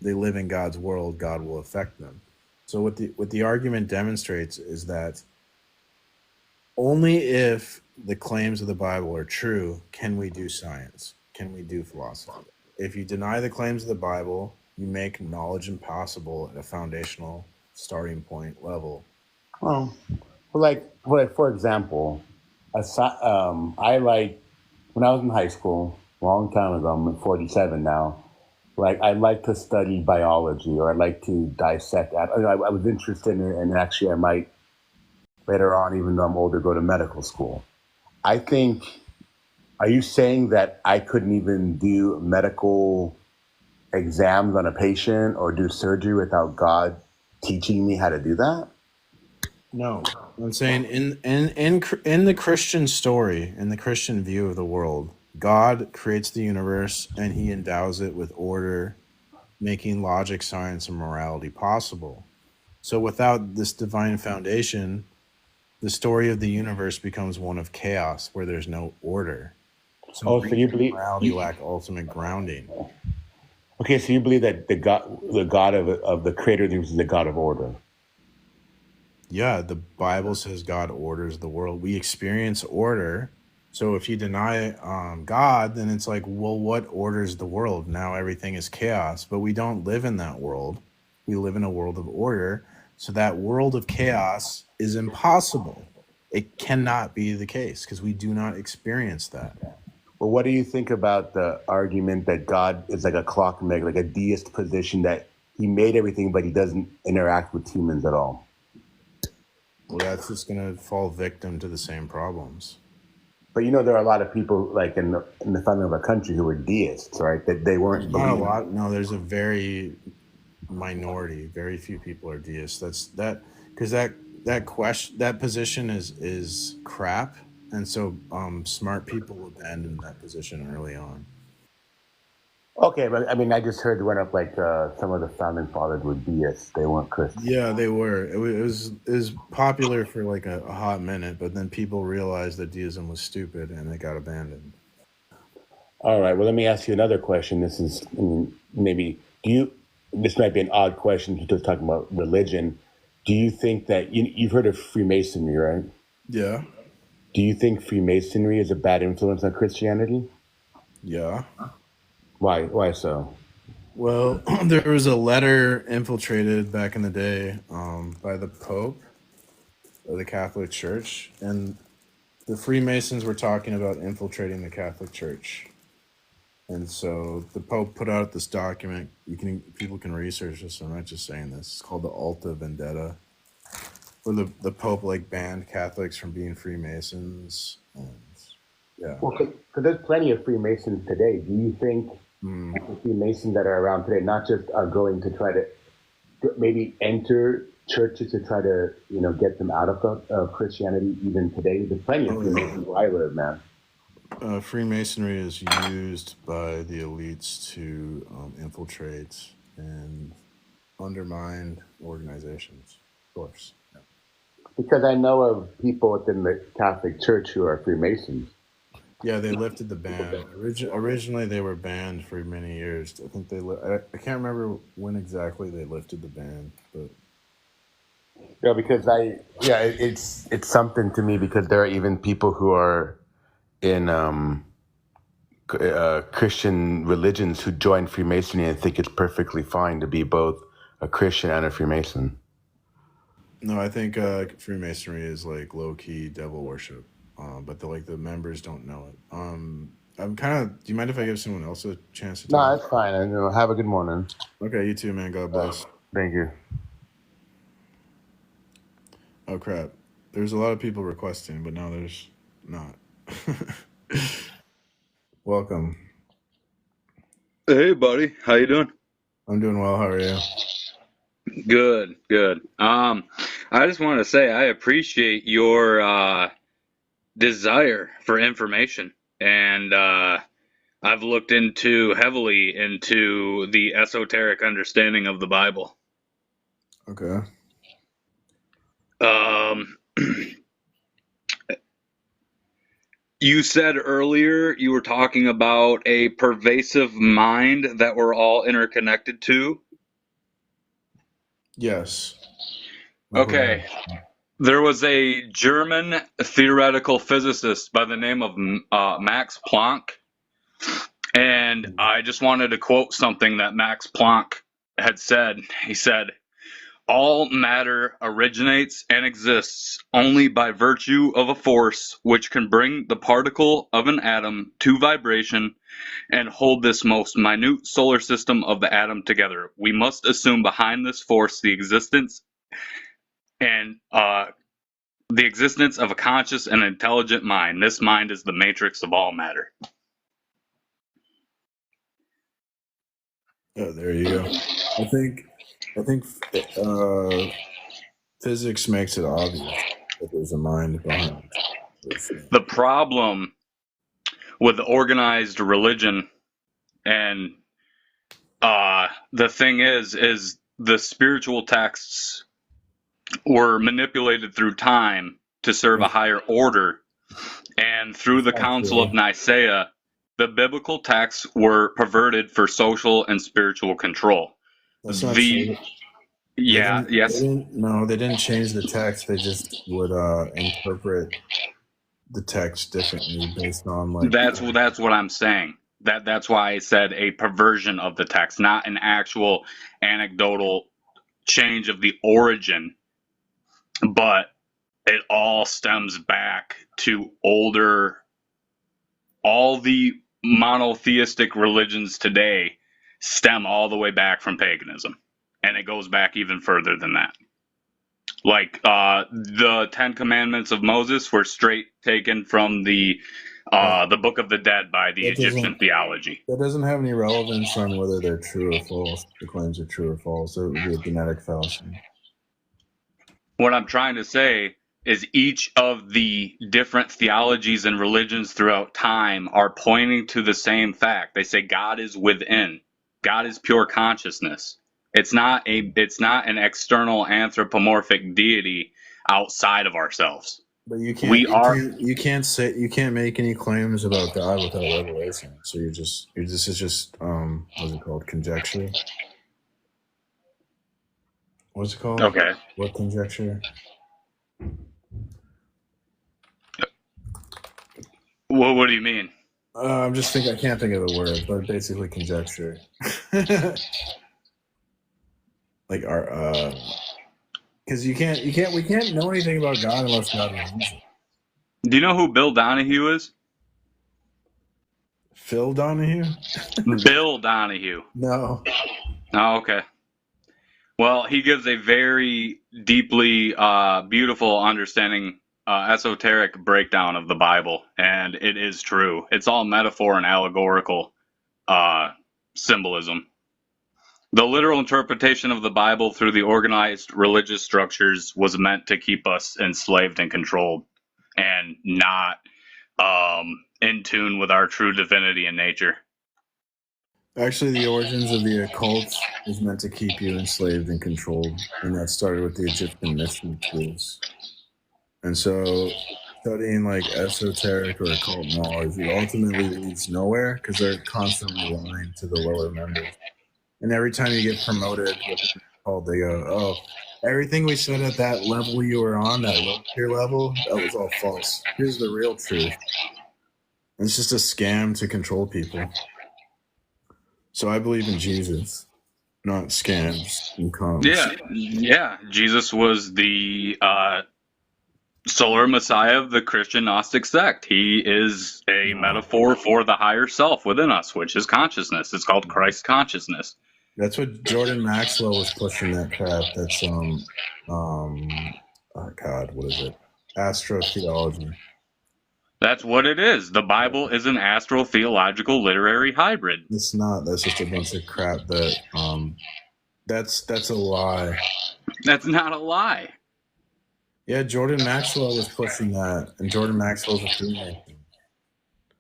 They live in God's world. God will affect them. So what the argument demonstrates is that only if the claims of the Bible are true can we do science, can we do philosophy. If you deny the claims of the Bible, you make knowledge impossible at a foundational starting point level. Well, for example, I like when I was in high school, a long time ago. I'm 47 now. Like I like to study biology, or I like to dissect. I was interested in it, and actually, I might later on, even though I'm older, go to medical school. I think. Are you saying that I couldn't even do medical exams on a patient or do surgery without God teaching me how to do that? No, I'm saying in the Christian story, in the Christian view of the world, God creates the universe and He endows it with order, making logic, science, and morality possible. So without this divine foundation, the story of the universe becomes one of chaos where there's no order. So Oh, so you reason and believe? morality lack ultimate grounding. Okay, so you believe that the God of the Creator of the universe is the God of order. Yeah, the Bible says God orders the world. We experience order. So if you deny God, then it's like, well, what orders the world? Now everything is chaos. But we don't live in that world. We live in a world of order. So that world of chaos is impossible. It cannot be the case because we do not experience that. Well, what do you think about the argument that God is like a clockmaker, like a deist position that He made everything, but He doesn't interact with humans at all? Well, that's just going to fall victim to the same problems. But there are a lot of people like in the founding of our country who were deists, right? That they weren't Not a believing. lot. No, there's a very minority. Very few people are deists. That's because that position is crap, and so smart people abandoned that position early on. Okay, but I mean, I just heard one of like some of the founding fathers were deists. They weren't Christians. Yeah, they were. It was popular for like a hot minute, but then people realized that deism was stupid, and it got abandoned. All right. Well, let me ask you another question. This is maybe this might be an odd question. You're just talking about religion. Do you think that you've heard of Freemasonry, right? Yeah. Do you think Freemasonry is a bad influence on Christianity? Yeah. Why? Why so? Well, there was a letter infiltrated back in the day by the Pope of the Catholic Church, and the Freemasons were talking about infiltrating the Catholic Church. And so the Pope put out this document. People can research this. I'm not just saying this. It's called the Alta Vendetta, where the Pope like banned Catholics from being Freemasons. And yeah. Well, because there's plenty of Freemasons today. Do you think the Freemasons that are around today not just are going to try to maybe enter churches to try to get them out of Christianity even today? There's plenty of Freemasons where I live, man. Freemasonry is used by the elites to infiltrate and undermine organizations, of course. Yeah. Because I know of people within the Catholic Church who are Freemasons. Yeah, they lifted the ban. Originally, they were banned for many years. I think I can't remember when exactly they lifted the ban, but yeah, because it's something to me because there are even people who are in Christian religions who join Freemasonry and think it's perfectly fine to be both a Christian and a Freemason. No, I think Freemasonry is like low key devil worship, but the members don't know it. I'm kind of. Do you mind if I give someone else a chance to talk? No, that's fine. Have a good morning. Okay, you too, man. God bless. Thank you. Oh crap! There's a lot of people requesting, but now there's not. Welcome. Hey, buddy. How you doing? I'm doing well. How are you? Good, good. I just wanted to say I appreciate your desire for information, and I've looked heavily into the esoteric understanding of the Bible. Okay. You said earlier you were talking about a pervasive mind that we're all interconnected to. Yes. Okay. There was a German theoretical physicist by the name of Max Planck, and I just wanted to quote something that Max Planck had said. He said, All matter originates and exists only by virtue of a force which can bring the particle of an atom to vibration and hold this most minute solar system of the atom together. We must assume behind this force the existence of a conscious and intelligent mind. This mind is the matrix of all matter. Oh, there you go. I think physics makes it obvious that there's a mind behind this. The problem with organized religion and the thing is the spiritual texts were manipulated through time to serve a higher order, and through the Council of Nicaea, the biblical texts were perverted for social and spiritual control. That's not true. Yes. They didn't change the text. They just would interpret the text differently based on like. That's what I'm saying. That's why I said a perversion of the text, not an actual anecdotal change of the origin, but it all stems back to older. All the monotheistic religions today stem all the way back from paganism, and it goes back even further than that. Like the 10 Commandments of Moses were straight taken from the Book of the Dead by the Egyptian theology. That doesn't have any relevance on whether they're true or false. The claims are true or false. It would be a genetic fallacy. What I'm trying to say is each of the different theologies and religions throughout time are pointing to the same fact. They say God is within. God is pure consciousness. It's not an external anthropomorphic deity outside of ourselves. But you can't make any claims about God without revelation. So this is just what's it called? Conjecture. What's it called? Okay. What conjecture? What do you mean? I'm just thinking. I can't think of the word, but basically conjecture. Like because we can't know anything about God unless God reveals it. Do you know who Bill Donahue is? Phil Donahue? Bill Donahue. No. Oh, okay. Well, he gives a very deeply beautiful understanding, esoteric breakdown of the Bible, and it is true. It's all metaphor and allegorical symbolism. The literal interpretation of the Bible through the organized religious structures was meant to keep us enslaved and controlled and not in tune with our true divinity and nature. Actually, the origins of the occult is meant to keep you enslaved and controlled, and that started with the Egyptian mystery schools. And so studying like esoteric or occult knowledge, it ultimately leads nowhere because they're constantly lying to the lower members. And every time you get promoted, they go, "Oh, everything we said at that level you were on, that low tier level, that was all false. Here's the real truth." And it's just a scam to control people. So I believe in Jesus, not scams and cons. Yeah. Jesus was the solar messiah of the Christian Gnostic sect. He is a metaphor for the higher self within us, which is consciousness. It's called Christ consciousness. That's what Jordan Maxwell was pushing, that crap. That's oh God, what is it? Astrotheology. That's what it is. The Bible is an astrotheological literary hybrid. It's not. That's just a bunch of crap that that's a lie. That's not a lie. Yeah, Jordan Maxwell was pushing that, and Jordan Maxwell's a Freemason.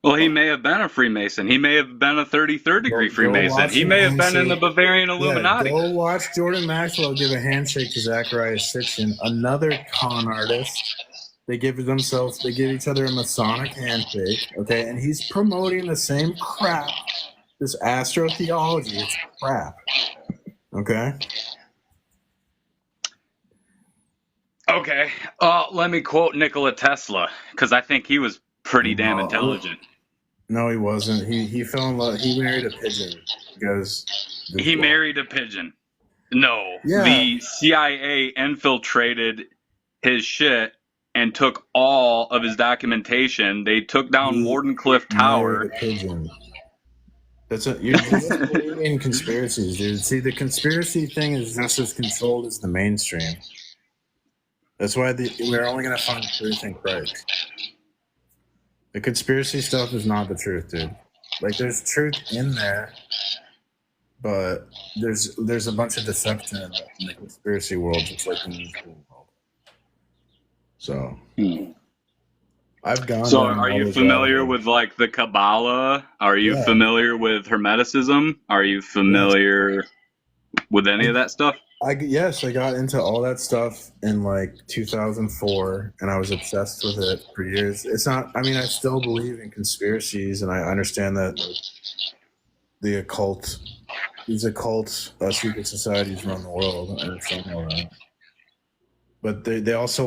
Well, he may have been a Freemason. He may have been a 33rd degree Freemason. He may have been in the Bavarian Illuminati. Go watch Jordan Maxwell give a handshake to Zachariah Sitchin, another con artist. They give each other a Masonic handshake, okay? And he's promoting the same crap, this astrotheology. It's crap, okay? Okay, let me quote Nikola Tesla, because I think he was pretty damn intelligent. No, he wasn't. He fell in love. He married a pigeon. He married a pigeon. No, Yeah. the CIA infiltrated his shit and took all of his documentation. They took down Wardenclyffe Tower. Pigeon. You're just believing in conspiracies, dude. See, the conspiracy thing is just as controlled as the mainstream. That's why we're only going to find truth in Christ. The conspiracy stuff is not the truth, dude. Like, there's truth in there, but there's a bunch of deception in the conspiracy world, just like in the mainstream world. So, I've gone. So, are you familiar with like the Kabbalah? Are you familiar with Hermeticism? Are you familiar with any of that stuff? Yes, I got into all that stuff in like 2004, and I was obsessed with it for years. It's not. I mean, I still believe in conspiracies, and I understand that the occult, these occult secret societies around the world. I understand all that. But they always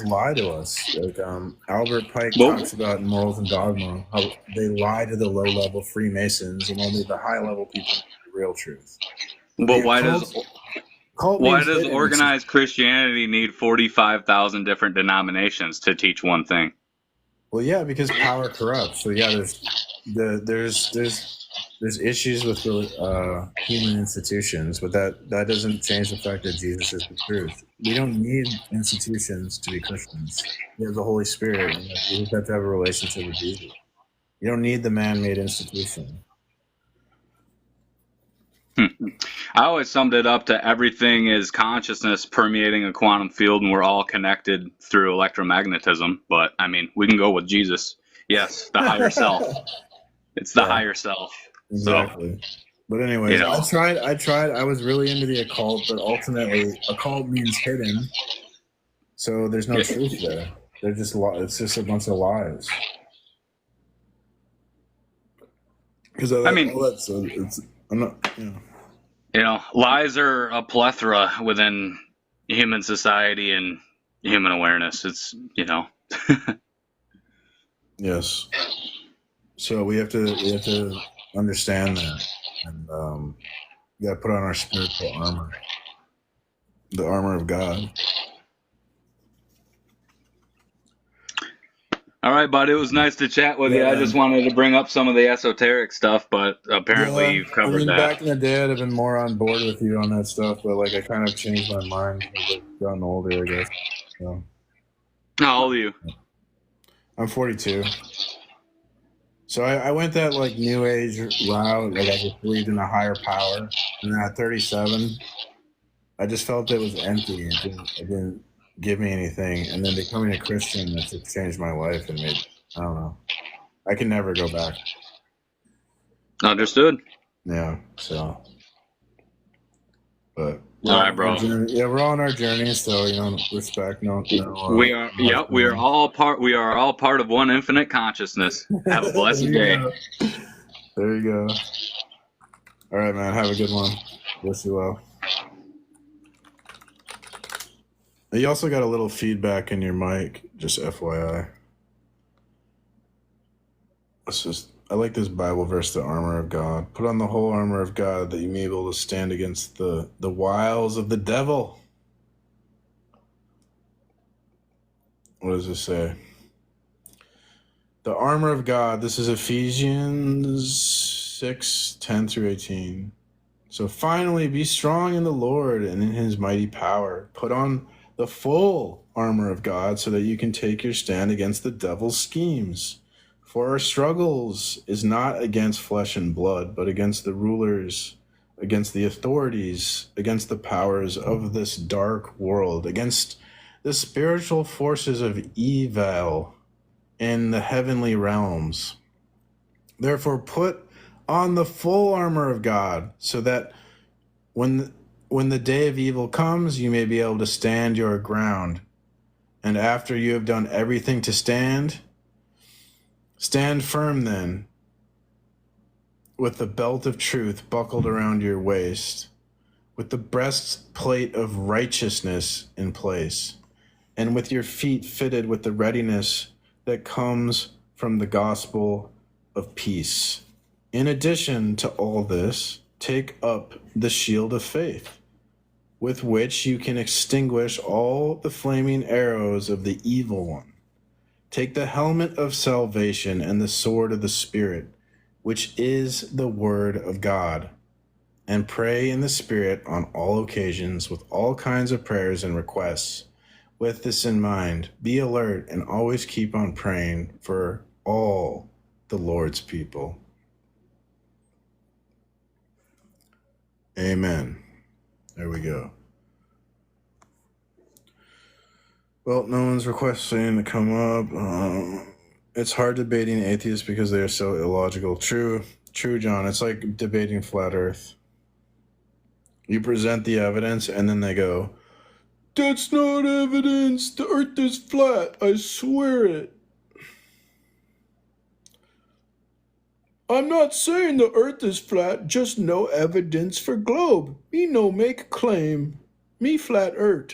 lie to us. Like Albert Pike talks about in Morals and Dogma, how they lie to the low-level Freemasons, and only the high-level people know the real truth. But why does organized Christianity need 45,000 different denominations to teach one thing? Well, yeah, because power corrupts. So yeah, there's issues with human institutions, but that doesn't change the fact that Jesus is the truth. We don't need institutions to be Christians. We have the Holy Spirit, and you just have to have a relationship with Jesus. You don't need the man-made institution. I always summed it up to everything is consciousness permeating a quantum field, and we're all connected through electromagnetism. But I mean, we can go with Jesus. Yes, the higher self. It's the higher self. Exactly. So, but anyways, I tried. I was really into the occult, but ultimately, occult means hidden. So there's no truth there. They're just it's just a bunch of lies. Because I mean, all that, so I'm not. Lies are a plethora within human society and human awareness. It's Yes. So we have to understand that, and we got to put on our spiritual armor, the armor of God. All right, bud. It was nice to chat with you. I just wanted to bring up some of the esoteric stuff, but apparently you've covered that. Back in the day, I'd have been more on board with you on that stuff, but like I kind of changed my mind as I've gotten older, I guess. So. How old are you? I'm 42. So I went that like new age route, like I just believed in a higher power, and then at 37, I just felt it was empty. It didn't give me anything, and then becoming a Christian, that just changed my life and made, I don't know, I can never go back. Understood. Yeah. So, but all right, bro. We're on our journey, so respect. We are. Yep. We are all part. We are all part of one infinite consciousness. Have a blessed day. There you go. All right, man. Have a good one. Wish you well. You also got a little feedback in your mic, just FYI. I like this Bible verse, the armor of God. Put on the whole armor of God that you may be able to stand against the wiles of the devil. What does it say? The armor of God, this is Ephesians 6:10 through 18. So finally, be strong in the Lord and in his mighty power. Put on the full armor of God so that you can take your stand against the devil's schemes. For our struggles is not against flesh and blood, but against the rulers, against the authorities, against the powers of this dark world, against the spiritual forces of evil in the heavenly realms. Therefore, put on the full armor of God so that when the day of evil comes, you may be able to stand your ground. And after you have done everything to stand firm then, with the belt of truth buckled around your waist, with the breastplate of righteousness in place, and with your feet fitted with the readiness that comes from the gospel of peace. In addition to all this, take up the shield of faith, with which you can extinguish all the flaming arrows of the evil one. Take the helmet of salvation and the sword of the Spirit, which is the word of God, and pray in the Spirit on all occasions with all kinds of prayers and requests. With this in mind, be alert and always keep on praying for all the Lord's people. Amen. There we go. Well, no one's requesting to come up. It's hard debating atheists because they are so illogical. True, John. It's like debating flat Earth. You present the evidence, and then they go, "That's not evidence. The Earth is flat. I swear it. I'm not saying the Earth is flat. Just no evidence for globe. Me no make claim. Me flat Earth."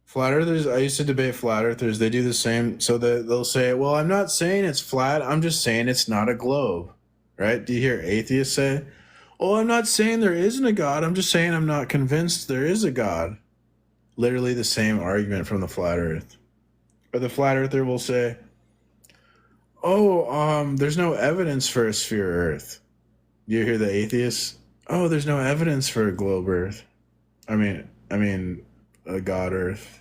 Flat earthers, I used to debate flat earthers. They do the same. So they'll say, well, I'm not saying it's flat. I'm just saying it's not a globe. Right? Do you hear atheists say, oh, I'm not saying there isn't a God. I'm just saying I'm not convinced there is a God. Literally the same argument from the flat earth. Or the flat earther will say, oh, there's no evidence for a sphere earth. You hear the atheists? Oh, there's no evidence for a globe earth. I mean, a God earth.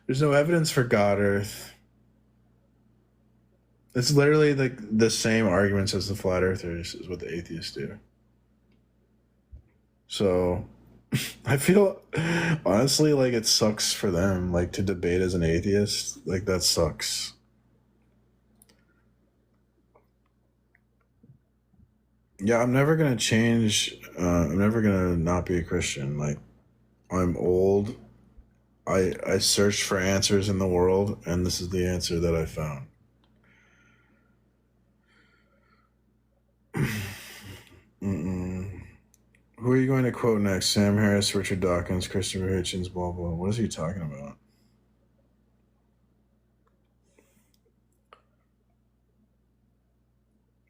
There's no evidence for God earth. It's literally the same arguments as the flat earthers is what the atheists do. So I feel honestly like it sucks for them, like to debate as an atheist. Like that sucks. Yeah, I'm never gonna change. I'm never gonna not be a Christian. Like I'm old. I searched for answers in the world, and this is the answer that I found. Who are you going to quote next? Sam Harris, Richard Dawkins, Christopher Hitchens, blah, blah. What is he talking about?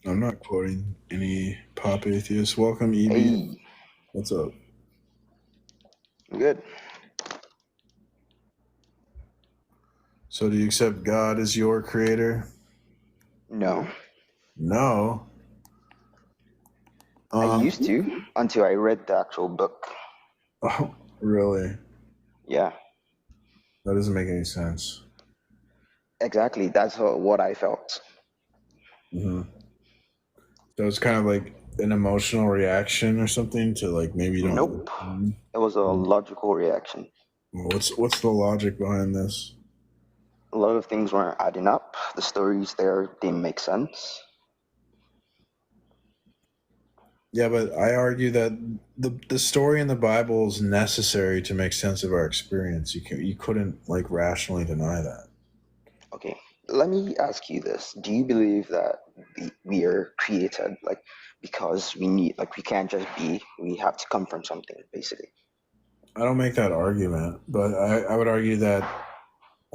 I'm not quoting any pop atheists. Welcome, EB. Hey. What's up? Good. So do you accept God as your creator? No. No? I used to until I read the actual book. Oh, really? Yeah. That doesn't make any sense. Exactly. That's what I felt. Mm-hmm. So it's kind of like an emotional reaction or something to like maybe you don't. Nope. It was a logical reaction. What's the logic behind this? A lot of things weren't adding up. The stories there didn't make sense. Yeah, but I argue that the story in the Bible is necessary to make sense of our experience. You couldn't like rationally deny that. Okay, let me ask you this: do you believe that we are created like because we can't just be? We have to come from something, basically. I don't make that argument, but I would argue that.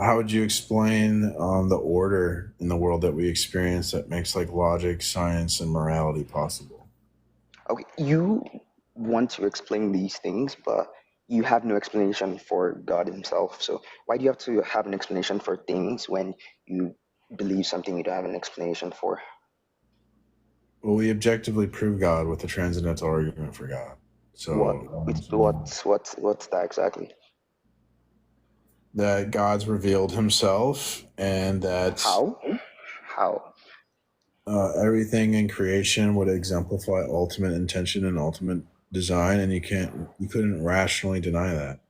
How would you explain the order in the world that we experience that makes like logic, science, and morality possible? Okay, you want to explain these things, but you have no explanation for God himself. So why do you have to have an explanation for things when you believe something you don't have an explanation for? Well, we objectively prove God with the transcendental argument for God. So what's that exactly? That God's revealed himself and that How? Everything in creation would exemplify ultimate intention and ultimate design, and you couldn't rationally deny that.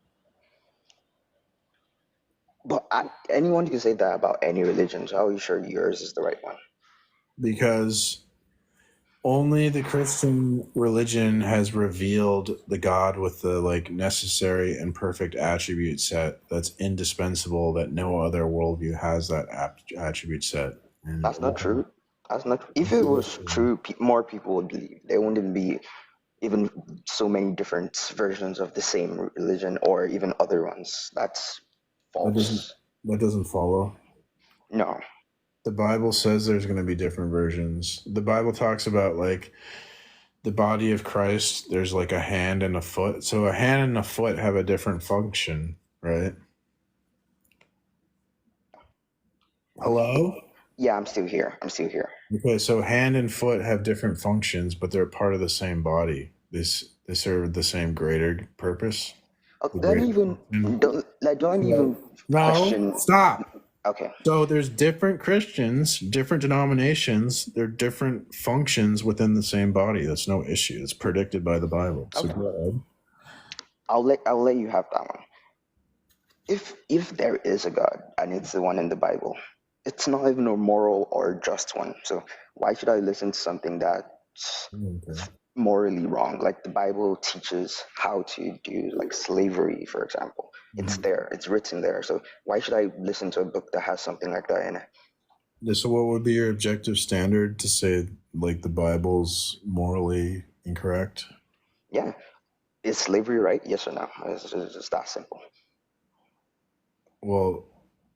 But anyone can say that about any religion. So how are you sure yours is the right one? Because only the Christian religion has revealed the God with the like necessary and perfect attribute set that's indispensable, that no other worldview has that attribute set. And that's not true. That's not. If it was true, more people would believe. There wouldn't be even so many different versions of the same religion or even other ones. That's false. That doesn't follow. No. The Bible says there's going to be different versions. The Bible talks about like the body of Christ. There's like a hand and a foot. So a hand and a foot have a different function, right? Hello? Yeah, I'm still here. Okay, so hand and foot have different functions, but they're part of the same body. They serve the same greater purpose. Don't even question. Stop. Okay. So there's different Christians, different denominations. There are different functions within the same body. That's no issue. It's predicted by the Bible. So Okay. go ahead. I'll let you have that one. If there is a God and it's the one in the Bible, it's not even a moral or just one. So why should I listen to something that's morally wrong? Like the Bible teaches how to do like slavery, for example. It's there. It's written there. So why should I listen to a book that has something like that in it? Yeah, so what would be your objective standard to say like the Bible's morally incorrect? Yeah. Is slavery right? Yes or no? It's just that simple. Well,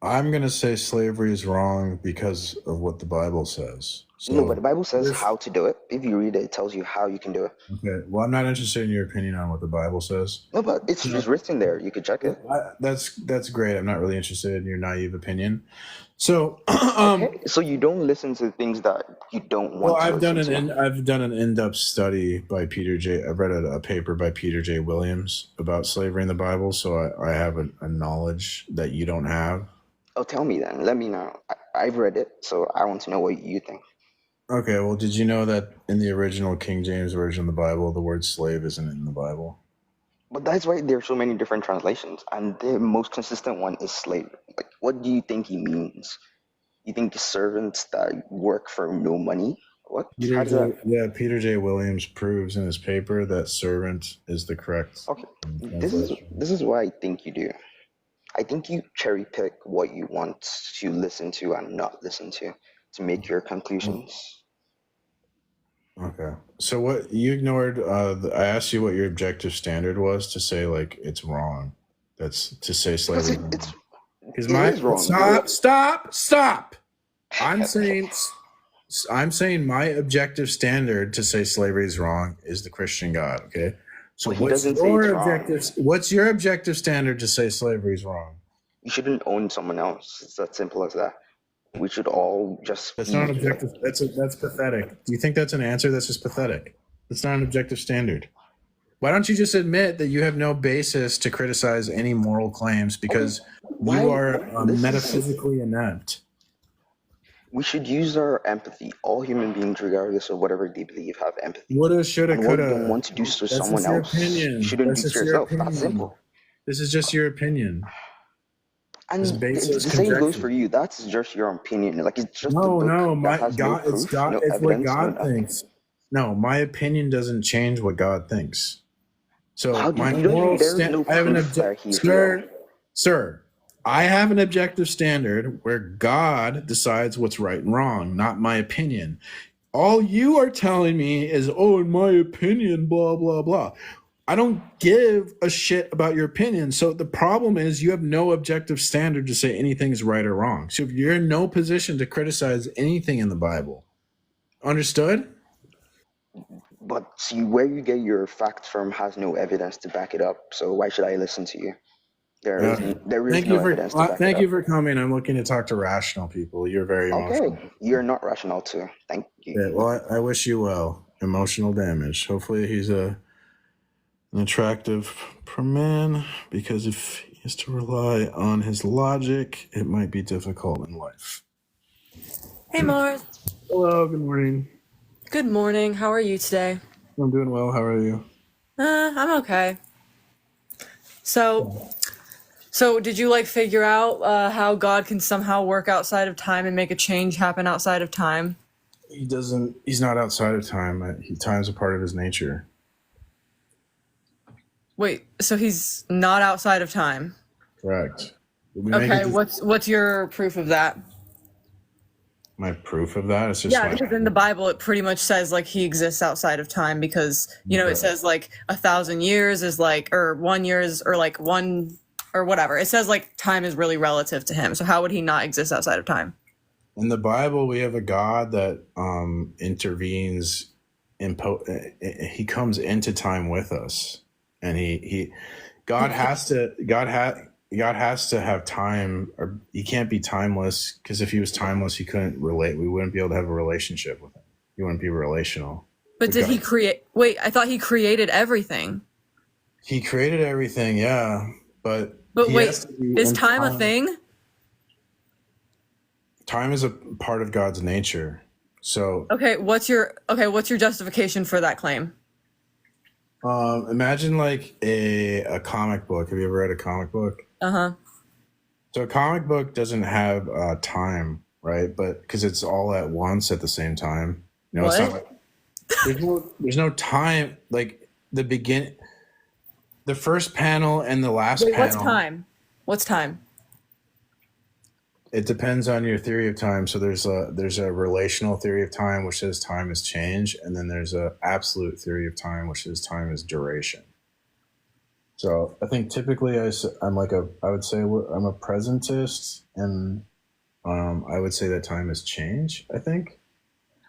I'm going to say slavery is wrong because of what the Bible says. So, No, but the Bible says how to do it. If you read it, it tells you how you can do it. Okay. Well, I'm not interested in your opinion on what the Bible says. No, but it's just written there. You could check it. That's great. I'm not really interested in your naive opinion. So, okay. So you don't listen to things that you don't want. Well, I've done an in-depth study by Peter J. I've read a paper by Peter J. Williams about slavery in the Bible. So I have a knowledge that you don't have. Oh, tell me then. Let me know. I've read it, so I want to know what you think. Okay, well, did you know that in the original King James Version of the Bible, the word slave isn't in the Bible? But that's why there are so many different translations, and the most consistent one is slave. Like, what do you think he means? You think servants that work for no money? What? Peter J. Williams proves in his paper that servant is the correct. Okay, this is what I think you do. I think you cherry pick what you want to listen to and not listen to make your conclusions. Okay. So what you ignored, I asked you what your objective standard was to say like it's wrong. That's to say slavery. It's wrong. Stop. I'm saying my objective standard to say slavery is wrong is the Christian God. Okay. So what's your objective standard to say slavery is wrong? You shouldn't own someone else. It's that simple as that. We should all just. That's not objective. That's pathetic. Do you think that's an answer? That's just pathetic. That's not an objective standard. Why don't you just admit that you have no basis to criticize any moral claims because you are metaphysically inept? We should use our empathy. All human beings, regardless of whatever they believe, have empathy. Woulda, shoulda, coulda. What you don't want to do to someone else, you shouldn't do to yourself. That's simple. This is just your opinion. And the same goes for you. That's just your opinion. Like it's just it's what God thinks. No, my opinion doesn't change what God thinks. So my moral standard. I have an objective, sir. I have an objective standard where God decides what's right and wrong, not my opinion. All you are telling me is, in my opinion, blah, blah, blah. I don't give a shit about your opinion. So the problem is you have no objective standard to say anything is right or wrong. So you're in no position to criticize anything in the Bible. Understood? But see, where you get your facts from has no evidence to back it up. So why should I listen to you? There is no evidence to back it up. Thank you for coming. I'm looking to talk to rational people. You're very emotional. Okay, you're not rational too. Thank you. Yeah, well, I wish you well. Emotional damage. Hopefully he's an attractive man, because if he has to rely on his logic, it might be difficult in life. Hey, Mars. Hello, good morning. Good morning. How are you today? I'm doing well. How are you? I'm okay. So did you figure out how God can somehow work outside of time and make a change happen outside of time? He's not outside of time. Time's a part of his nature. Wait, so he's not outside of time? Correct. Okay, what's your proof of that? My proof of that is just because in the Bible it pretty much says he exists outside of time because it says 1,000 years is or 1 year is or one or whatever. It says time is really relative to him. So how would he not exist outside of time? In the Bible, we have a God that intervenes. He comes into time with us, and God has to have time, or he can't be timeless, because if he was timeless, he couldn't relate. We wouldn't be able to have a relationship with him. He wouldn't be relational. But did he create? Wait, I thought he created everything. He created everything, yeah, but wait, is time a thing? Time is a part of God's nature. So what's your justification for that claim? Imagine like a comic book. Have you ever read a comic book? Uh-huh. So a comic book doesn't have time, right? But because it's all at once at the same time. You know, what? It's not like, there's no time, like the first panel and the last panel. What's time? It depends on your theory of time. So there's a relational theory of time, which says time is change, and then there's a absolute theory of time, which says time is duration. So I think typically I would say I'm a presentist, and I would say that time is change, I think.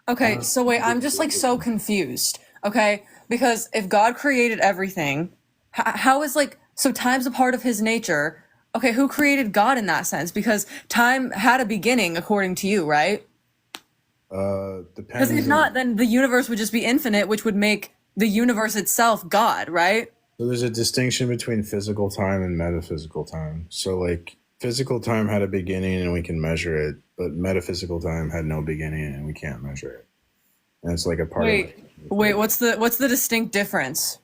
Okay, so wait, I'm just like so confused. Okay, because if God created everything, how is so time's a part of his nature? Okay, who created God in that sense? Because time had a beginning, according to you, right? Depends. Because if not, then the universe would just be infinite, which would make the universe itself God, right? So there's a distinction between physical time and metaphysical time. So like physical time had a beginning and we can measure it, but metaphysical time had no beginning and we can't measure it. And it's like a part of it. Wait, what's the distinct difference?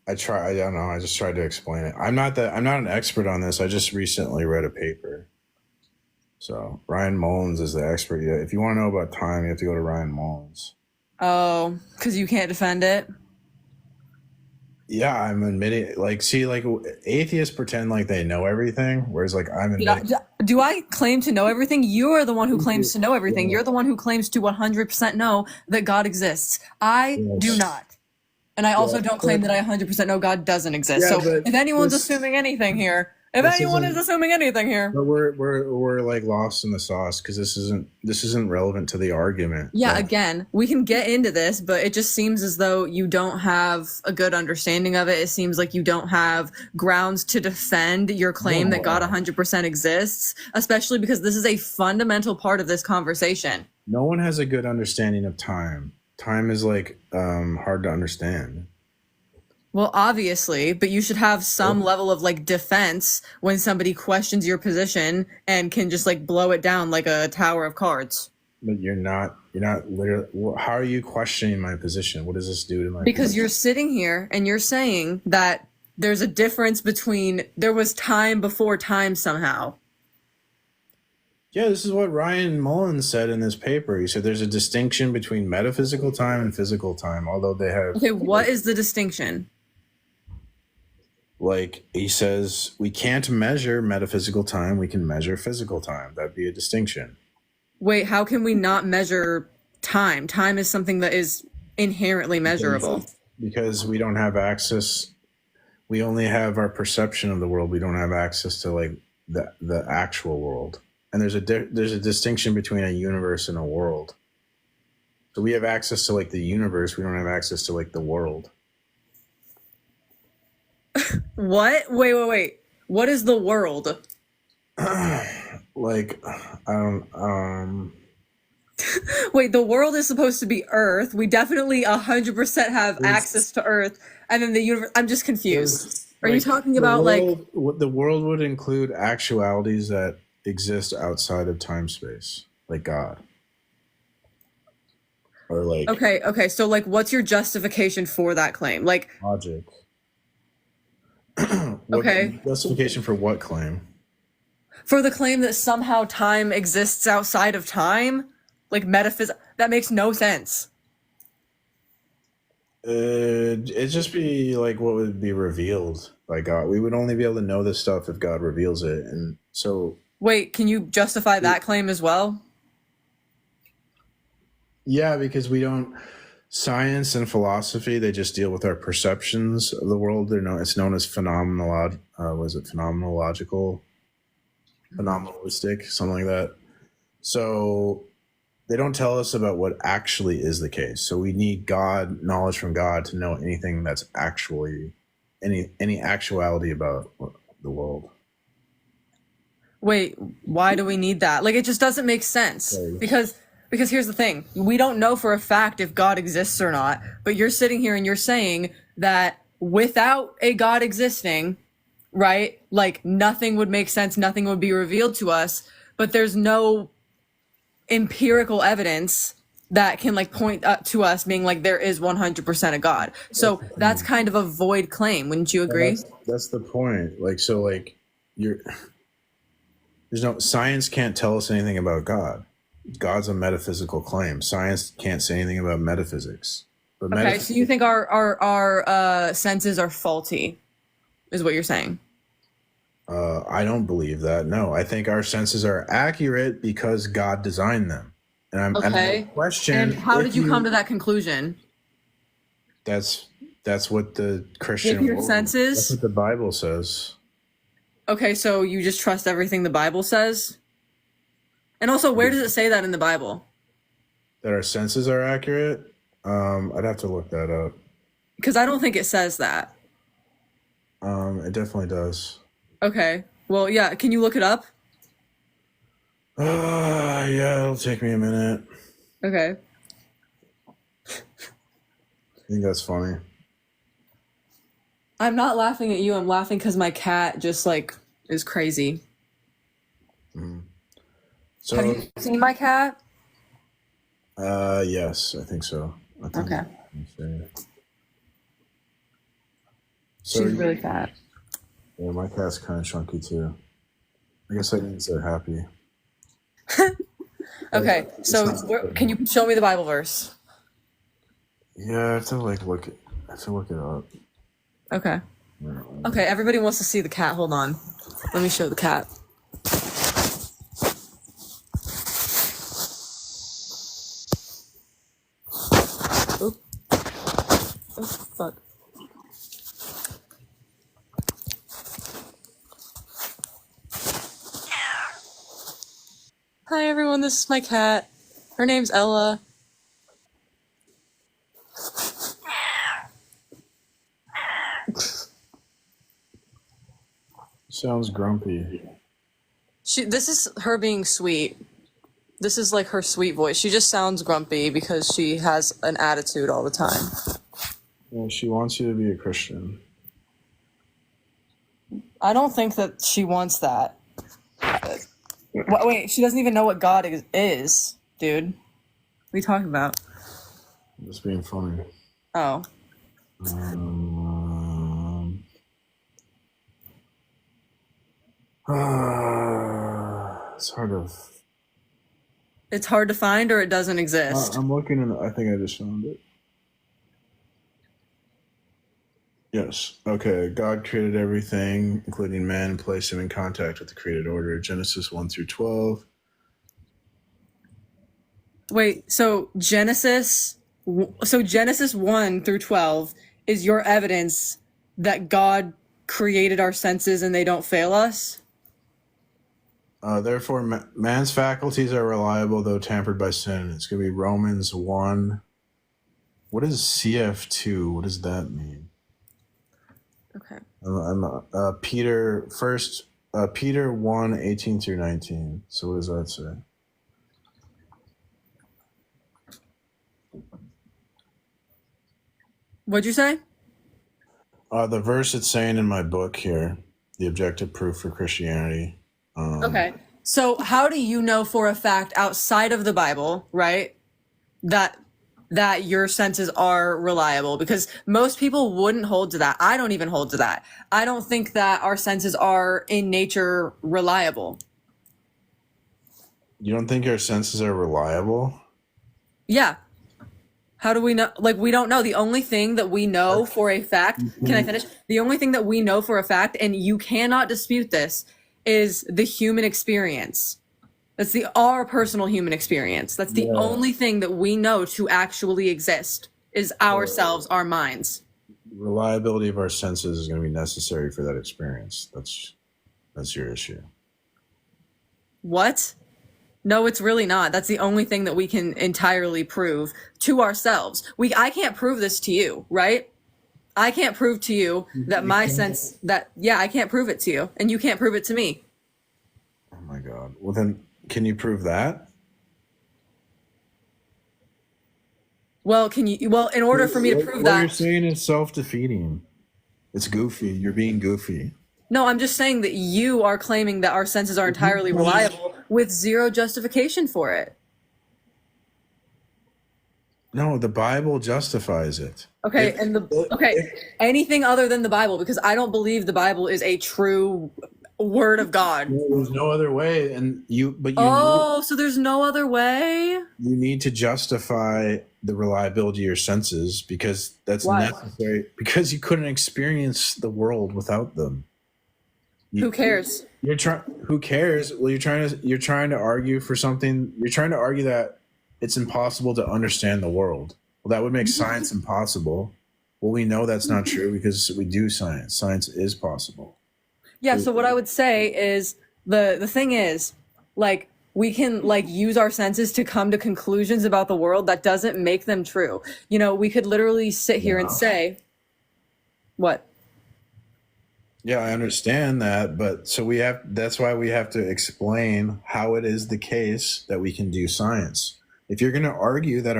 I don't know. I just tried to explain it. I'm not an expert on this. I just recently read a paper. So Ryan Mullins is the expert. Yeah, if you want to know about time, you have to go to Ryan Mullins. Oh, because you can't defend it? Yeah, I'm admitting. Atheists pretend like they know everything, whereas I'm admitting. Do I claim to know everything? You are the one who claims to know everything. You're the one who claims to 100% know that God exists. I do not. And I also don't claim that I 100% know God doesn't exist. Yeah, so if anyone's assuming anything here, but we're like lost in the sauce because this isn't relevant to the argument. Yeah, again, we can get into this, but it just seems as though you don't have a good understanding of it. It seems like you don't have grounds to defend your claim that God 100% exists, especially because this is a fundamental part of this conversation. No one has a good understanding of time. Time is hard to understand. Well, obviously, but you should have some level of defense when somebody questions your position and can just blow it down like a tower of cards. But you're not literally. How are you questioning my position? What does this do to my Because position? You're sitting here and you're saying that there's a difference between there was time before time somehow. Yeah, this is what Ryan Mullins said in this paper. He said there's a distinction between metaphysical time and physical time, although they have... Okay, what is the distinction? He says, we can't measure metaphysical time, we can measure physical time. That'd be a distinction. Wait, how can we not measure time? Time is something that is inherently measurable. Because we don't have access... We only have our perception of the world. We don't have access to, the actual world. And there's a distinction between a universe and a world. So we have access to the universe. We don't have access to the world. What? Wait. What is the world? Wait, the world is supposed to be Earth. We definitely 100% have access to Earth. And then the universe, I'm just confused. Are you talking about the world would include actualities that exist outside of time space, like God, or okay, so what's your justification for that claim? Logic. Okay, justification for what claim? For the claim that somehow time exists outside of time, metaphysics. That makes no sense. It'd just be what would be revealed by God. We would only be able to know this stuff if God reveals it, and so. Wait, can you justify that claim as well? Yeah, because we don't. Science and philosophy, they just deal with our perceptions of the world. It's known as phenomenological phenomenalistic, something like that. So they don't tell us about what actually is the case. So we need knowledge from God to know anything that's actually any actuality about the world. Wait, why do we need that? Like, it just doesn't make sense. Because here's the thing. We don't know for a fact if God exists or not, but you're sitting here and you're saying that without a God existing, right? Like, nothing would make sense, nothing would be revealed to us, but there's no empirical evidence that can like point up to us being like there is 100% a God. So that's kind of a void claim, wouldn't you agree? That's the point. Like, so like there's no science can't tell us anything about God. God's a metaphysical claim. Science can't say anything about metaphysics. But okay, so you think our senses are faulty, is what you're saying? I don't believe that. No, I think our senses are accurate because God designed them. And I'm okay. Question. And how did you come to that conclusion? That's what the Christian with your senses. That's what the Bible says. Okay, so you just trust everything the Bible says? And also, where does it say that in the Bible? That our senses are accurate? I'd have to look that up. Because I don't think it says that. It definitely does. Okay. Well, yeah. Can you look it up? Yeah, it'll take me a minute. Okay. I think that's funny. I'm not laughing at you. I'm laughing because my cat just like is crazy. Mm. So, have you seen my cat? Yes, I think so. Okay. So she's really fat. Yeah, my cat's kind of chunky too. I guess that means they're happy. Okay, so can you show me the Bible verse? Yeah, I have to look it up. Okay. Okay, everybody wants to see the cat. Hold on. Let me show the cat. Oop. Oh, fuck. Hi everyone, this is my cat. Her name's Ella. Sounds grumpy. This is her being sweet. This is like her sweet voice. She just sounds grumpy because she has an attitude all the time. Yeah, she wants you to be a Christian. I don't think that she wants that. Wait, she doesn't even know what God is, dude. What are you talking about? I'm just being funny. Oh. It's hard to. It's hard to find, or it doesn't exist. I'm looking in. I think I just found it. Yes. Okay. God created everything, including man, and placed him in contact with the created order. Genesis 1-12. Wait. So Genesis 1-12 is your evidence that God created our senses and they don't fail us? Therefore, man's faculties are reliable, though tampered by sin. It's going to be Romans 1. What is CF2? What does that mean? Okay. Peter 1:18-19. So what does that say? What'd you say? The verse it's saying in my book here, The Objective Proof for Christianity. Okay. So how do you know for a fact outside of the Bible, right, that your senses are reliable? Because most people wouldn't hold to that. I don't even hold to that. I don't think that our senses are in nature reliable. You don't think our senses are reliable? Yeah. How do we know? Like, we don't know. The only thing that we know for a fact, can I finish? The only thing that we know for a fact, and you cannot dispute this, is the human experience. That's our personal human experience. That's the only thing that we know to actually exist is ourselves, our minds. Reliability of our senses is going to be necessary for that experience. That's your issue. What? No, it's really not. That's the only thing that we can entirely prove to ourselves. I can't prove this to you, right? I can't prove to you that I can't prove it to you, and you can't prove it to me. Oh my God. Well, then, can you prove that? Well, in order for me to prove that. What you're saying is self-defeating. It's goofy. You're being goofy. No, I'm just saying that you are claiming that our senses are entirely reliable with zero justification for it. No, the Bible justifies it. Okay, anything other than the Bible, because I don't believe the Bible is a true word of God. There's no other way, so there's no other way? You need to justify the reliability of your senses because that's necessary. Because you couldn't experience the world without them. Who cares? Who cares? Well, you're trying to argue for something. You're trying to argue that it's impossible to understand the world. Well, that would make science impossible. Well, we know that's not true because we do science. Science is possible. Yeah, so what I would say is the thing is, like, we can like use our senses to come to conclusions about the world. That doesn't make them true. You know, we could literally sit here and say, what? Yeah, I understand that, but that's why we have to explain how it is the case that we can do science. If you're going to argue that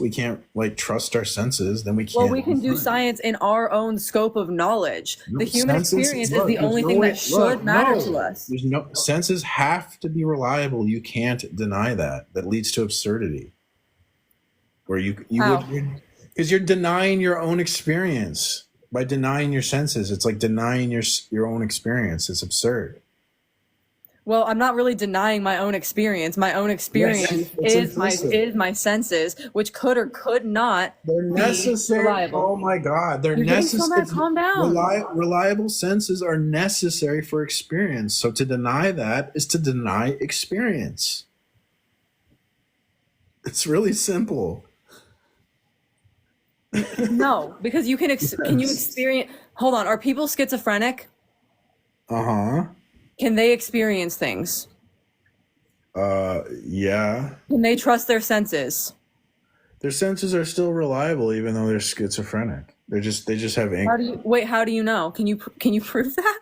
we can't like trust our senses, then we can't. Well, we can do science in our own scope of knowledge. The human experience is the only thing that should matter to us. There's no senses have to be reliable. You can't deny that. That leads to absurdity. Where because you're denying your own experience by denying your senses. It's like denying your own experience. It's absurd. Well, I'm not really denying my own experience. My own experience is my senses, which could or could not They're necessary. Be reliable. Oh my God, they're necessary. Calm down. Reliable senses are necessary for experience. So to deny that is to deny experience. It's really simple. No, because you can you experience. Hold on, are people schizophrenic? Uh-huh. Can they experience things? Yeah. Can they trust their senses? Their senses are still reliable, even though they're schizophrenic. They just have. How do you know? Can you prove that?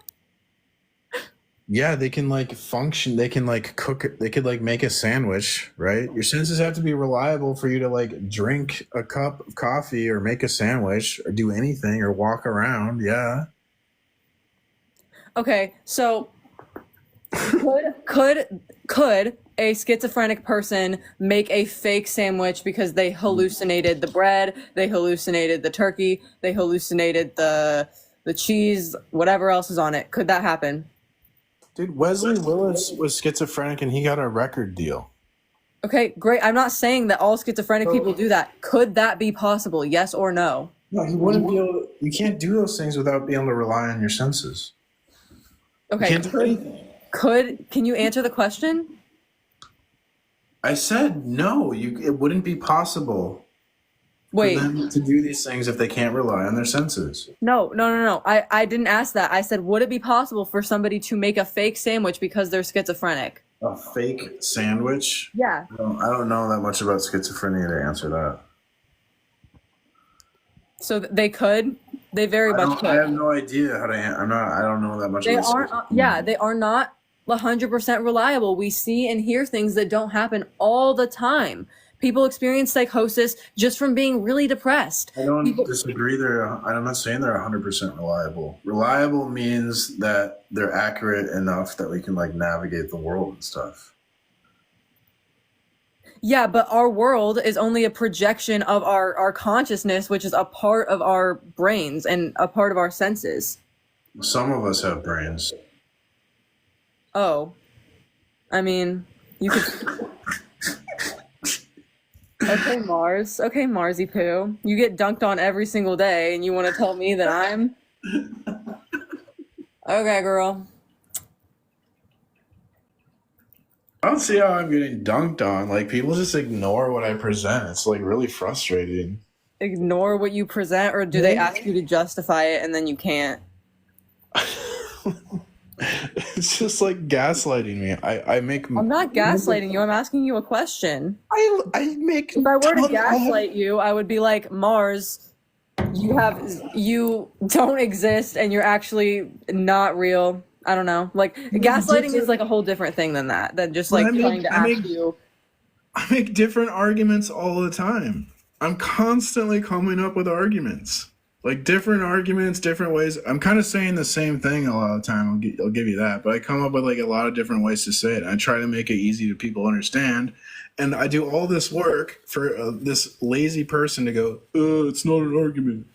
Yeah, they can like function. They can like cook. They could like make a sandwich, right? Your senses have to be reliable for you to like drink a cup of coffee or make a sandwich or do anything or walk around. Yeah. Okay, so could a schizophrenic person make a fake sandwich because they hallucinated the bread, they hallucinated the turkey, they hallucinated the cheese, whatever else is on it? Could that happen? Dude, Wesley Willis was schizophrenic and he got a record deal. Okay, great. I'm not saying that all schizophrenic people do that. Could that be possible? Yes or no? No, he wouldn't be able to, you can't do those things without being able to rely on your senses. Okay. Can you answer the question? I said no. It wouldn't be possible for them to do these things if they can't rely on their senses. No. I didn't ask that. I said, would it be possible for somebody to make a fake sandwich because they're schizophrenic? A fake sandwich? Yeah. I don't know that much about schizophrenia to answer that. So they could. They very much could. I have no idea how to. I don't know that much. They are. They are not 100% reliable. We see and hear things that don't happen all the time. People experience psychosis just from being really depressed. I don't disagree. I'm not saying they're 100% reliable. Reliable means that they're accurate enough that we can like navigate the world and stuff. Yeah, but our world is only a projection of our consciousness, which is a part of our brains and a part of our senses. Some of us have brains. Oh. I mean, you could... Okay, Mars. Okay, Marsy Poo. You get dunked on every single day, and you want to tell me that I'm... Okay, girl. I don't see how I'm getting dunked on. Like, people just ignore what I present. It's, like, really frustrating. Ignore what you present, or do they ask you to justify it and then you can't? It's just like gaslighting me. I'm not gaslighting you. I'm asking you a question. I make. If I were to gaslight you, I would be like, Mars, you don't exist and you're actually not real. I don't know. Like gaslighting is like a whole different thing than that. Than just like trying to ask you. I make different arguments all the time. I'm constantly coming up with arguments. Like different arguments, different ways. I'm kind of saying the same thing a lot of the time. I'll give you that. But I come up with like a lot of different ways to say it. I try to make it easy to people understand. And I do all this work for this lazy person to go, it's not an argument.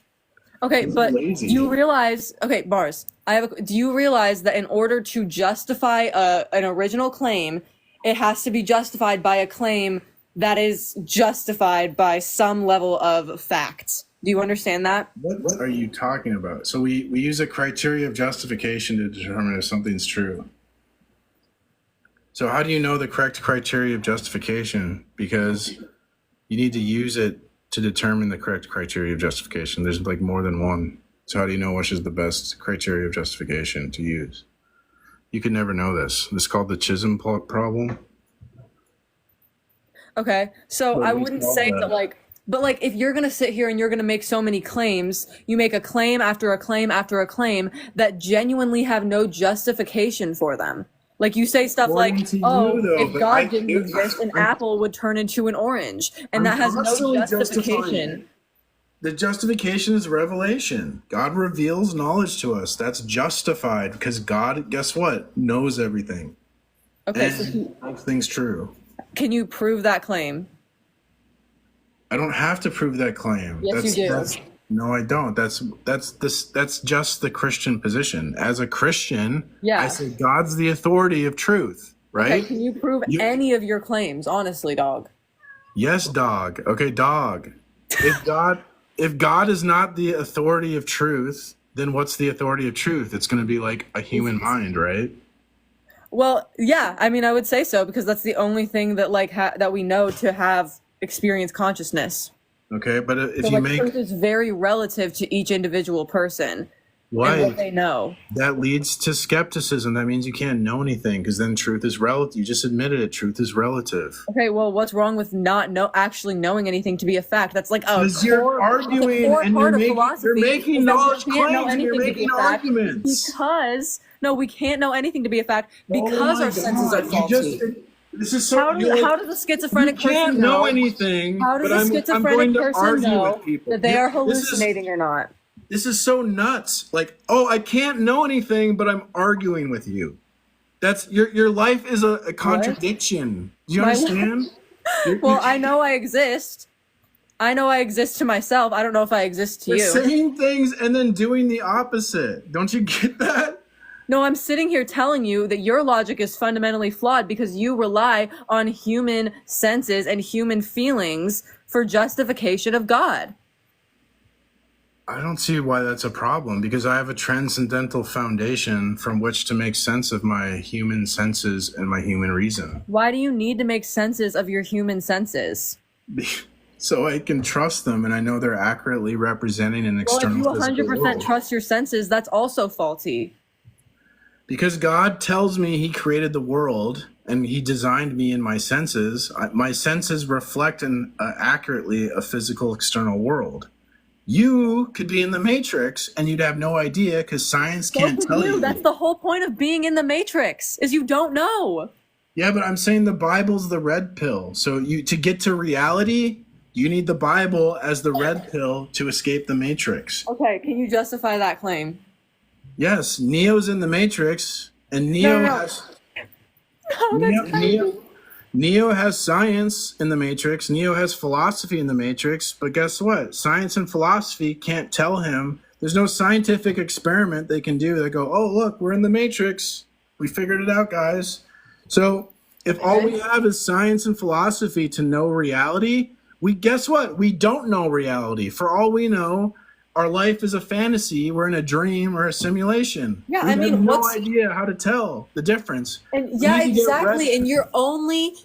Okay, It's but lazy. do you realize? Okay, Bars. Do you realize that in order to justify an original claim, it has to be justified by a claim that is justified by some level of facts? Do you understand that? What are you talking about? So we use a criteria of justification to determine if something's true. So how do you know the correct criteria of justification? Because you need to use it to determine the correct criteria of justification. There's like more than one. So how do you know which is the best criteria of justification to use? You can never know this. This is called the Chisholm problem. Okay, so I wouldn't say that like, but like if you're gonna sit here and you're gonna make so many claims, you make a claim after a claim after a claim that genuinely have no justification for them. Like you say stuff like, if God didn't exist, an apple would turn into an orange, and that has no justification. The justification is revelation. God reveals knowledge to us. That's justified because God, guess what, knows everything. Okay, and makes things true. Can you prove that claim? I don't have to prove that claim. Yes, you do. No, I don't. That's just the Christian position. As a Christian, I say God's the authority of truth, right? Okay, can you prove any of your claims, honestly, dog? Yes, dog. Okay, dog. If God is not the authority of truth, then what's the authority of truth? It's going to be like a human mind, right? Well, yeah. I mean, I would say so because that's the only thing that like that we know to have experienced consciousness. Okay, but if so, you like, truth is very relative to each individual person and what they know. That leads to skepticism. That means you can't know anything because then truth is relative. You just admitted it. Truth is relative. Okay, well, what's wrong with not actually knowing anything to be a fact? That's like you're arguing and you're making knowledge claims and you're making arguments. Because we can't know anything to be a fact because our senses are faulty. This is so. How does a schizophrenic person can't know anything? How does a schizophrenic person know that they are hallucinating or not? This is so nuts. Like, I can't know anything, but I'm arguing with you. That's your life is a contradiction. Do you understand? Well, I know I exist. I know I exist to myself. I don't know if I exist to you. Saying things and then doing the opposite. Don't you get that? No, I'm sitting here telling you that your logic is fundamentally flawed because you rely on human senses and human feelings for justification of God. I don't see why that's a problem because I have a transcendental foundation from which to make sense of my human senses and my human reason. Why do you need to make senses of your human senses? So I can trust them and I know they're accurately representing an external physical world. If you 100% trust your senses, that's also faulty. Because God tells me he created the world and he designed me in my senses. My senses reflect accurately a physical external world. You could be in the Matrix and you'd have no idea because science can't tell you. That's the whole point of being in the Matrix is you don't know. Yeah, but I'm saying the Bible's the red pill. So to get to reality, you need the Bible as the red pill to escape the Matrix. Okay, can you justify that claim? Yes, Neo's in the Matrix, and Neo has science in the Matrix. Neo has philosophy in the Matrix. But guess what? Science and philosophy can't tell him. There's no scientific experiment they can do that go, oh, look, we're in the Matrix. We figured it out, guys. So if all we have is science and philosophy to know reality, guess what? We don't know reality. For all we know, our life is a fantasy. We're in a dream or a simulation. Yeah, we have no idea how to tell the difference. And yeah, exactly. And your only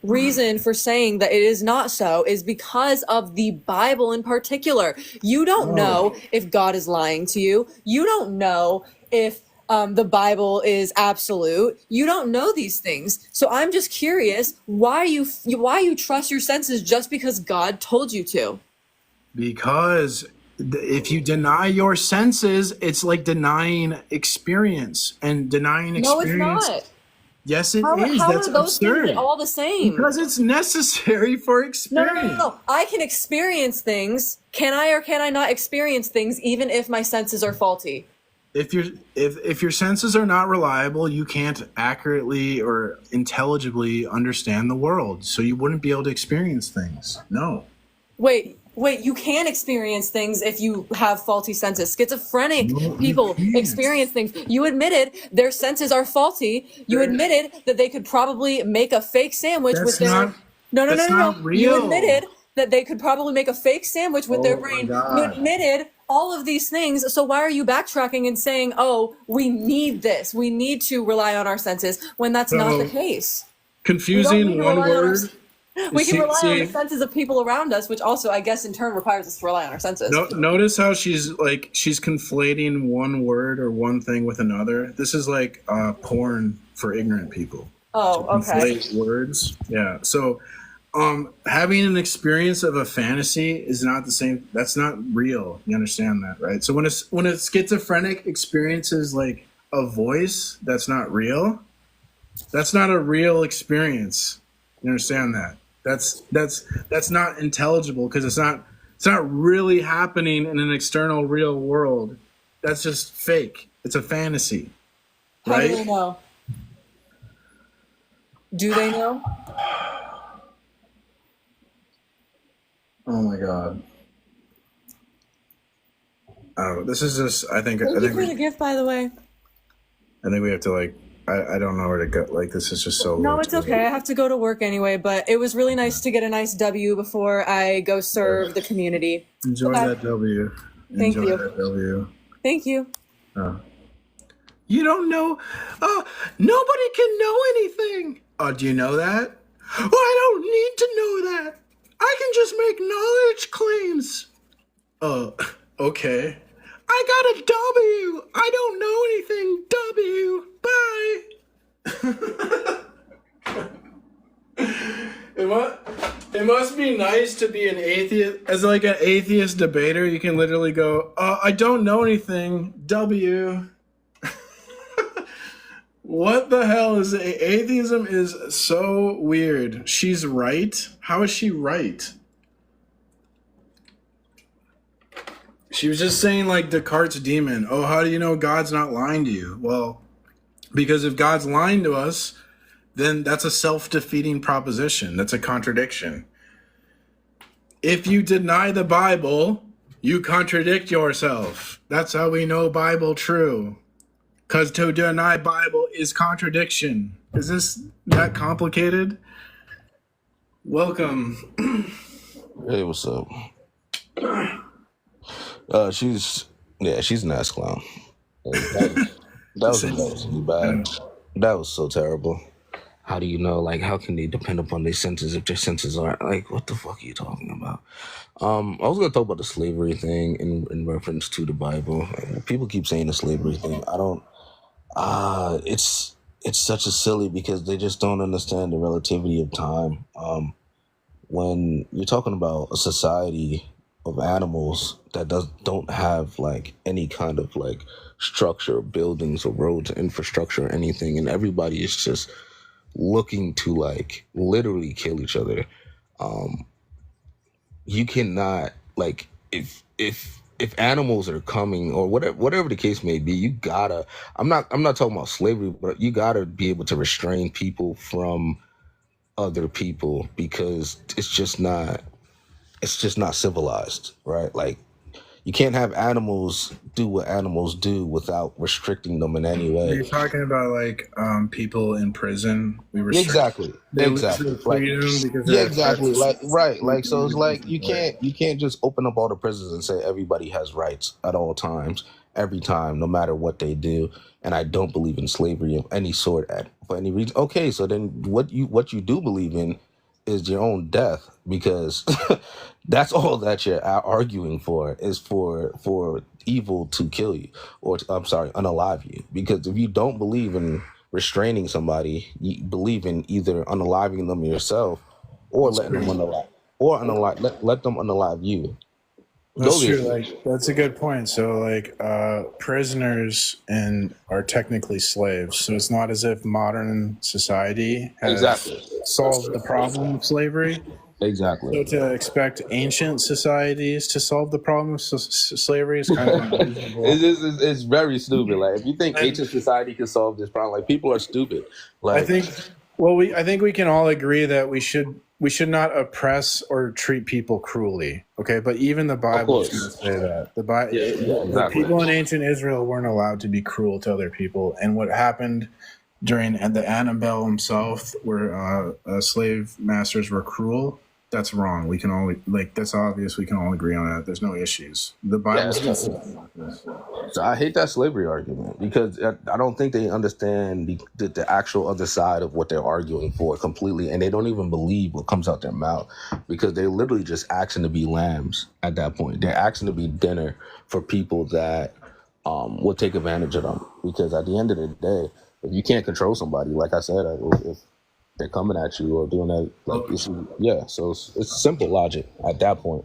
reason for saying that it is not so is because of the Bible in particular. You don't know if God is lying to you. You don't know if the Bible is absolute. You don't know these things. So I'm just curious why you trust your senses just because God told you to. Because if you deny your senses, it's like denying experience, and denying No, it's experience. not. Yes, it How is. That's are those absurd. things all the same? Because it's necessary for experience. No. I can experience things. Can I or can I not experience things even if my senses are faulty? If your senses are not reliable, you can't accurately or intelligibly understand the world. So you wouldn't be able to experience things. No. Wait, you can experience things if you have faulty senses. Schizophrenic people experience things. You admitted their senses are faulty. You admitted that they could probably make a fake sandwich with their... No. You admitted that they could probably make a fake sandwich with their brain. You admitted all of these things. So why are you backtracking and saying, oh, we need this. We need to rely on our senses when that's not the case. Confusing one word. We can rely on the senses of people around us, which also, I guess, in turn requires us to rely on our senses. Notice how she's conflating one word or one thing with another. This is like porn for ignorant people. Oh, okay. Conflate words. Yeah. So, having an experience of a fantasy is not the same. That's not real. You understand that, right? So when a schizophrenic experiences like a voice that's not real, that's not a real experience. You understand that? That's not intelligible because it's not really happening in an external real world. That's just fake. It's a fantasy. Right? How do they know? Do they know? Oh my God. Oh, this is just. I think Thank you for the gift, by the way. I think we have to I don't know where to go. Like, this is just so. No, it's okay. I have to go to work anyway, but it was really nice to get a nice W before I go serve the community. Enjoy that W. Thank Enjoy you. That W. Thank you. You don't know. Nobody can know anything. Do you know that? Oh, I don't need to know that. I can just make knowledge claims. Okay. I got a W. I don't know anything. W. Bye. It must be nice to be an atheist. As like an atheist debater, you can literally go, I don't know anything. W. What the hell is atheism? Is so weird. She's right. How is she right? She was just saying like Descartes' demon. Oh, how do you know God's not lying to you? Well, because if God's lying to us, then that's a self-defeating proposition. That's a contradiction. If you deny the Bible, you contradict yourself. That's how we know Bible true. Because to deny Bible is contradiction. Is this that complicated? Welcome. Hey, what's up? She's an ass clown. That was bad. That was so terrible. How do you know? Like, how can they depend upon their senses if their senses aren't? Like, what the fuck are you talking about? I was gonna talk about the slavery thing in reference to the Bible. People keep saying the slavery thing. I don't. It's such a silly because they just don't understand the relativity of time. When you're talking about a society of animals that don't have like any kind of like structure, buildings or roads, infrastructure or anything, and everybody is just looking to like literally kill each other. You cannot like if animals are coming or whatever the case may be, you gotta. I'm not talking about slavery, but you gotta be able to restrain people from other people because it's just not civilized, right? Like you can't have animals do what animals do without restricting them in any way. You're talking about like people in prison. We exactly. Like, exactly. Like right. Like so, it's like you can't just open up all the prisons and say everybody has rights at all times, every time, no matter what they do. And I don't believe in slavery of any sort for any reason. Okay, so then what you do believe in is your own death because That's all that you're arguing for, is for evil to kill you, or I'm sorry, unalive you. Because if you don't believe in restraining somebody, you believe in either unaliving them yourself, or That's letting them true. unalive, or let them unalive you. That's Those are true. Like that's a good point. So like prisoners and are technically slaves. So it's not as if modern society has exactly, solved the problem of slavery. exactly. So to expect ancient societies to solve the problem of slavery is kind of unreasonable. It's very stupid. Like if you think And ancient society can solve this problem, like people are stupid. I Like think, I think we can all agree that we should not oppress or treat people cruelly. Okay, but even the of Bible is going to course, say that yeah, the exactly. people in ancient Israel weren't allowed to be cruel to other people, and what happened during the antebellum South, where slave masters were cruel, that's wrong. We can all that's obvious. We can all agree on that. There's no issues. The Yeah, Bible's so, so I hate that slavery argument because I don't think they understand the actual other side of what they're arguing for completely, and they don't even believe what comes out their mouth because they're literally just asking to be lambs at that point. They're asking to be dinner for people that will take advantage of them. Because at the end of the day, if you can't control somebody, like I said, if they're coming at you or doing that, like so it's simple logic at that point.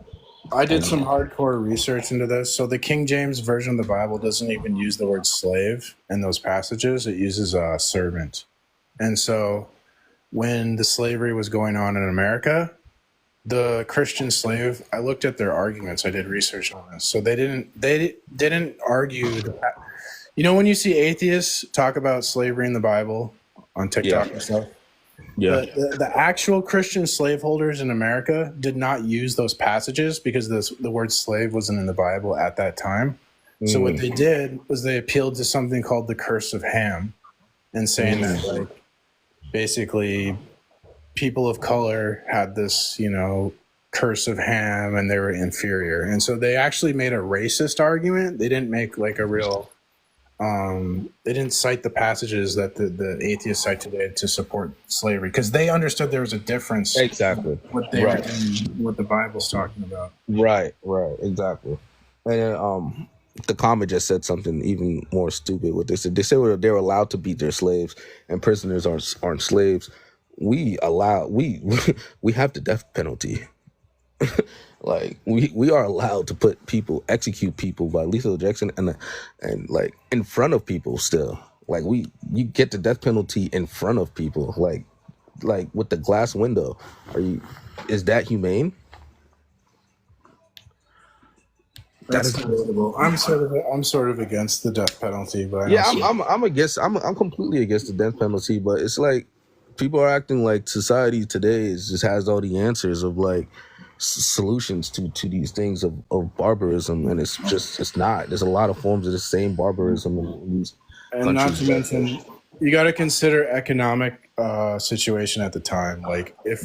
I did And some hardcore research into this. So the King James version of the Bible doesn't even use the word slave in those passages. It uses servant. And so when the slavery was going on in America, the Christian slave, I looked at their arguments. I did research on this. So they didn't argue. When you see atheists talk about slavery in the Bible on TikTok and stuff, the actual Christian slaveholders in America did not use those passages because the word slave wasn't in the Bible at that time. So what they did was they appealed to something called the curse of Ham, and saying that like basically people of color had this, curse of Ham and they were inferior. And so they actually made a racist argument. They didn't make like a real they didn't cite the passages that the atheists cite today to support slavery because they understood there was a difference. Exactly. What they were doing, what the Bible's talking about. Right, exactly. And then, the comment just said something even more stupid. What they said, they're allowed to beat their slaves, and prisoners aren't slaves. We have the death penalty. Like we are allowed to execute people by lethal injection and like in front of people still. Like you get the death penalty in front of people, like with the glass window. Is that humane? That's debatable. I'm sort of against the death penalty, but I'm completely against the death penalty, but it's like people are acting like society today just has all the answers of like solutions to these things of barbarism, and it's not. There's a lot of forms of the same barbarism in these and not to countries. mention you got to consider economic situation at the time. Like if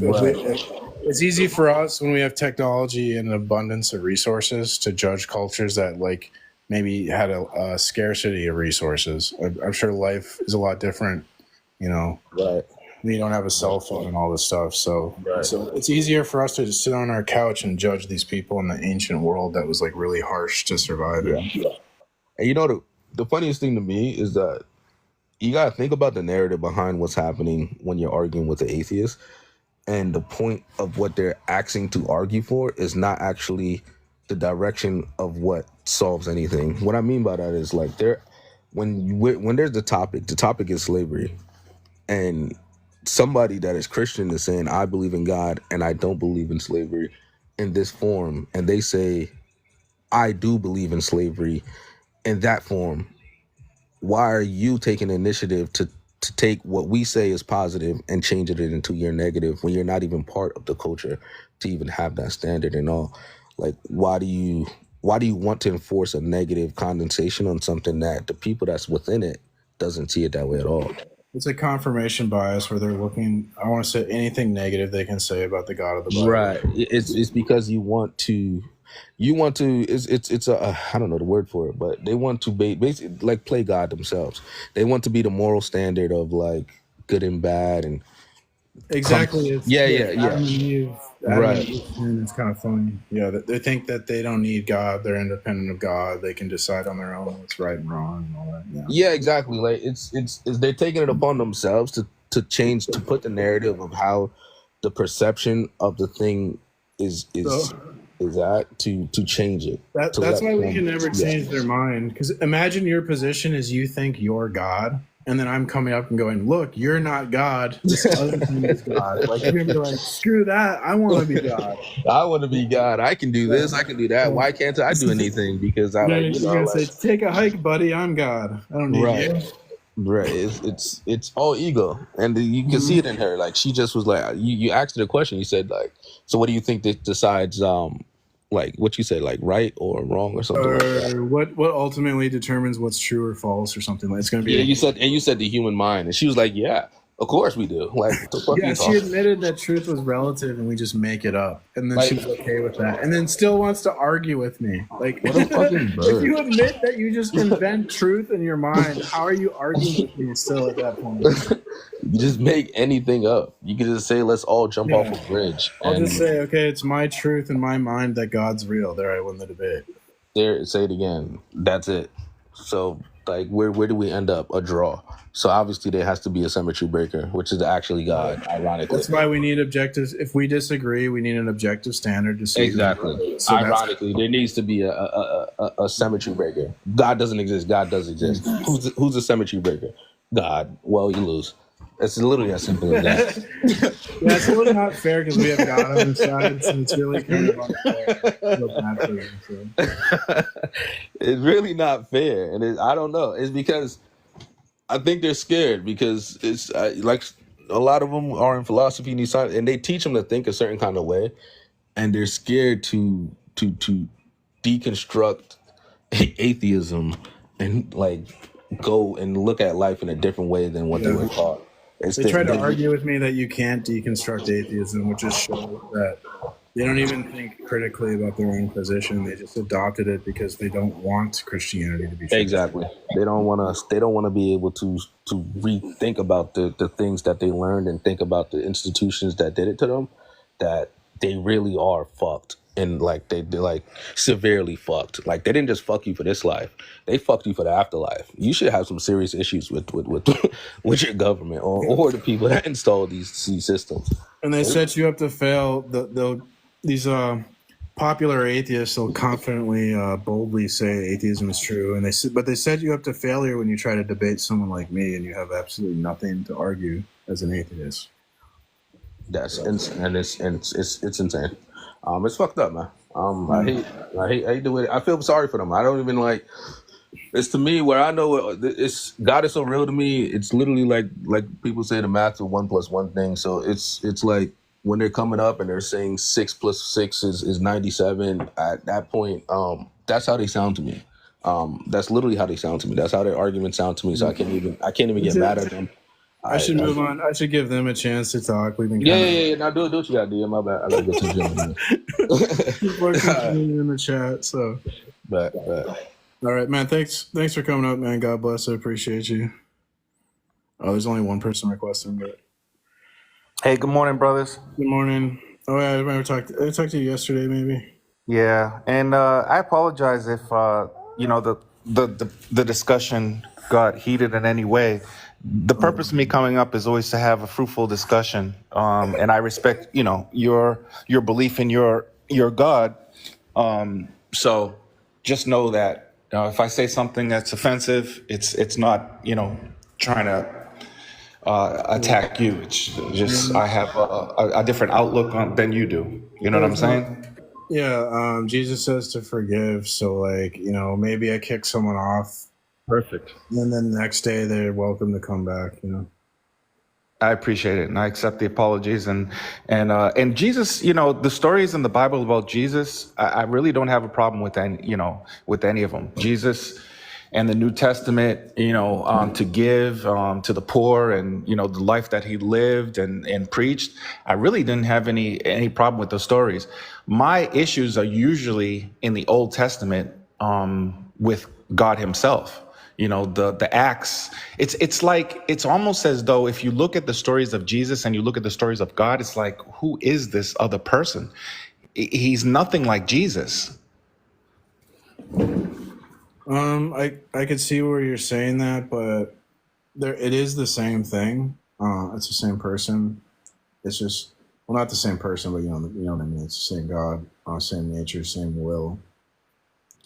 it's easy for us when we have technology and an abundance of resources to judge cultures that like maybe had a scarcity of resources. I'm sure life is a lot different, Right. You don't have a cell phone and all this stuff. So it's easier for us to just sit on our couch and judge these people in the ancient world that was like really harsh to survive in. And the funniest thing to me is that you got to think about the narrative behind what's happening when you're arguing with the atheist. And the point of what they're asking to argue for is not actually the direction of what solves anything. What I mean by that is like when there's the topic is slavery, and somebody that is Christian is saying, I believe in God and I don't believe in slavery in this form. And they say, I do believe in slavery in that form. Why are you taking initiative to take what we say is positive and change it into your negative when you're not even part of the culture to even have that standard and all? Like, why do you want to enforce a negative condensation on something that the people that's within it doesn't see it that way at all? It's a confirmation bias where they're looking. I want to say anything negative they can say about the God of the Bible. Right. It's because you want to. It's I don't know the word for it, but they want to basically like play God themselves. They want to be the moral standard of like good and bad, and Exactly. It's Yeah, Adam and Eve. Right. And it's kind of funny. Yeah, they think that they don't need God. They're independent of God. They can decide on their own what's right and wrong and all that. Yeah. Yeah, exactly. Like it's they're taking it upon themselves to change, to put the narrative of how the perception of the thing is at, to change it. That's why we can never change their mind. Because imagine your position is you think you're God, and then I'm coming up and going, "Look, you're not God. This other thing is God." Like you're gonna be like, "Screw that! I want to be God. I want to be God. I can do this. I can do that. Why can't I do anything? Because I like, you're gonna say, "Take a hike, buddy. I'm God. I don't need you." Right. It's all ego, and you can see it in her. Like she just was like, you asked her a question. You said like, so what do you think that decides like what you said, like right or wrong or something like that? What ultimately determines what's true or false or something like it's gonna be. Yeah, you said the human mind, and she was like, yeah, of course we do. Like, what the fuck yeah, she admitted that truth was relative and we just make it up, and then she was okay with that, and then still wants to argue with me. Like, what a fucking bird. If you admit that you just invent truth in your mind, how are you arguing with me still at that point? You just make anything up. You can just say, let's all jump off a bridge. I'll just say, okay, it's my truth in my mind that God's real. There, I win the debate. There, say it again. That's it. So, like, where do we end up? A draw. So obviously there has to be a symmetry breaker, which is actually God, ironically. That's why we need objectives. If we disagree, we need an objective standard to see. Exactly. So ironically, there needs to be a symmetry breaker. God doesn't exist. God does exist. Who's the symmetry breaker? God. Well, you lose. It's literally as simple as that. Yeah, it's really not fair because we have God on the side, so it's really kind of unfair. It's really not fair, and I don't know. It's because I think they're scared because it's like a lot of them are in philosophy and they teach them to think a certain kind of way, and they're scared to deconstruct atheism and like go and look at life in a different way than what they were taught. They try to argue with me that you can't deconstruct atheism, which just shows that they don't even think critically about their own position. They just adopted it because they don't want Christianity to be true. Exactly. They don't want to be able to rethink about the things that they learned and think about the institutions that did it to them, that they really are fucked. And like they're like severely fucked. Like they didn't just fuck you for this life; they fucked you for the afterlife. You should have some serious issues with your government or the people that installed these systems. And they set you up to fail. These popular atheists will confidently, boldly say atheism is true, and they set you up to failure when you try to debate someone like me, and you have absolutely nothing to argue as an atheist. It's insane. It's fucked up, man. I hate the way I feel sorry for them. I don't even like. It's to me where I know it's God is so real to me. It's literally like people say the math of 1 + 1 thing. So it's like when they're coming up and they're saying 6 + 6 is 97. At that point, that's how they sound to me. That's literally how they sound to me. That's how their arguments sound to me. So I can't even get mad at them. I should move on. I should give them a chance to talk. We've been yeah. Now do what you gotta do. My bad. I gotta go to the gym. People are continuing in the chat. So, but all right, man. Thanks for coming up, man. God bless. I appreciate you. Oh, there's only one person requesting, but hey, good morning, brothers. Good morning. Oh, yeah, I talked to you yesterday, maybe. Yeah, and I apologize if the discussion got heated in any way. The purpose of me coming up is always to have a fruitful discussion, and I respect your belief in your God. So just know that if I say something that's offensive, it's not trying to attack you. It's just I have a different outlook than you do. You know what I'm saying? Yeah. Jesus says to forgive. So maybe I kick someone off. Perfect. And then the next day they're welcome to come back, I appreciate it, and I accept the apologies. And Jesus, the stories in the Bible about Jesus, I really don't have a problem with any of them. Jesus and the New Testament, to give to the poor, and the life that he lived and preached. I really didn't have any problem with those stories. My issues are usually in the Old Testament with God himself. the acts. It's almost as though if you look at the stories of Jesus and you look at the stories of God, it's like, who is this other person? He's nothing like Jesus. I could see where you're saying that, but it is the same thing. It's the same person. It's just, well, not the same person, but you know what I mean. It's the same God, same nature, same will.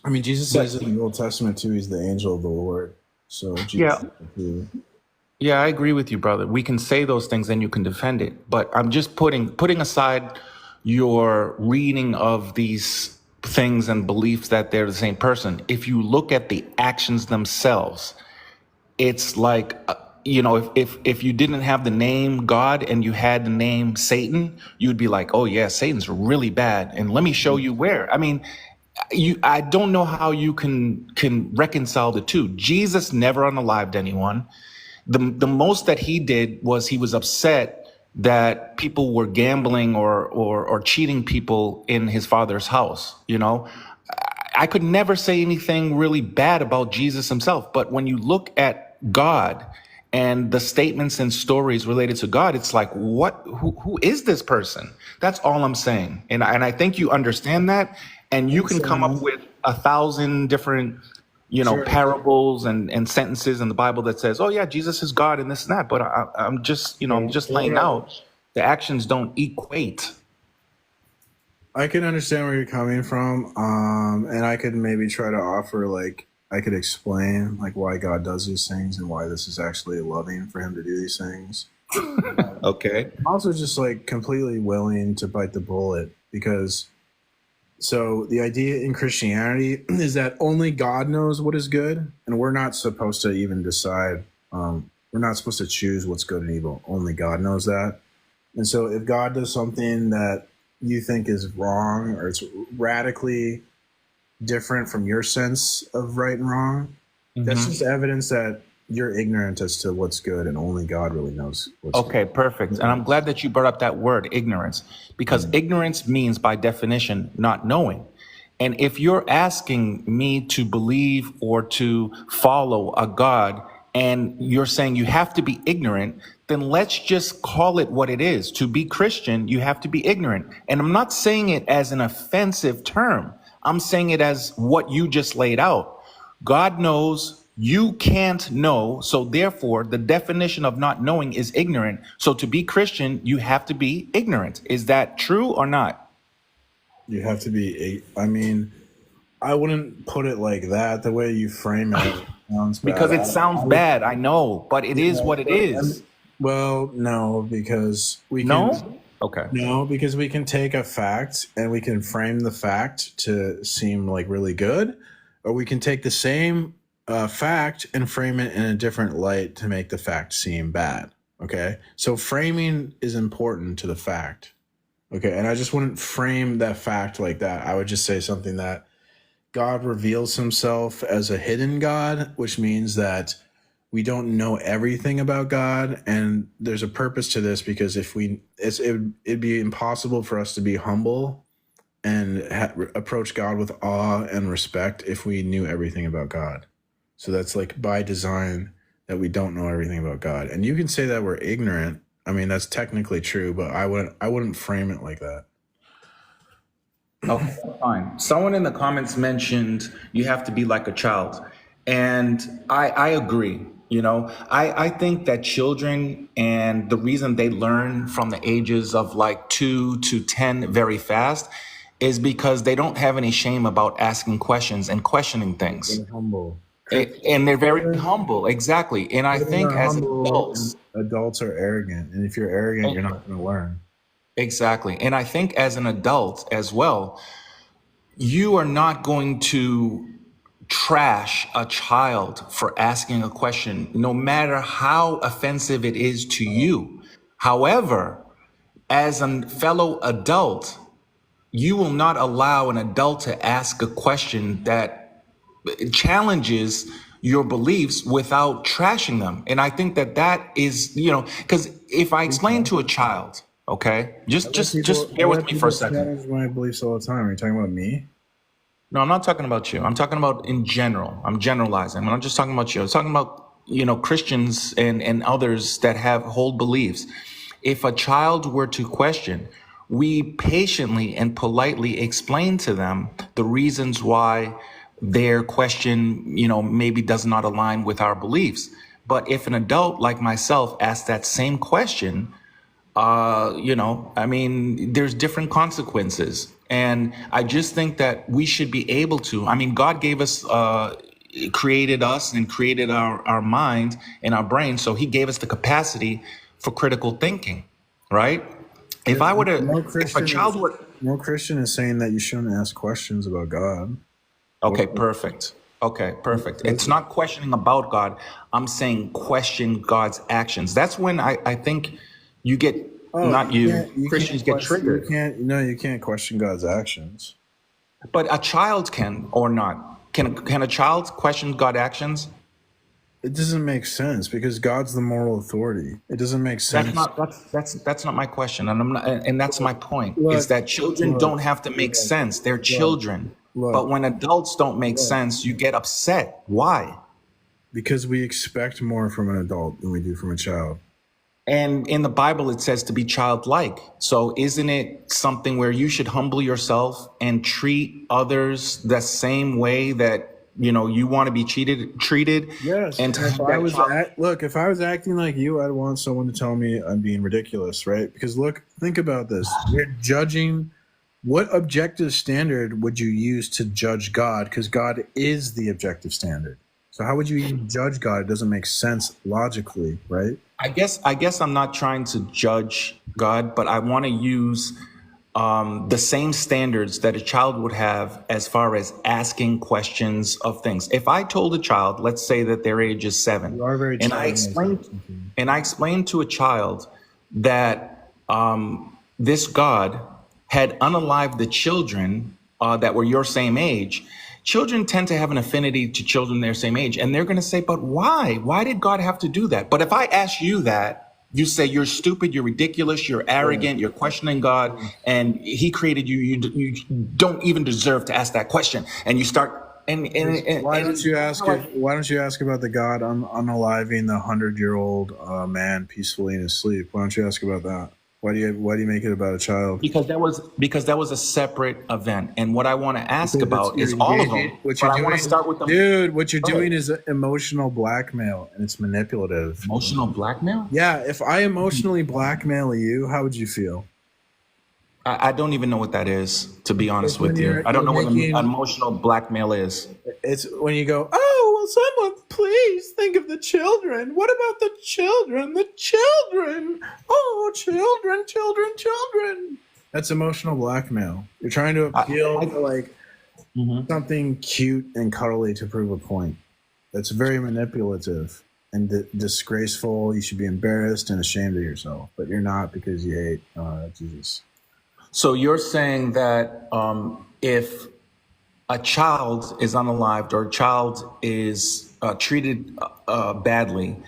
I mean, Jesus says in the Old Testament too, he's the angel of the Lord. So Jesus, yeah, I agree with you, brother. We can say those things and you can defend it, but I'm just putting aside your reading of these things and beliefs that they're the same person. If you look at the actions themselves, it's like, if you didn't have the name God and you had the name Satan, you'd be like, oh yeah, Satan's really bad. And let me show you where. I mean, I don't know how you can reconcile the two. Jesus never unalived anyone. The most that he did was he was upset that people were gambling or cheating people in his father's house. I could never say anything really bad about Jesus himself, but when you look at God and the statements and stories related to God, it's like, who is this person? That's all I'm saying. And I think you understand that, and you can come up with 1,000 different parables and sentences in the Bible that says, oh yeah, Jesus is God and this and that. But I'm just laying out the actions don't equate. I can understand where you're coming from. And I could maybe try to offer, I could explain why God does these things and why this is actually loving for him to do these things. Okay. I'm also just completely willing to bite the bullet because so the idea in Christianity is that only God knows what is good, and we're not supposed to even decide. We're not supposed to choose what's good and evil. Only God knows that. And so if God does something that you think is wrong or it's radically different from your sense of right and wrong, that's just evidence that you're ignorant as to what's good, and only God really knows what's good. Okay, perfect. And I'm glad that you brought up that word, ignorance, because ignorance means by definition not knowing. And if you're asking me to believe or to follow a God and you're saying you have to be ignorant, then let's just call it what it is. To be Christian, you have to be ignorant. And I'm not saying it as an offensive term. I'm saying it as what you just laid out. God knows, you can't know, so therefore the definition of not knowing is ignorant. So to be Christian, you have to be ignorant. Is that true or not? You have to be, I mean, I wouldn't put it like that. The way you frame it sounds bad. Because it sounds bad, I know, but it is what it is. Well, no, because we can... No? Okay. No, because we can take a fact and we can frame the fact to seem really good, or we can take the same fact and frame it in a different light to make the fact seem bad. Okay. So framing is important to the fact. Okay. And I just wouldn't frame that fact like that. I would just say something that God reveals himself as a hidden God, which means that we don't know everything about God. And there's a purpose to this, because it'd be impossible for us to be humble and approach God with awe and respect if we knew everything about God. So that's by design that we don't know everything about God. And you can say that we're ignorant. I mean, that's technically true, but I wouldn't frame it like that. Okay, fine. Someone in the comments mentioned you have to be like a child. And I agree. I think that children, and the reason they learn from the ages of 2 to 10 very fast is because they don't have any shame about asking questions and questioning things. They're humble. And they're very humble, exactly. And I think as adults are arrogant, and if you're arrogant, you're not going to learn. Exactly. And I think as an adult as well, you are not going to trash a child for asking a question, no matter how offensive it is to you. However, as a fellow adult, you will not allow an adult to ask a question that challenges your beliefs without trashing them. And I think that is, because if I explain to a child, okay, just bear with me for a second. Challenge my beliefs all the time. Are you talking about me? No, I'm not talking about you. I'm talking about in general. I'm generalizing. I'm not just talking about you. I'm talking about, Christians and others that hold beliefs. If a child were to question, we patiently and politely explain to them the reasons why their question, maybe does not align with our beliefs. But if an adult like myself asks that same question, there's different consequences. And I just think that we should be able to, God gave us, created us and created our mind and our brain. So he gave us the capacity for critical thinking, right? If I were to, if a child were, No Christian is saying that you shouldn't ask questions about God. okay, perfect. Okay, perfect. It's not questioning about God. I'm saying question God's actions. That's when I think you get, not you, Christians get triggered. You can't question God's actions. But a child can or not. Can a child question God's actions? It doesn't make sense because God's the moral authority. It doesn't make sense. That's not my question, and that's my point. Is that children don't have to make sense. They're children. But when adults don't make sense, you get upset. Why? Because we expect more from an adult than we do from a child. And in the Bible, it says to be childlike. So isn't it something where you should humble yourself and treat others the same way that, you want to be treated? Yes. And if I was acting like you, I'd want someone to tell me I'm being ridiculous, right? Because think about this. You're judging. What objective standard would you use to judge God? Because God is the objective standard. So how would you even judge God? It doesn't make sense logically, right? I guess I'm not trying to judge God, but I want to use the same standards that a child would have as far as asking questions of things. If I told a child, let's say that their age is 7, and I explained to a child that this God had unalived the children that were your same age. Children tend to have an affinity to children their same age, and they're going to say, but why? Why did God have to do that? But if I ask you that, you say you're stupid, you're ridiculous, you're arrogant, you're questioning God, and he created you. You don't even deserve to ask that question. And you start. Why don't you ask about the God unaliving the 100-year-old man peacefully in his sleep? Why don't you ask about that? Why do you make it about a child? Because that was a separate event, and what I want to ask about is all of them. But I want to start with them. Dude, what you're doing is emotional blackmail, and it's manipulative. Emotional blackmail? Yeah. If I emotionally blackmail you, how would you feel? I don't even know what that is, to be honest with you. I don't know what emotional blackmail is. It's when you go, oh, will someone please think of the children? What about the children? The children! Oh, children! That's emotional blackmail. You're trying to appeal to something cute and cuddly to prove a point. That's very manipulative and disgraceful. You should be embarrassed and ashamed of yourself, but you're not because you hate Jesus. So you're saying that if a child is unalived or a child is treated badly,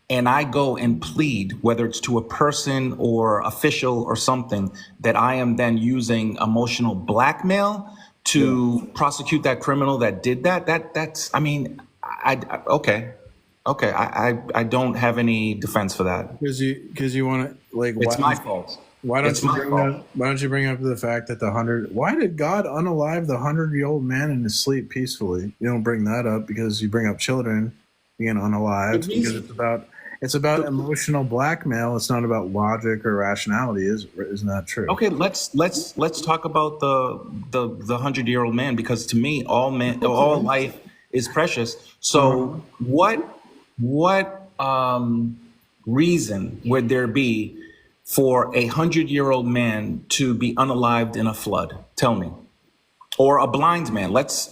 and I go and plead, whether it's to a person or official or something, that I am then using emotional blackmail to prosecute that criminal that did that? I don't have any defense for that. Because you want to it's my fault. Why don't you bring up the fact that why did God unalive the 100-year-old man in his sleep peacefully? You don't bring that up because you bring up children being unalived because it's about emotional blackmail. It's not about logic or rationality. Isn't that true? Okay, let's talk about the 100-year-old man, because to me all life is precious. So what reason would there be for a 100-year-old man to be unalived in a flood? Tell me. Or a blind man. I guess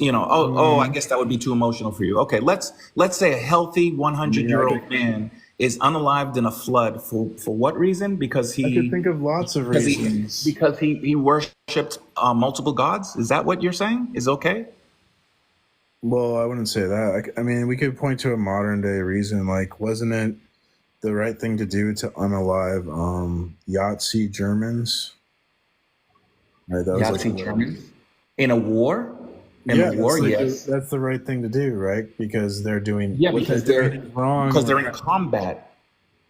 that would be too emotional for you. Okay, let's say a healthy 100-year-old man is unalived in a flood for what reason? Because I could think of lots of reasons. Because he worshipped multiple gods? Is that what you're saying? Is okay? Well, I wouldn't say that. We could point to a modern day reason. Wasn't it the right thing to do to unalive Yahtzee Germans? Right, that was Yahtzee Germans? In a war? in Yeah, the war, yes. that's the right thing to do, right? Because they're doing Because they're doing is wrong. because they're in combat.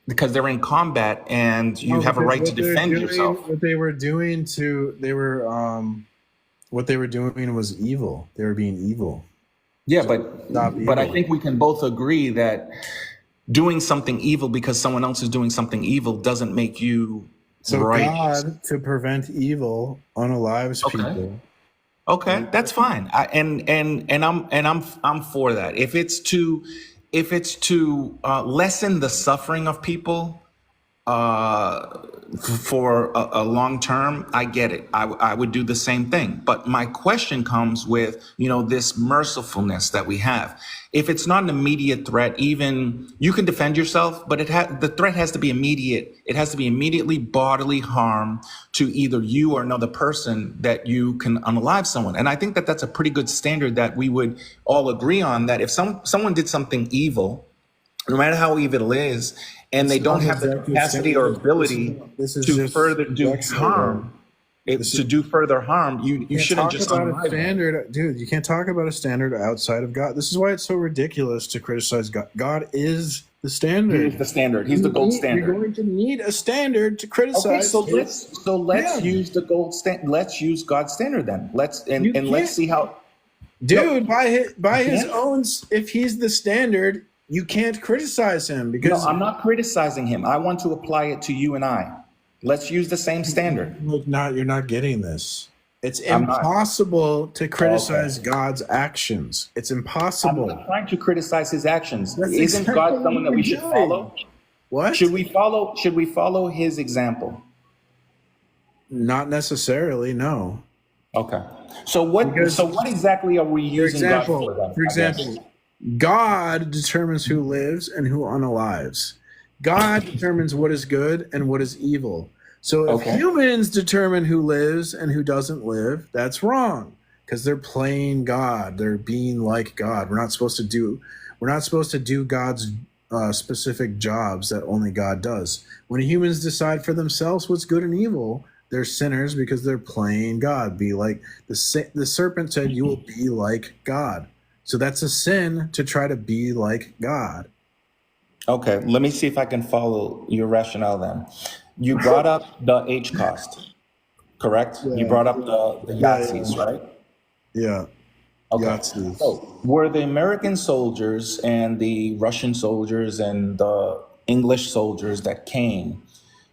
Because they're in combat, and you have a right to defend yourself. What they were doing what they were doing was evil. They were being evil. Yeah, So but I think we can both agree that doing something evil because someone else is doing something evil doesn't make you righteous. God, to prevent evil, unalives people. Okay, that's fine. I'm for that. If it's to lessen the suffering of people for a long term, I get it. I would do the same thing. But my question comes with, this mercifulness that we have. If it's not an immediate threat, even you can defend yourself, but the threat has to be immediate. It has to be immediately bodily harm to either you or another person that you can unalive someone. And I think that that's a pretty good standard that we would all agree on, that if someone did something evil, no matter how evil it is, and they don't have the capacity or ability to further do harm, to do further harm, you shouldn't just unalive a standard, dude. You can't talk about a standard outside of God. This is why it's so ridiculous to criticize God. God is the standard. He's the standard. He's the gold standard. You're going to need a standard to criticize. Okay, so let's use the gold standard. Let's use God's standard then. Let's see how. Dude, by his own, if he's the standard, you can't criticize him because. No, I'm not criticizing him. I want to apply it to you and I. Let's use the same standard. You're not getting this. It's impossible to criticize God's actions. It's impossible. I'm not trying to criticize his actions. Isn't God someone that we should follow? What? Should we follow his example? Not necessarily, no. Okay. So what exactly are we using God for then? For example, God determines who lives and who unalives. God determines what is good and what is evil. So if humans determine who lives and who doesn't live, that's wrong because they're playing God. They're being like God. We're not supposed to do God's specific jobs that only God does. When humans decide for themselves what's good and evil, they're sinners because they're playing God. Be like the serpent said, you will be like God. So that's a sin to try to be like God. Okay, let me see if I can follow your rationale then. You brought up the H cost, correct? Yeah. You brought up the Yahtzees, right? Yeah. Okay. Yahtzees. So were the American soldiers and the Russian soldiers and the English soldiers that came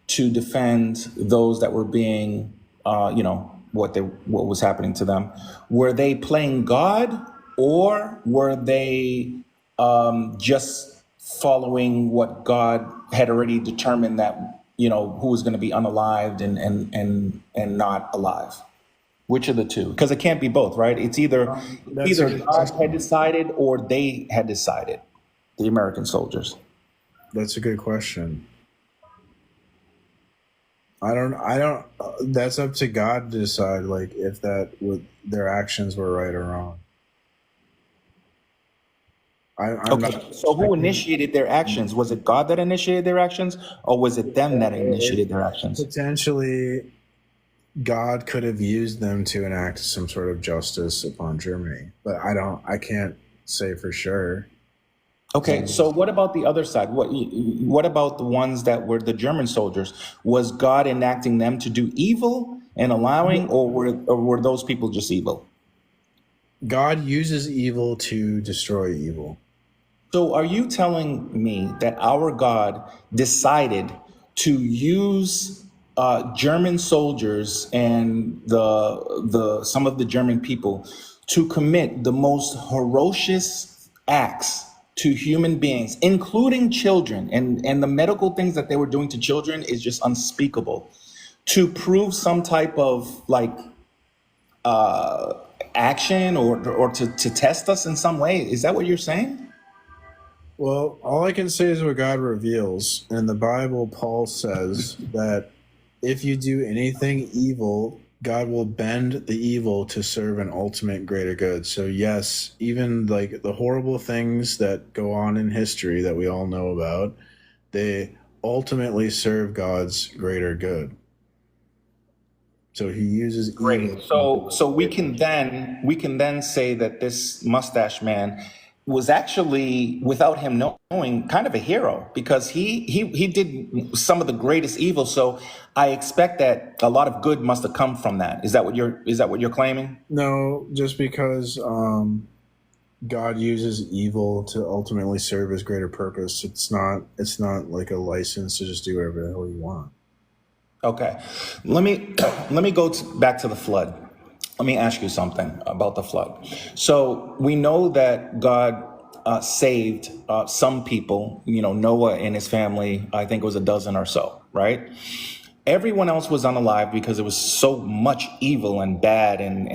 to defend those that were being, what was happening to them, were they playing God or were they just following what God had already determined that, who was going to be unalived and not alive? Which of the two? Because it can't be both, right? It's either God had decided or they had decided, the American soldiers. That's a good question. I don't, that's up to God to decide, like, if their actions were right or wrong. So who initiated their actions? Was it God that initiated their actions, or was it them that initiated their actions? Potentially, God could have used them to enact some sort of justice upon Germany, but I can't say for sure. Okay, so what about the other side? What about the ones that were the German soldiers? Was God enacting them to do evil and allowing, or were those people just evil? God uses evil to destroy evil. So are you telling me that our God decided to use German soldiers and some of the German people to commit the most ferocious acts to human beings, including children, and the medical things that they were doing to children is just unspeakable, to prove some type of action or to test us in some way? Is that what you're saying? Well, all I can say is what God reveals. In the Bible, Paul says that if you do anything evil, God will bend the evil to serve an ultimate greater good. So yes, even like the horrible things that go on in history that we all know about, they ultimately serve God's greater good. So he uses Great. evil. So we can then say that this mustache man was actually, without him knowing, kind of a hero, because he did some of the greatest evil. So I expect that a lot of good must have come from that. Is that what you're claiming? No, just because God uses evil to ultimately serve his greater purpose. It's not like a license to just do whatever the hell you want. Okay, let me go back to the flood. Let me ask you something about the flood. So we know that God saved some people. Noah and his family. I think it was a dozen or so, right? Everyone else was unalive because there was so much evil and bad, and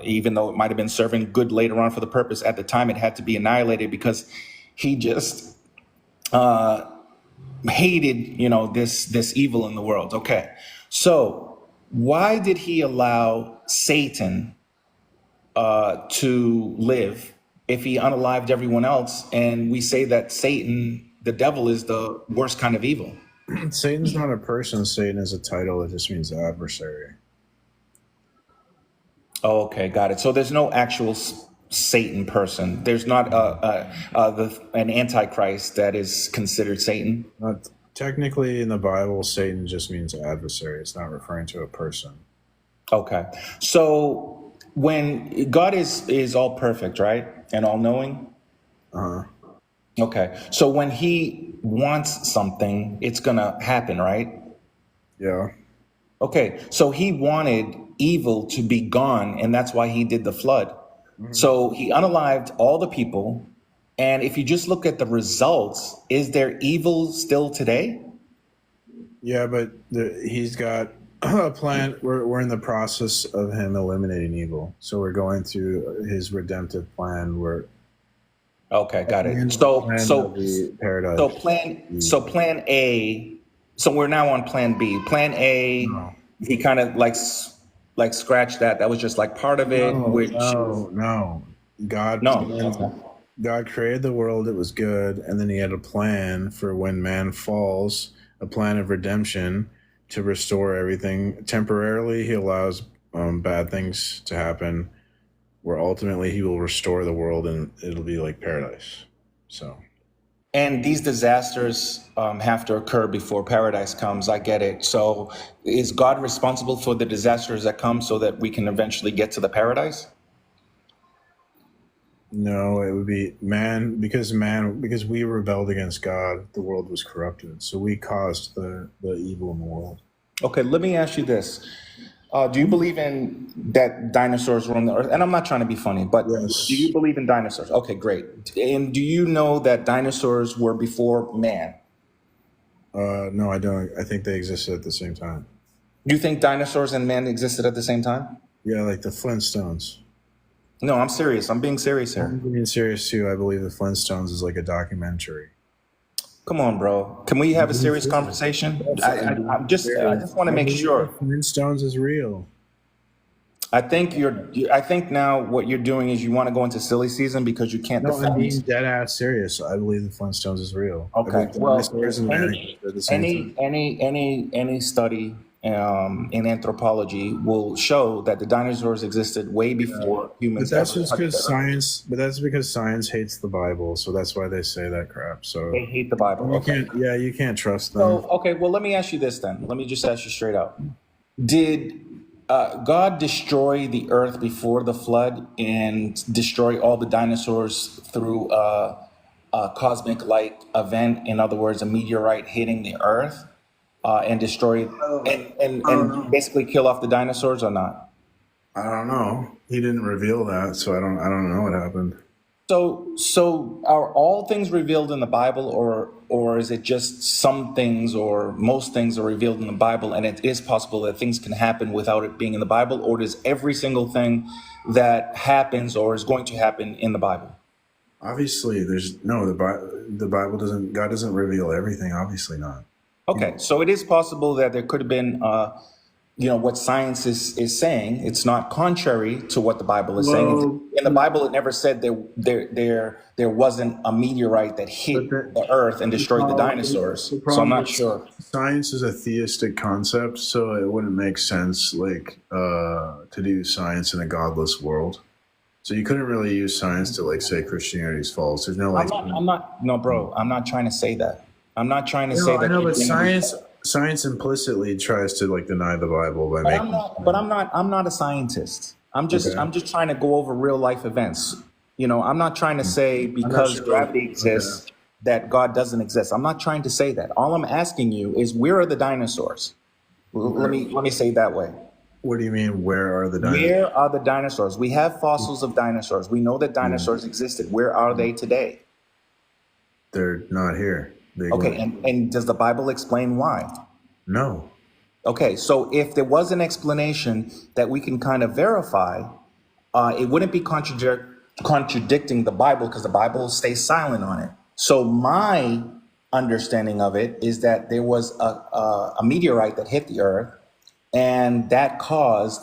even though it might have been serving good later on for the purpose, at the time it had to be annihilated because he just hated this evil in the world. Okay, so why did he allow Satan to live if he unalived everyone else? And we say that Satan, the devil, is the worst kind of evil. Satan's not a person. Satan is a title. It just means adversary. Oh, okay, got it. So there's no actual Satan person. There's not an antichrist that is considered Satan. Technically, in the Bible, Satan just means adversary. It's not referring to a person. Okay, so when God is all perfect, right, and all knowing. Okay, so when he wants something, it's gonna happen, right? Yeah. Okay, so he wanted evil to be gone, and that's why he did the flood. So he unalived all the people, and if you just look at the results, is there evil still today? Yeah, but he's got a plan. We're in the process of him eliminating evil, so we're going through his redemptive plan. Okay, got it. So plan A. So we're now on plan B. Plan A, he kind of like scratched that. That was just like part of it. No. God created the world. It was good, and then he had a plan for when man falls, a plan of redemption to restore everything. Temporarily, he allows bad things to happen, where ultimately he will restore the world and it'll be like paradise. So, and these disasters have to occur before paradise comes. I get it. So is God responsible for the disasters that come so that we can eventually get to the paradise? No, it would be because we rebelled against God, the world was corrupted. So we caused the evil in the world. Okay, let me ask you this. Do you believe in that dinosaurs roam the earth? And I'm not trying to be funny, but yes. Do you believe in dinosaurs? Okay, great. And do you know that dinosaurs were before man? No, I don't. I think they existed at the same time. Do you think dinosaurs and man existed at the same time? Yeah, like the Flintstones. No, I'm serious. I'm being serious here. I'm being serious too. I believe the Flintstones is like a documentary. Come on, bro. Can we have a serious conversation? I just want to make sure. Flintstones is real. I think now what you're doing is you want to go into silly season because you can't defend. I'm being dead ass serious. I believe the Flintstones is real. Okay. Well, any study in anthropology will show that the dinosaurs existed way before humans. But that's just because science. But that's because science hates the Bible, so that's why they say that crap. So they hate the Bible. You can't trust them. So, okay, well, let me ask you this then. Let me just ask you straight out. Did God destroy the earth before the flood and destroy all the dinosaurs through a cosmic-like event? In other words, a meteorite hitting the earth? And destroy and basically kill off the dinosaurs or not? I don't know. He didn't reveal that, so I don't know what happened. So are all things revealed in the Bible, or is it just some things or most things are revealed in the Bible, and it is possible that things can happen without it being in the Bible, or does every single thing that happens or is going to happen in the Bible? Obviously, the Bible doesn't. God doesn't reveal everything. Obviously not. Okay, so it is possible that there could have been, what science is saying. It's not contrary to what the Bible is saying. In the Bible, it never said there wasn't a meteorite that hit the earth and destroyed the dinosaurs. So I'm not sure. science is a theistic concept, so it wouldn't make sense to do science in a godless world. So you couldn't really use science to say Christianity is false. There's no No, bro. I'm not trying to say that. I'm not trying to No, say I that. know, but science implicitly tries to deny the Bible by making. I'm not a scientist. I'm just trying to go over real life events. I'm not trying to say because gravity exists that God doesn't exist. I'm not trying to say that. All I'm asking you is, where are the dinosaurs? Let me say it that way. What do you mean, where are the dinosaurs? Where are the dinosaurs? We have fossils of dinosaurs. We know that dinosaurs existed. Where are they today? They're not here. Okay, and does the Bible explain why? No. Okay, so if there was an explanation that we can kind of verify, it wouldn't be contradicting the Bible, because the Bible stays silent on it. So my understanding of it is that there was a meteorite that hit the earth, and that caused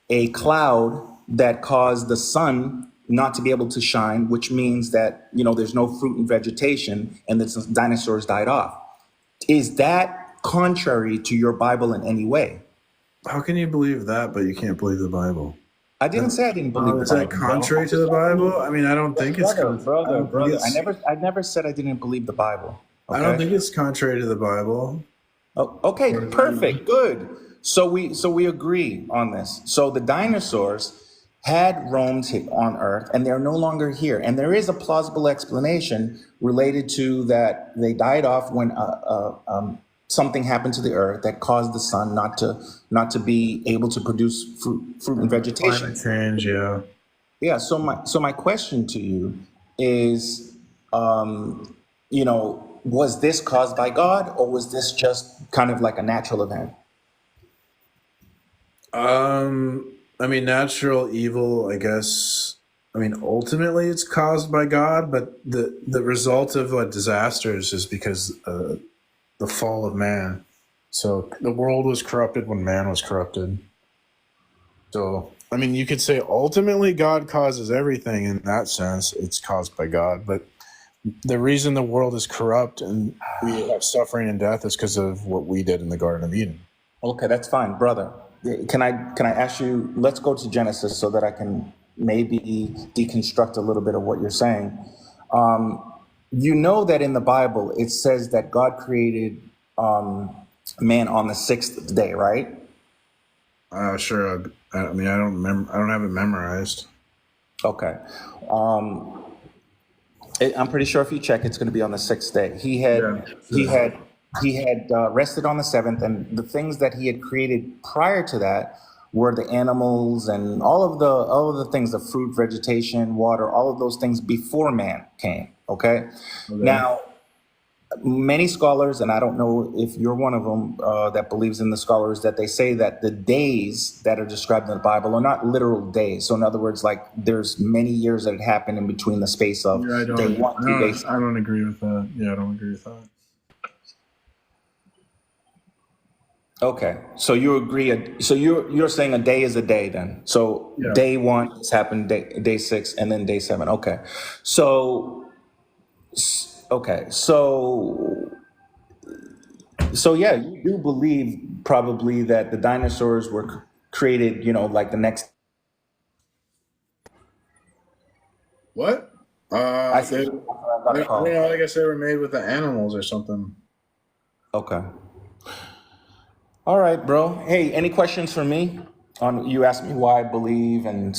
a cloud that caused the sun not to be able to shine, which means that, there's no fruit and vegetation, and the dinosaurs died off. Is that contrary to your Bible in any way? How can you believe that, but you can't believe the Bible? I didn't say I didn't believe the Bible. Is that contrary to the Bible? I mean, I don't think it's brother. I never said I didn't believe the Bible. Okay? I don't think it's contrary to the Bible. Oh, okay, perfect, good. So we agree on this. So the dinosaurs had roamed on Earth, and they're no longer here. And there is a plausible explanation related to that they died off when something happened to the Earth that caused the sun not to be able to produce fruit and vegetation. Climate change, yeah. Yeah. So my question to you is, was this caused by God, or was this just kind of like a natural event? I mean, natural evil, I guess. I mean, ultimately it's caused by God, but the result of disasters is because the fall of man. So the world was corrupted when man was corrupted. So, I mean, you could say ultimately God causes everything. In that sense, it's caused by God. But the reason the world is corrupt and we have suffering and death is because of what we did in the Garden of Eden. Okay, that's fine, brother. Can I ask you, let's go to Genesis so that I can maybe deconstruct a little bit of what you're saying. You know that in the Bible, it says that God created man on the sixth day, right? Sure. I mean, I don't remember. I don't have it memorized. Okay. I'm pretty sure if you check, it's going to be on the sixth day. He had rested on the seventh, and the things that he had created prior to that were the animals and all of the things, the fruit, vegetation, water, all of those things before man came. Okay. Now, many scholars, and I don't know if you're one of them that believes in the scholars, that they say that the days that are described in the Bible are not literal days. So in other words, like there's many years that had happened in between the space of day 1 to day 7. I don't agree with that. Yeah, I don't agree with that. Okay, so you agree. So you're saying a day is a day then. So Yeah. Day 1 has happened, day 6, and then day 7. Okay, so yeah, you do believe probably that the dinosaurs were created, like the next. What? I don't know. I guess they were made with the animals or something. Okay. All right, bro. Hey, any questions for me? You asked me why I believe and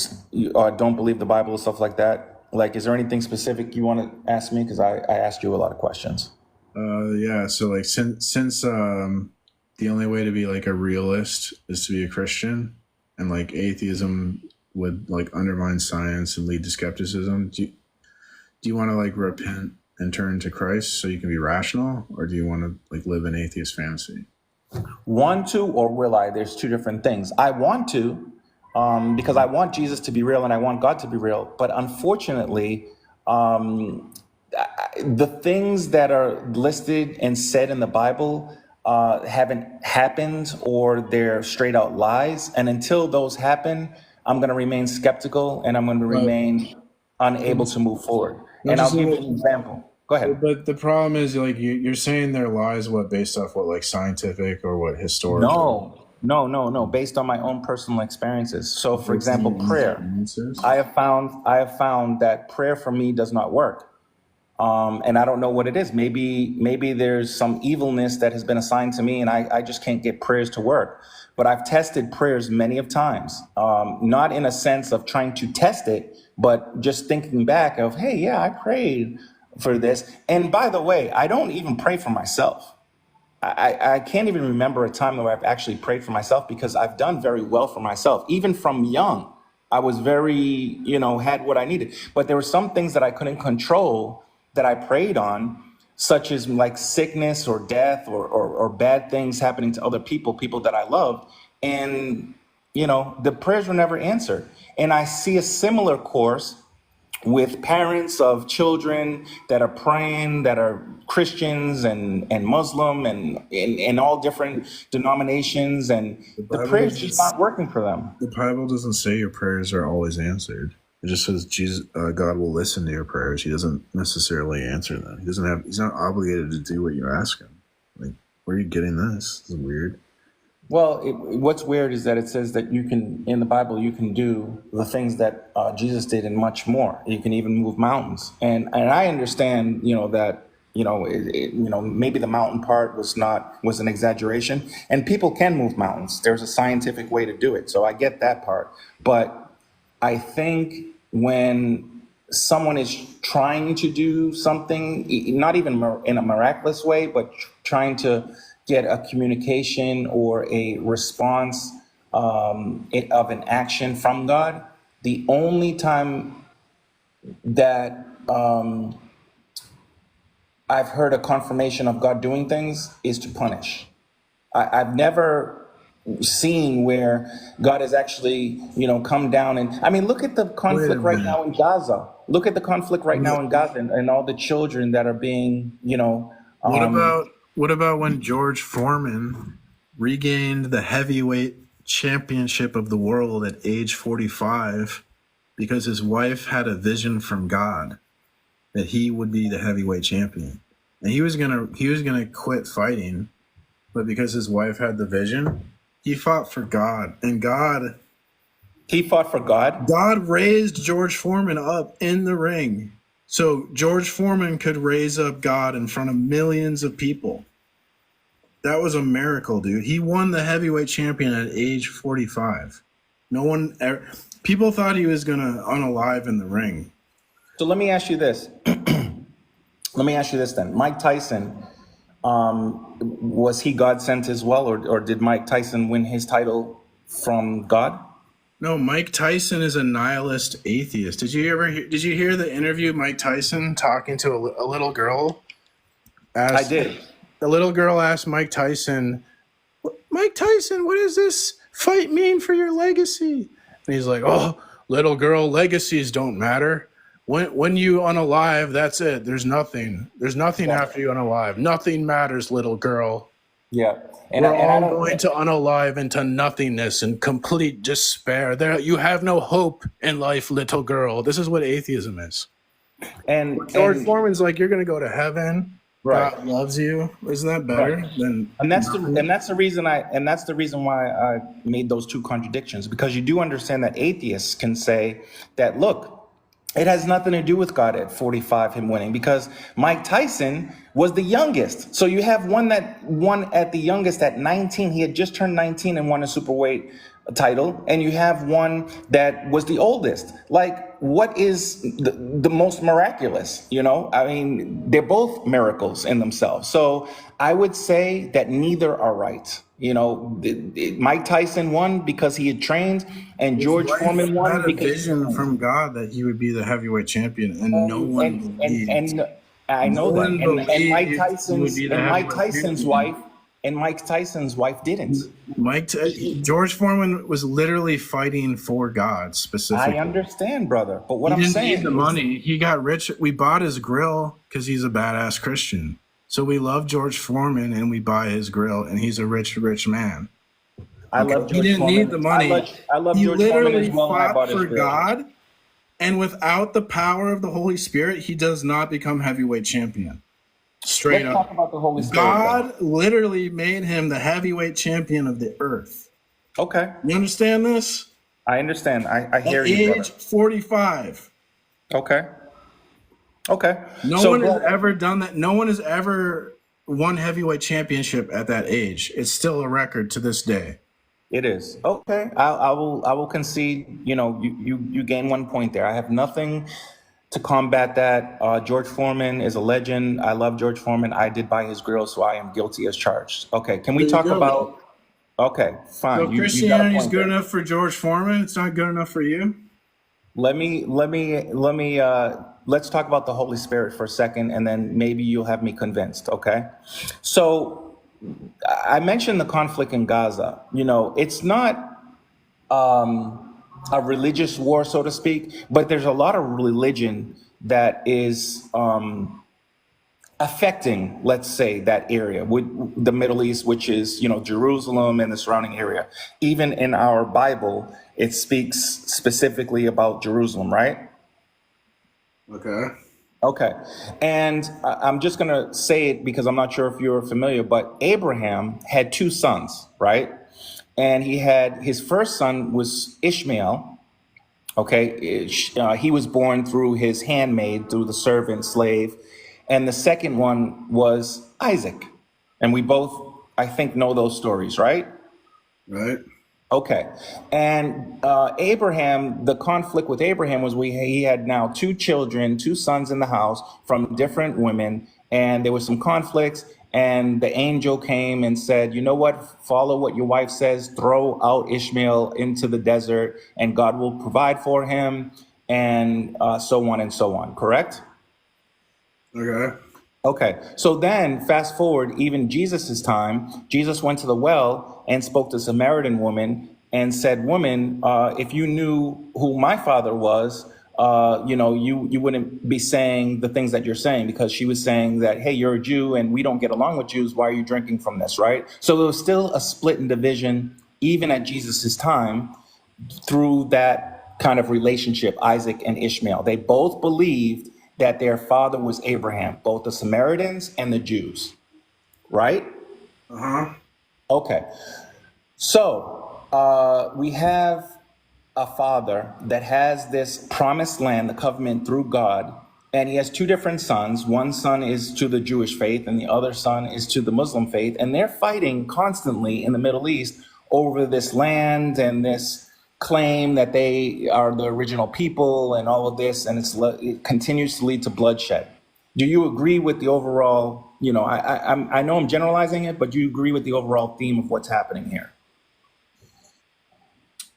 don't believe the Bible and stuff like that. Like, is there anything specific you want to ask me? Because I asked you a lot of questions. Yeah. So like, since the only way to be like a realist is to be a Christian, and like atheism would like undermine science and lead to skepticism. Do you want to like repent and turn to Christ so you can be rational, or do you want to like live in atheist fantasy? Want to, or will I? There's two different things. I want to, because I want Jesus to be real and I want God to be real. But unfortunately, the things that are listed and said in the Bible haven't happened, or they're straight out lies. And until those happen, I'm going to remain skeptical and I'm going to remain unable to move forward. And I'll give you an example. Go ahead. But the problem is, like, you're saying their lies, based off what, like, scientific or what historical? No. Based on my own personal experiences. So, for example, prayer. I have found that prayer for me does not work. And I don't know what it is. Maybe there's some evilness that has been assigned to me, and I just can't get prayers to work. But I've tested prayers many of times, not in a sense of trying to test it, but just thinking back of, hey, yeah, I prayed for this. And by the way, I don't even pray for myself. I can't even remember a time where I've actually prayed for myself, because I've done very well for myself. Even from young, I was very, had what I needed. But there were some things that I couldn't control that I prayed on, such as like sickness or death or bad things happening to other people that I loved. And, the prayers were never answered. And I see a similar course with parents of children that are praying, that are Christians and Muslim and all different denominations, and the prayers just not working for them. The Bible doesn't say your prayers are always answered. It just says God will listen to your prayers. He doesn't necessarily answer them. He's not obligated to do what you ask him. Like, where are you getting this? This is weird. Well, what's weird is that it says that in the Bible, you can do the things that Jesus did and much more. You can even move mountains. And I understand, that, maybe the mountain part was an exaggeration, and people can move mountains. There's a scientific way to do it. So I get that part. But I think when someone is trying to do something, not even in a miraculous way, but trying to get a communication or a response of an action from God, the only time that I've heard a confirmation of God doing things is to punish. I've never seen where God has actually, come down and, look at the conflict right now in Gaza. Look at the conflict right now in Gaza and all the children that are being, What about when George Foreman regained the heavyweight championship of the world at age 45 because his wife had a vision from God that he would be the heavyweight champion, and he was gonna quit fighting, but because his wife had the vision, he fought for God, and he fought for God. God raised George Foreman up in the ring, so George Foreman could raise up God in front of millions of people. That was a miracle, dude. He won the heavyweight champion at age 45. People thought he was gonna unalive in the ring. So let me ask you this. Then. Mike Tyson, was he God sent as well, or did Mike Tyson win his title from God? No, Mike Tyson is a nihilist atheist. Did you hear the interview Mike Tyson talking to a little girl? I did. The little girl asked Mike Tyson, what does this fight mean for your legacy? And he's like, oh, little girl, legacies don't matter. When you unalive, that's it. There's nothing after you unalive. Nothing matters, little girl. Yeah. We're all going to unalive into nothingness and complete despair. You have no hope in life, little girl. This is what atheism is. And George Foreman's like, you're going to go to heaven. Right. God loves you. Isn't that better? Right. And that's the reason why I made those two contradictions, because you do understand that atheists can say that, look, it has nothing to do with God at 45, him winning, because Mike Tyson was the youngest. So you have one that won at the youngest at 19. He had just turned 19 and won a superweight title. And you have one that was the oldest. Like, what is the most miraculous? They're both miracles in themselves. So I would say that neither are right. Mike Tyson won because he had trained, and George Foreman won had a because vision from God that he would be the heavyweight champion, and no one believed. And I know that. And Mike Tyson's wife didn't. George Foreman was literally fighting for God specifically. I understand, brother, but what I'm saying, he didn't need the money. He got rich. We bought his grill because he's a badass Christian. So we love George Foreman and we buy his grill, and he's a rich man. I love George Foreman. He didn't need the money. I love he George literally Foreman as well. Fought for God. And without the power of the Holy Spirit, he does not become heavyweight champion. Straight Let's up. talk about the Holy Spirit. God literally made him the heavyweight champion of the earth. Okay. You understand this? I understand. I hear At you, brother. age 45. Okay. Okay. No one has ever done that. No one has ever won heavyweight championship at that age. It's still a record to this day. It is. Okay. I will concede, you gain 1 point there. I have nothing to combat that. George Foreman is a legend. I love George Foreman. I did buy his grill, so I am guilty as charged. Okay. Can we talk about? Okay, fine. So Christianity is good enough for George Foreman. It's not good enough for you. Let's talk about the Holy Spirit for a second, and then maybe you'll have me convinced. Okay. So I mentioned the conflict in Gaza. It's not a religious war, so to speak, but there's a lot of religion that is affecting, let's say, that area, with the Middle East, which is, Jerusalem and the surrounding area. Even in our Bible, it speaks specifically about Jerusalem, right? Okay. And I'm just going to say it because I'm not sure if you're familiar, but Abraham had 2 sons, right? And his first son was Ishmael. Okay. He was born through his handmaid, through the servant, slave. And the second one was Isaac. And we both, I think, know those stories, right? Right. Okay. And Abraham, the conflict with Abraham was he had now 2 children, 2 sons in the house from different women. And there was some conflicts. And the angel came and said, you know what? Follow what your wife says. Throw out Ishmael into the desert and God will provide for him. And so on and so on. Correct? Okay. So then fast forward, even Jesus's time, Jesus went to the well and spoke to a Samaritan woman and said, woman, if you knew who my father was, you wouldn't be saying the things that you're saying, because she was saying that, hey, you're a Jew and we don't get along with Jews. Why are you drinking from this? Right. So there was still a split and division, even at Jesus's time, through that kind of relationship, Isaac and Ishmael. They both believed that their father was Abraham, both the Samaritans and the Jews, right? Okay. So we have a father that has this promised land, the covenant through God, and he has 2 different sons. One son is to the Jewish faith and the other son is to the Muslim faith. And they're fighting constantly in the Middle East over this land and this claim that they are the original people and all of this, and it continues to lead to bloodshed. Do you agree with the overall, I know I'm generalizing it, but do you agree with the overall theme of what's happening here?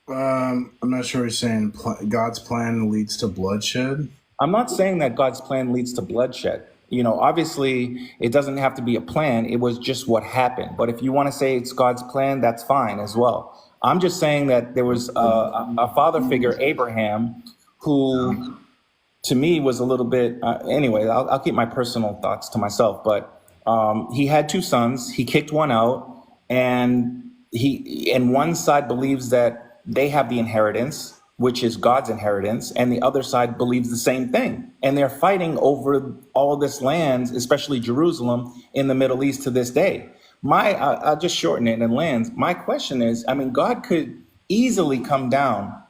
I'm not sure he's saying God's plan leads to bloodshed. I'm not saying that God's plan leads to bloodshed. Obviously it doesn't have to be a plan. It was just what happened. But if you want to say it's God's plan, that's fine as well. I'm just saying that there was a father figure, Abraham, who to me was a little bit, anyway, I'll keep my personal thoughts to myself, but he had 2 sons. He kicked one out, and one side believes that they have the inheritance, which is God's inheritance, and the other side believes the same thing. And they're fighting over all this land, especially Jerusalem, in the Middle East to this day. I'll just shorten it and land. My question is, God could easily come down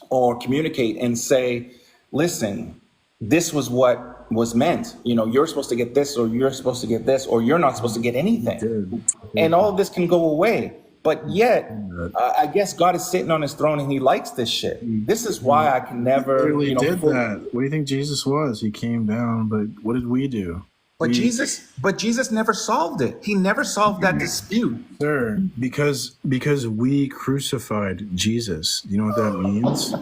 or communicate and say, listen, this was what was meant. You're supposed to get this, or you're supposed to get this, or you're not supposed to get anything. And all of this can go away. But yet, I guess God is sitting on his throne and he likes this shit. This is why I can never. He did that. What do you think Jesus was? He came down, but what did we do? But Jesus never solved it. He never solved that dispute. Sir, because we crucified Jesus. You know what that means?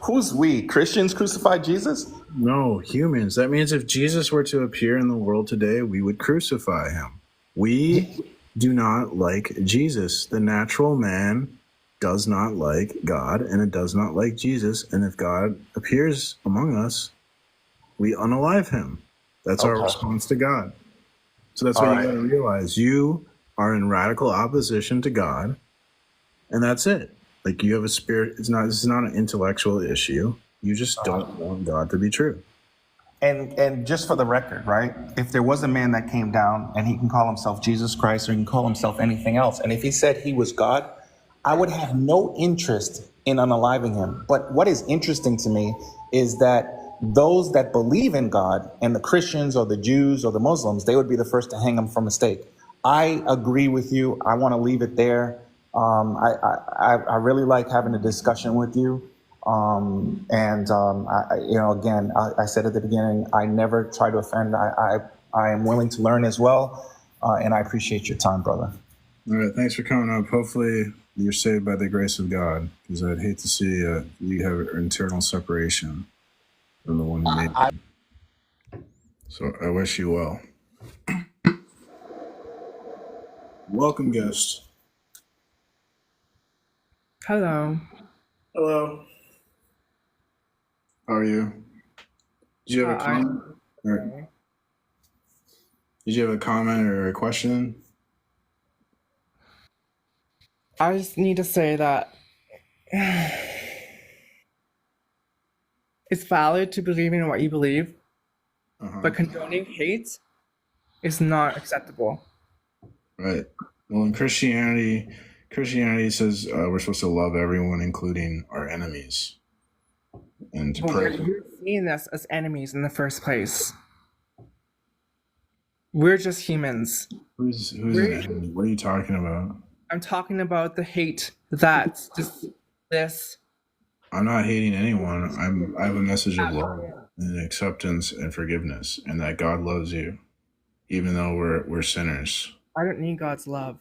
Who's we? Christians crucified Jesus? No, humans. That means if Jesus were to appear in the world today, we would crucify him. We do not like Jesus. The natural man does not like God, and it does not like Jesus. And if God appears among us, we unalive him. That's our response to God. So that's what you got to realize. You are in radical opposition to God, and that's it. Like, you have a spirit. This is not an intellectual issue. You just don't want God to be true. And just for the record, right? If there was a man that came down and he can call himself Jesus Christ or he can call himself anything else, and if he said he was God, I would have no interest in unaliving him. But what is interesting to me is that those that believe in God, and the Christians or the Jews or the Muslims, they would be the first to hang him from a stake. I agree with you. I want to leave it there. I really like having a discussion with you. Again, I said at the beginning, I never try to offend. I am willing to learn as well, and I appreciate your time, brother. All right, thanks for coming up. Hopefully you're saved by the grace of God, because I'd hate to see you have an internal separation from the one who made you. So I wish you well. Welcome, guest. Hello. Hello. How are you? Did you have a comment? Did you have a comment or a question? I just need to say that it's valid to believe in what you believe, but condoning hate is not acceptable. Right. Well, in Christianity says we're supposed to love everyone, including our enemies, and to pray. You're seeing us as enemies in the first place. We're just humans. Who's an enemy? What are you talking about? I'm talking about the hate that's just this. I'm not hating anyone. I have a message of love and acceptance and forgiveness, and that God loves you, even though we're sinners. I don't need God's love.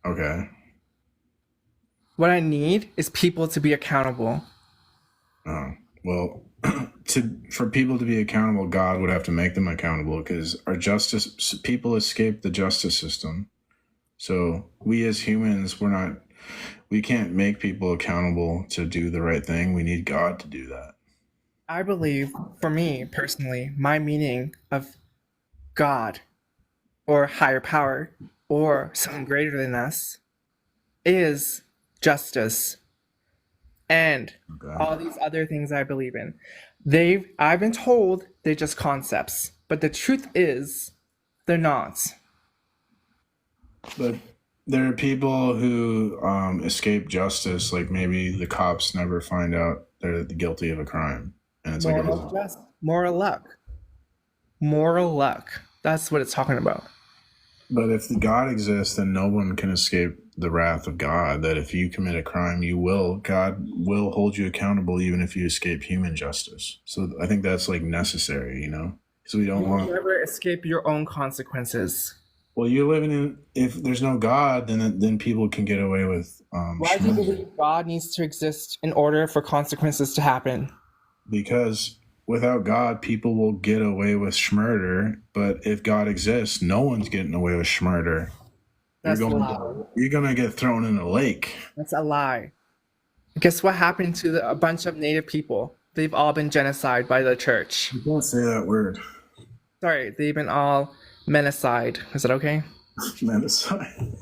Okay. What I need is people to be accountable. Oh, well, for people to be accountable, God would have to make them accountable, because people escape the justice system. So we as humans, we can't make people accountable to do the right thing. We need God to do that. I believe, for me personally, my meaning of God or higher power or something greater than us is justice and all these other things I believe in. I've been told they're just concepts, but the truth is they're not. But there are people who escape justice, like maybe the cops never find out they're guilty of a crime, and it's moral luck. Moral luck. That's what it's talking about. But if God exists, then no one can escape the wrath of God. That if you commit a crime, God will hold you accountable, even if you escape human justice. So I think that's necessary, because we don't want. You never escape your own consequences. Well, you're living in. If there's no God, then people can get away with. Why do you believe God needs to exist in order for consequences to happen? Because without God, people will get away with schmurder. But if God exists, no one's getting away with schmurder. That's a lie. You're gonna get thrown in a lake. That's a lie. Guess what happened to a bunch of native people? They've all been genocide by the church. You can't say that word. Sorry, they've been all menacide. Is that okay? Menacide.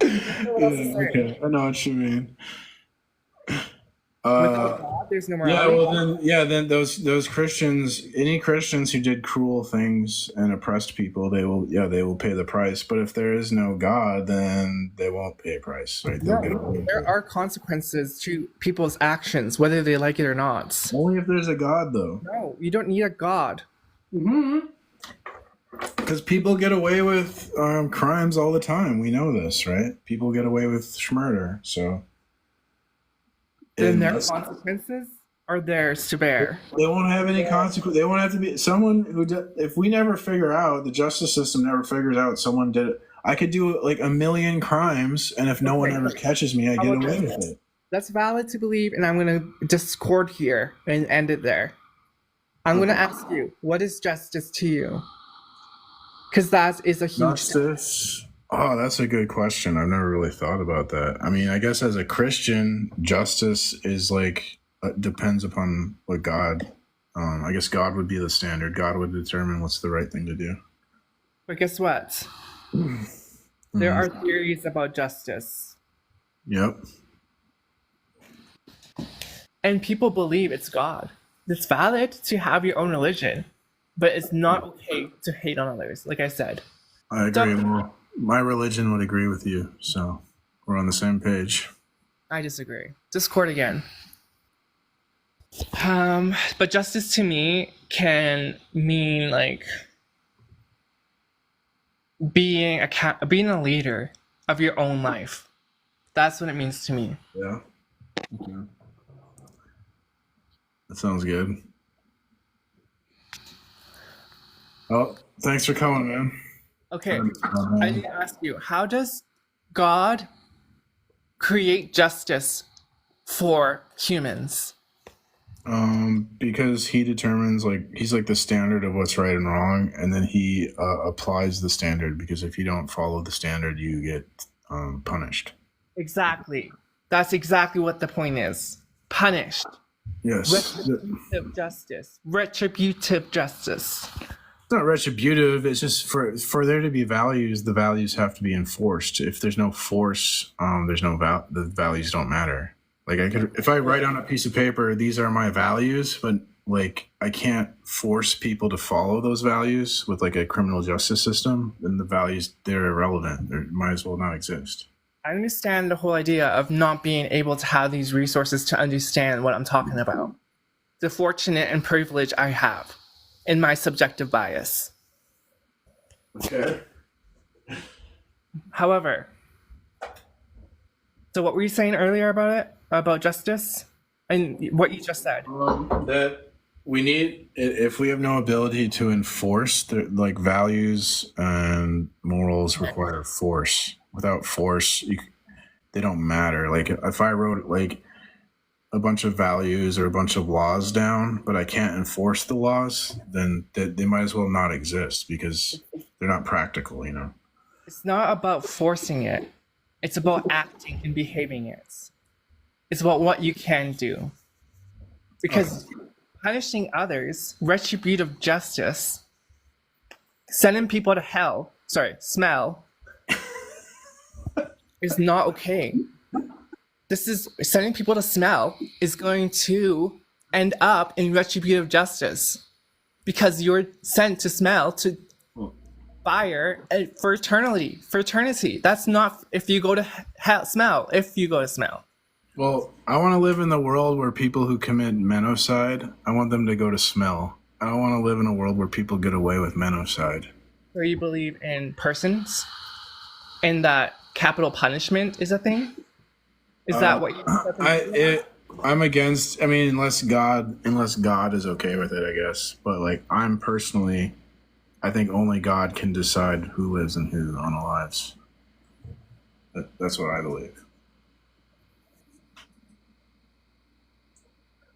Okay, I know what you mean. Without God, there's no more. Then those Christians, any Christians who did cruel things and oppressed people, they will pay the price. But if there is no God, then they won't pay a price, right? There are consequences to people's actions, whether they like it or not. Only if there's a God, though. No, you don't need a God. Because people get away with crimes all the time. We know this, right? People get away with murder, so. Then their consequences are theirs to bear. They won't have any consequence. They won't have to be someone who. If we never figure out, the justice system never figures out someone did it. I could do a million crimes, and if no one ever catches me, I get away with it. That's valid to believe, and I'm going to discord here and end it there. I'm going to ask you, what is justice to you? Because that is a huge justice. Oh, that's a good question. I've never really thought about that. I mean, I guess as a Christian, justice is depends upon what God. I guess God would be the standard. God would determine what's the right thing to do. But guess what? There are theories about justice. Yep. and people believe it's God. It's valid to have your own religion, but it's not okay to hate on others, like I said. I agree. Well, my religion would agree with you, so we're on the same page. I disagree. Discord again. But justice to me can mean like being a leader of your own life. That's what it means to me. Yeah. Okay. That sounds good. Well, thanks for coming, man. Okay, I need to ask you, how does God create justice for humans? Because he determines, like, he's like the standard of what's right and wrong, and then he applies the standard, because if you don't follow the standard, you get punished. Exactly. That's exactly what the point is. Punished. Yes. Retributive justice. Retributive justice. It's not retributive. It's just for there to be values, the values have to be enforced. If there's no force, there's no the values don't matter. Like if I write on a piece of paper, these are my values, but like I can't force people to follow those values with like a criminal justice system, then the values, they're irrelevant. They might as well not exist. I understand the whole idea of not being able to have these resources to understand what I'm talking about. The fortunate and privilege I have in my subjective bias. Okay. However, so what were you saying earlier about it? About justice? And what you just said? That we need, if we have no ability to enforce the like values and morals require force. Without force, they don't matter. Like if I wrote like a bunch of values or a bunch of laws down, but I can't enforce the laws, then they might as well not exist because they're not practical, you know? It's not about forcing it. It's about acting and behaving it. It's about what you can do. Because punishing others, retributive justice, sending people to hell, smell, is not okay. This is sending people to smell is going to end up in retributive justice because you're sent to smell to fire for eternity. That's not if you go to smell. If you go to smell. Well, I want to live in the world where people who commit menocide, I want them to go to smell. I don't want to live in a world where people get away with menocide. Where you believe in persons, and that capital punishment is a thing. Is that what you? I'm against. I mean, unless God is okay with it, I guess. But like, I'm personally, I think only God can decide who lives and who unalives. That's what I believe.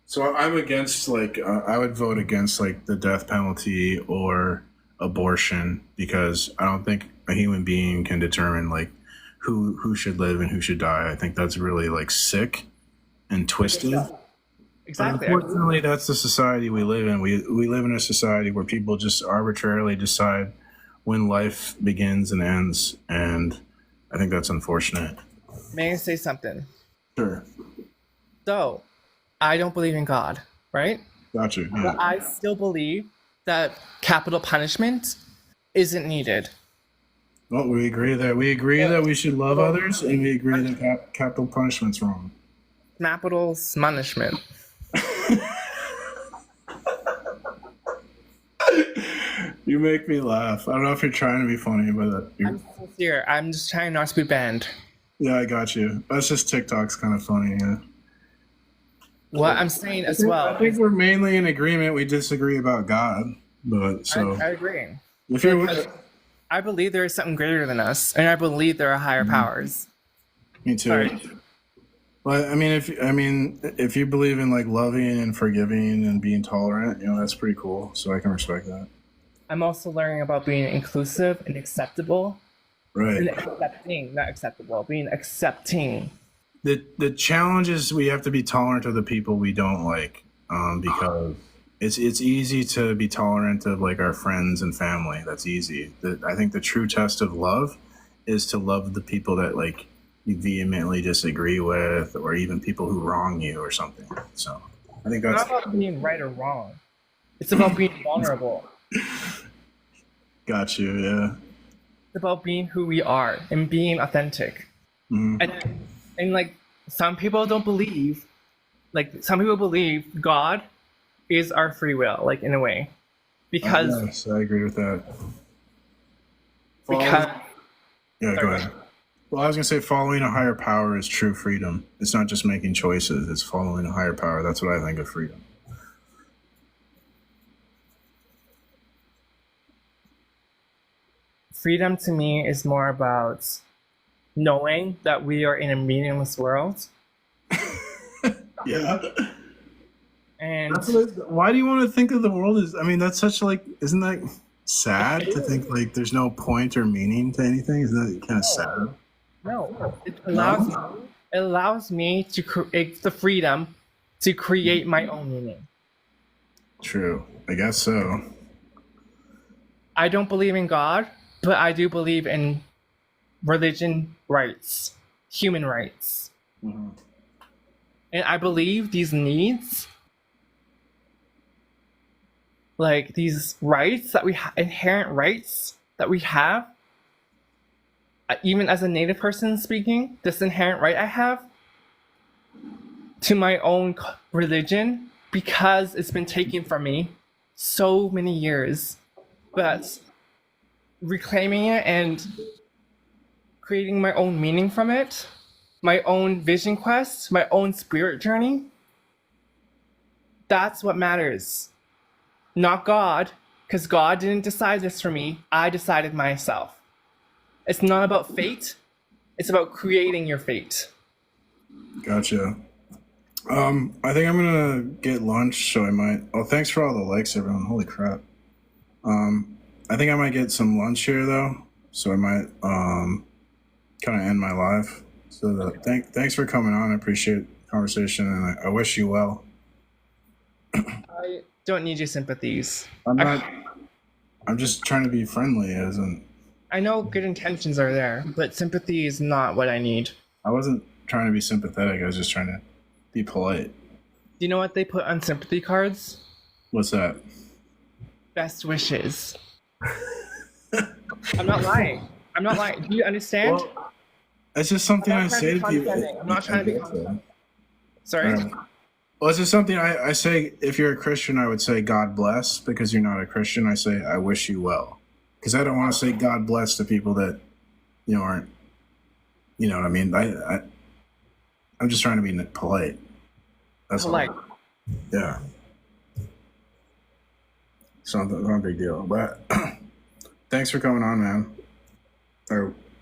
So I'm against like I would vote against like the death penalty or abortion because I don't think a human being can determine like who should live and who should die. I think that's really like sick and twisted. Exactly. Unfortunately, that's the society we live in. We live in a society where people just arbitrarily decide when life begins and ends, and I think that's unfortunate. May I say something? Sure. So, I don't believe in God, right? Gotcha. Yeah. But I still believe that capital punishment isn't needed. Well, we agree that we should love others, and we agree that capital punishment's wrong. Capital punishment. You make me laugh. I don't know if you're trying to be funny, but I'm sincere. I'm just trying not to be banned. Yeah, I got you. That's just TikTok's kind of funny. Yeah. What I'm saying as well. I think we're mainly in agreement. We disagree about God, but so I agree. If you're, I believe there is something greater than us, and I believe there are higher powers. Me too. Sorry. Well, I mean, if you believe in like loving and forgiving and being tolerant, you know, that's pretty cool. So I can respect that. I'm also learning about being inclusive and acceptable. Right. And accepting, not acceptable, being accepting. The challenge is we have to be tolerant of the people we don't like, because it's easy to be tolerant of like our friends and family. That's easy. I think the true test of love is to love the people that like you vehemently disagree with, or even people who wrong you or something. So I think It's that's not about being right or wrong. It's about being vulnerable. got you. Yeah. It's about being who we are and being authentic. Mhm. And like some people don't believe, like some people believe God is our free will, like in a way, because Yes, I agree with that. because Yeah, go ahead. Well, I was gonna say following a higher power is true freedom. It's not just making choices; it's following a higher power. That's what I think of freedom. freedom to me is more about knowing that we are in a meaningless world. Yeah. And why do you want to think of the world as? I mean, that's such like, isn't that sad to think like there's no point or meaning to anything? Isn't that kind of sad? no, it allows me to create the freedom to create my own meaning. True. I guess so. I don't believe in God, but I do believe in religion rights, human rights. Mm-hmm. And I believe these needs, like these rights that we inherent rights that we have, even as a native person speaking, this inherent right I have to my own religion, because it's been taken from me so many years, but reclaiming it and creating my own meaning from it, my own vision quest, my own spirit journey, that's what matters. Not God, because God didn't decide this for me. I decided myself. It's not about fate. It's about creating your fate. Gotcha. I think I'm gonna get lunch, so I might. Oh, thanks for all the likes, everyone. Holy crap. I think I might get some lunch here though, so I might kind of end my live. So thanks for coming on. I appreciate the conversation, and I wish you well. I don't need your sympathies. I'm just trying to be friendly, isn't? I know good intentions are there, but sympathy is not what I need. I wasn't trying to be sympathetic. I was just trying to be polite. Do you know what they put on sympathy cards? What's that? Best wishes. I'm not lying. I'm not lying. Do you understand? Well, it's just something I say to people. I'm not trying to be condescending. Sorry? Well, it's just something I say. If you're a Christian, I would say God bless. Because you're not a Christian, I say I wish you well. Because I don't want to say God bless to people that, aren't. You know what I mean? I'm just trying to be polite. That's polite. All. Yeah. It's not a big deal. But thanks for coming on, man.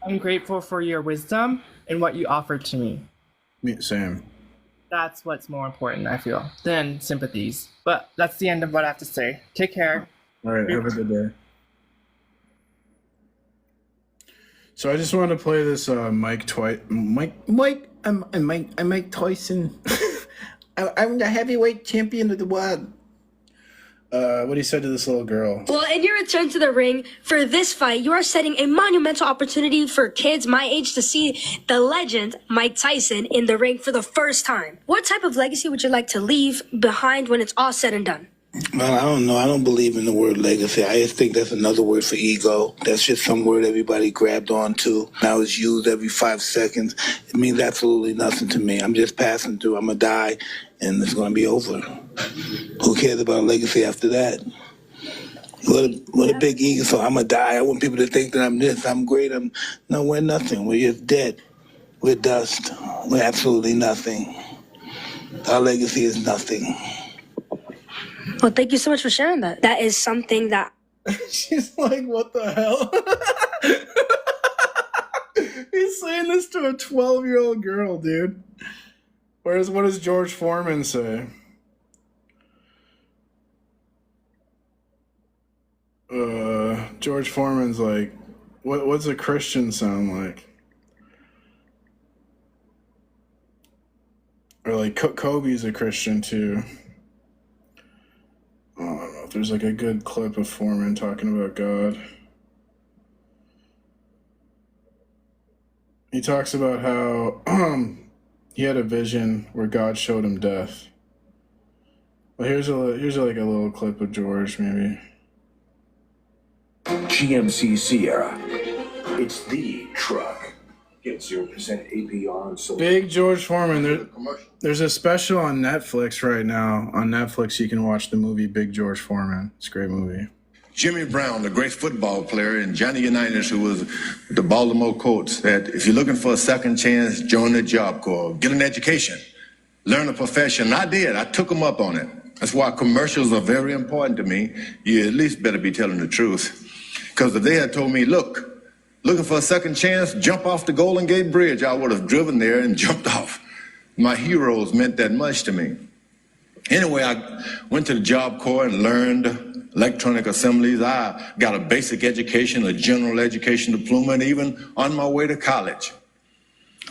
I'm grateful for your wisdom and what you offered to me. Same. That's what's more important, I feel, than sympathies. But that's the end of what I have to say. Take care. All right. Have a good day. So I just wanted to play this Mike Tyson. I'm the heavyweight champion of the world. What he said to this little girl. Well, in your return to the ring for this fight, you are setting a monumental opportunity for kids my age to see the legend Mike Tyson in the ring for the first time. What type of legacy would you like to leave behind when it's all said and done? Well, I don't know. I don't believe in the word legacy. I just think that's another word for ego. That's just some word everybody grabbed onto. Now it's used every 5 seconds. It means absolutely nothing to me. I'm just passing through. I'm going to die, and it's going to be over. Who cares about legacy after that? What a big ego. So I'm going to die. I want people to think that I'm this, I'm great. No, we're nothing. We're just dead. We're dust. We're absolutely nothing. Our legacy is nothing. Well, thank you so much for sharing that. That is something that... She's like, what the hell? He's saying this to a 12-year-old girl, dude. What does George Foreman say? George Foreman's like, what's a Christian sound like? Or like Kobe's a Christian too. I don't know if there's like a good clip of Foreman talking about God. he talks about how he had a vision where God showed him death. Well, here's like a little clip of George, maybe. GMC Sierra. It's the truck. Get 0% APR and so. Big George Foreman. There's a special on Netflix right now. On Netflix, you can watch the movie Big George Foreman. It's a great movie. Jimmy Brown, the great football player, and Johnny Unitas, who was the Baltimore Colts, said, if you're looking for a second chance, join the Job Corps. Get an education. Learn a profession. I did. I took them up on it. That's why commercials are very important to me. You at least better be telling the truth. Because if they had told me, look, looking for a second chance, jump off the Golden Gate Bridge, I would have driven there and jumped off. My heroes meant that much to me. Anyway, I went to the Job Corps and learned electronic assemblies. I got a basic education, a general education diploma, and even on my way to college.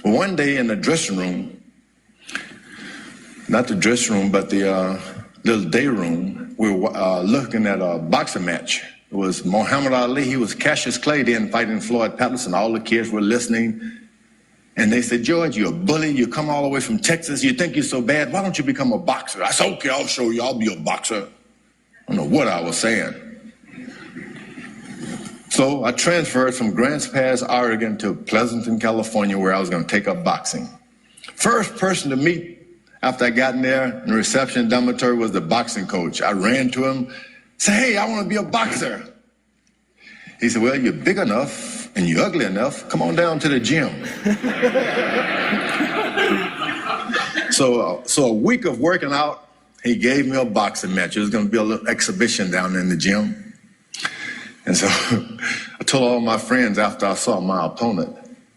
One day in the dressing room, not the dressing room, but the little day room, we were looking at a boxing match. It was Muhammad Ali. He was Cassius Clay then fighting Floyd Patterson. All the kids were listening. And they said, George, you're a bully. You come all the way from Texas. You think you're so bad. Why don't you become a boxer? I said, okay, I'll show you. I'll be a boxer. I don't know what I was saying. So I transferred from Grants Pass, Oregon to Pleasanton, California, where I was going to take up boxing. First person to meet after I got in there in the reception dormitory was the boxing coach. I ran to him, said, hey, I want to be a boxer. He said, well, you're big enough and you're ugly enough. Come on down to the gym. So a week of working out, he gave me a boxing match. It was going to be a little exhibition down in the gym. And so I told all my friends after I saw my opponent,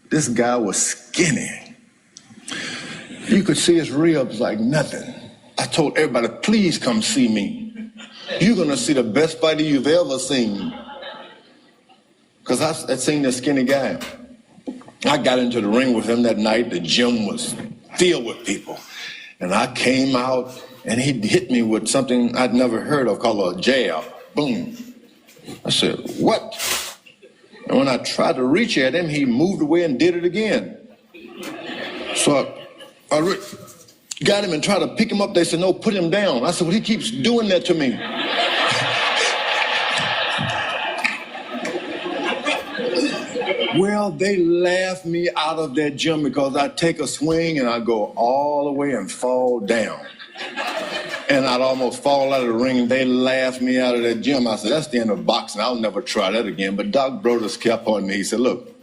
this guy was skinny. You could see his ribs like nothing. I told everybody, please come see me. You're going to see the best fighter you've ever seen. Because I had seen this skinny guy. I got into the ring with him that night. The gym was filled with people. And I came out, and he hit me with something I'd never heard of called a jab. Boom. I said, what? And when I tried to reach at him, he moved away and did it again. So I got him and tried to pick him up. They said, no, put him down. I said, well, he keeps doing that to me. Well, they laughed me out of that gym because I take a swing and I go all the way and fall down. And I'd almost fall out of the ring and they laughed me out of that gym. I said, that's the end of boxing. I'll never try that again. But Doc Brodus kept on me. He said, look,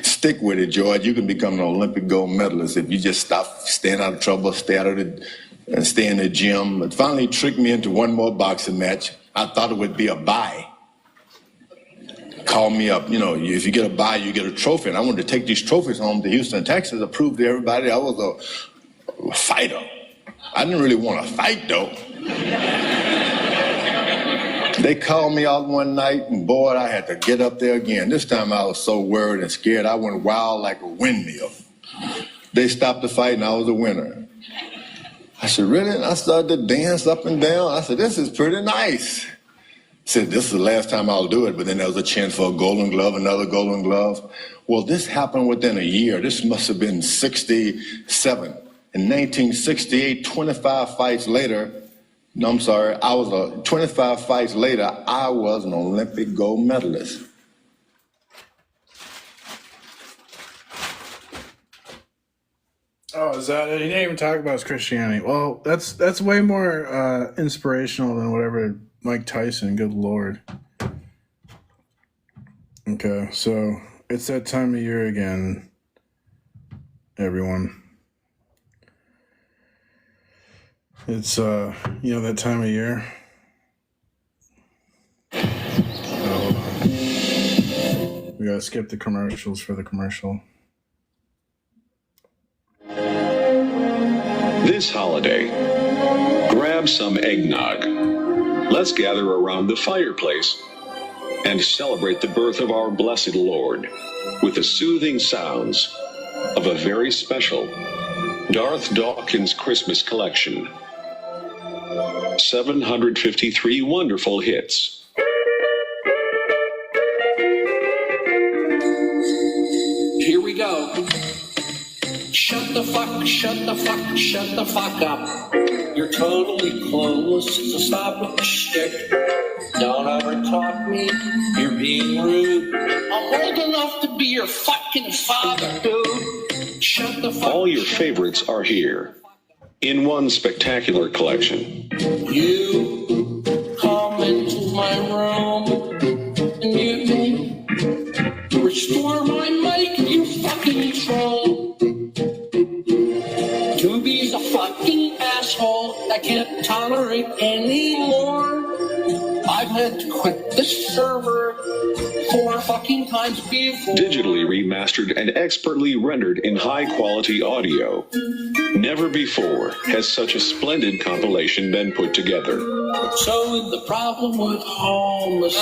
stick with it, George. You can become an Olympic gold medalist if you just stop staying out of trouble, stay out of it, and stay in the gym. But finally tricked me into one more boxing match. I thought it would be a bye. Called me up, you know, if you get a bye, you get a trophy. And I wanted to take these trophies home to Houston, Texas, to prove to everybody I was a fighter. I didn't really want to fight, though. They called me out one night, and boy, I had to get up there again. This time I was so worried and scared, I went wild like a windmill. They stopped the fight, and I was a winner. I said, really? And I started to dance up and down. I said, this is pretty nice. Said, this is the last time I'll do it, but then there was a chance for a Golden Glove, another Golden Glove. Well, this happened within a year. This must have been 67. In 1968, 25 fights later, no, I'm sorry, 25 fights later, I was an Olympic gold medalist. Oh, is that it? He didn't even talk about his Christianity. Well, that's way more inspirational than whatever Mike Tyson, good Lord. Okay, so it's that time of year again, everyone. It's, that time of year. Oh, hold on. We gotta skip the commercials for the commercial. This holiday, grab some eggnog. Let's gather around the fireplace and celebrate the birth of our blessed Lord with the soothing sounds of a very special Darth Dawkins Christmas collection. 753 wonderful hits. Here we go. Shut the fuck up. You're totally clueless, so stop with the shtick. Don't ever talk me, you're being rude. I'm old enough to be your fucking father, dude. Shut the fuck up. All your favorites are here in one spectacular collection. You come into my room and you restore my mic, you fucking troll. Doobie's a fucking asshole I can't tolerate anymore. I've had to quit this server 4 fucking times before. Digitally remastered and expertly rendered in high-quality audio. Never before has such a splendid compilation been put together. So the problem with homeless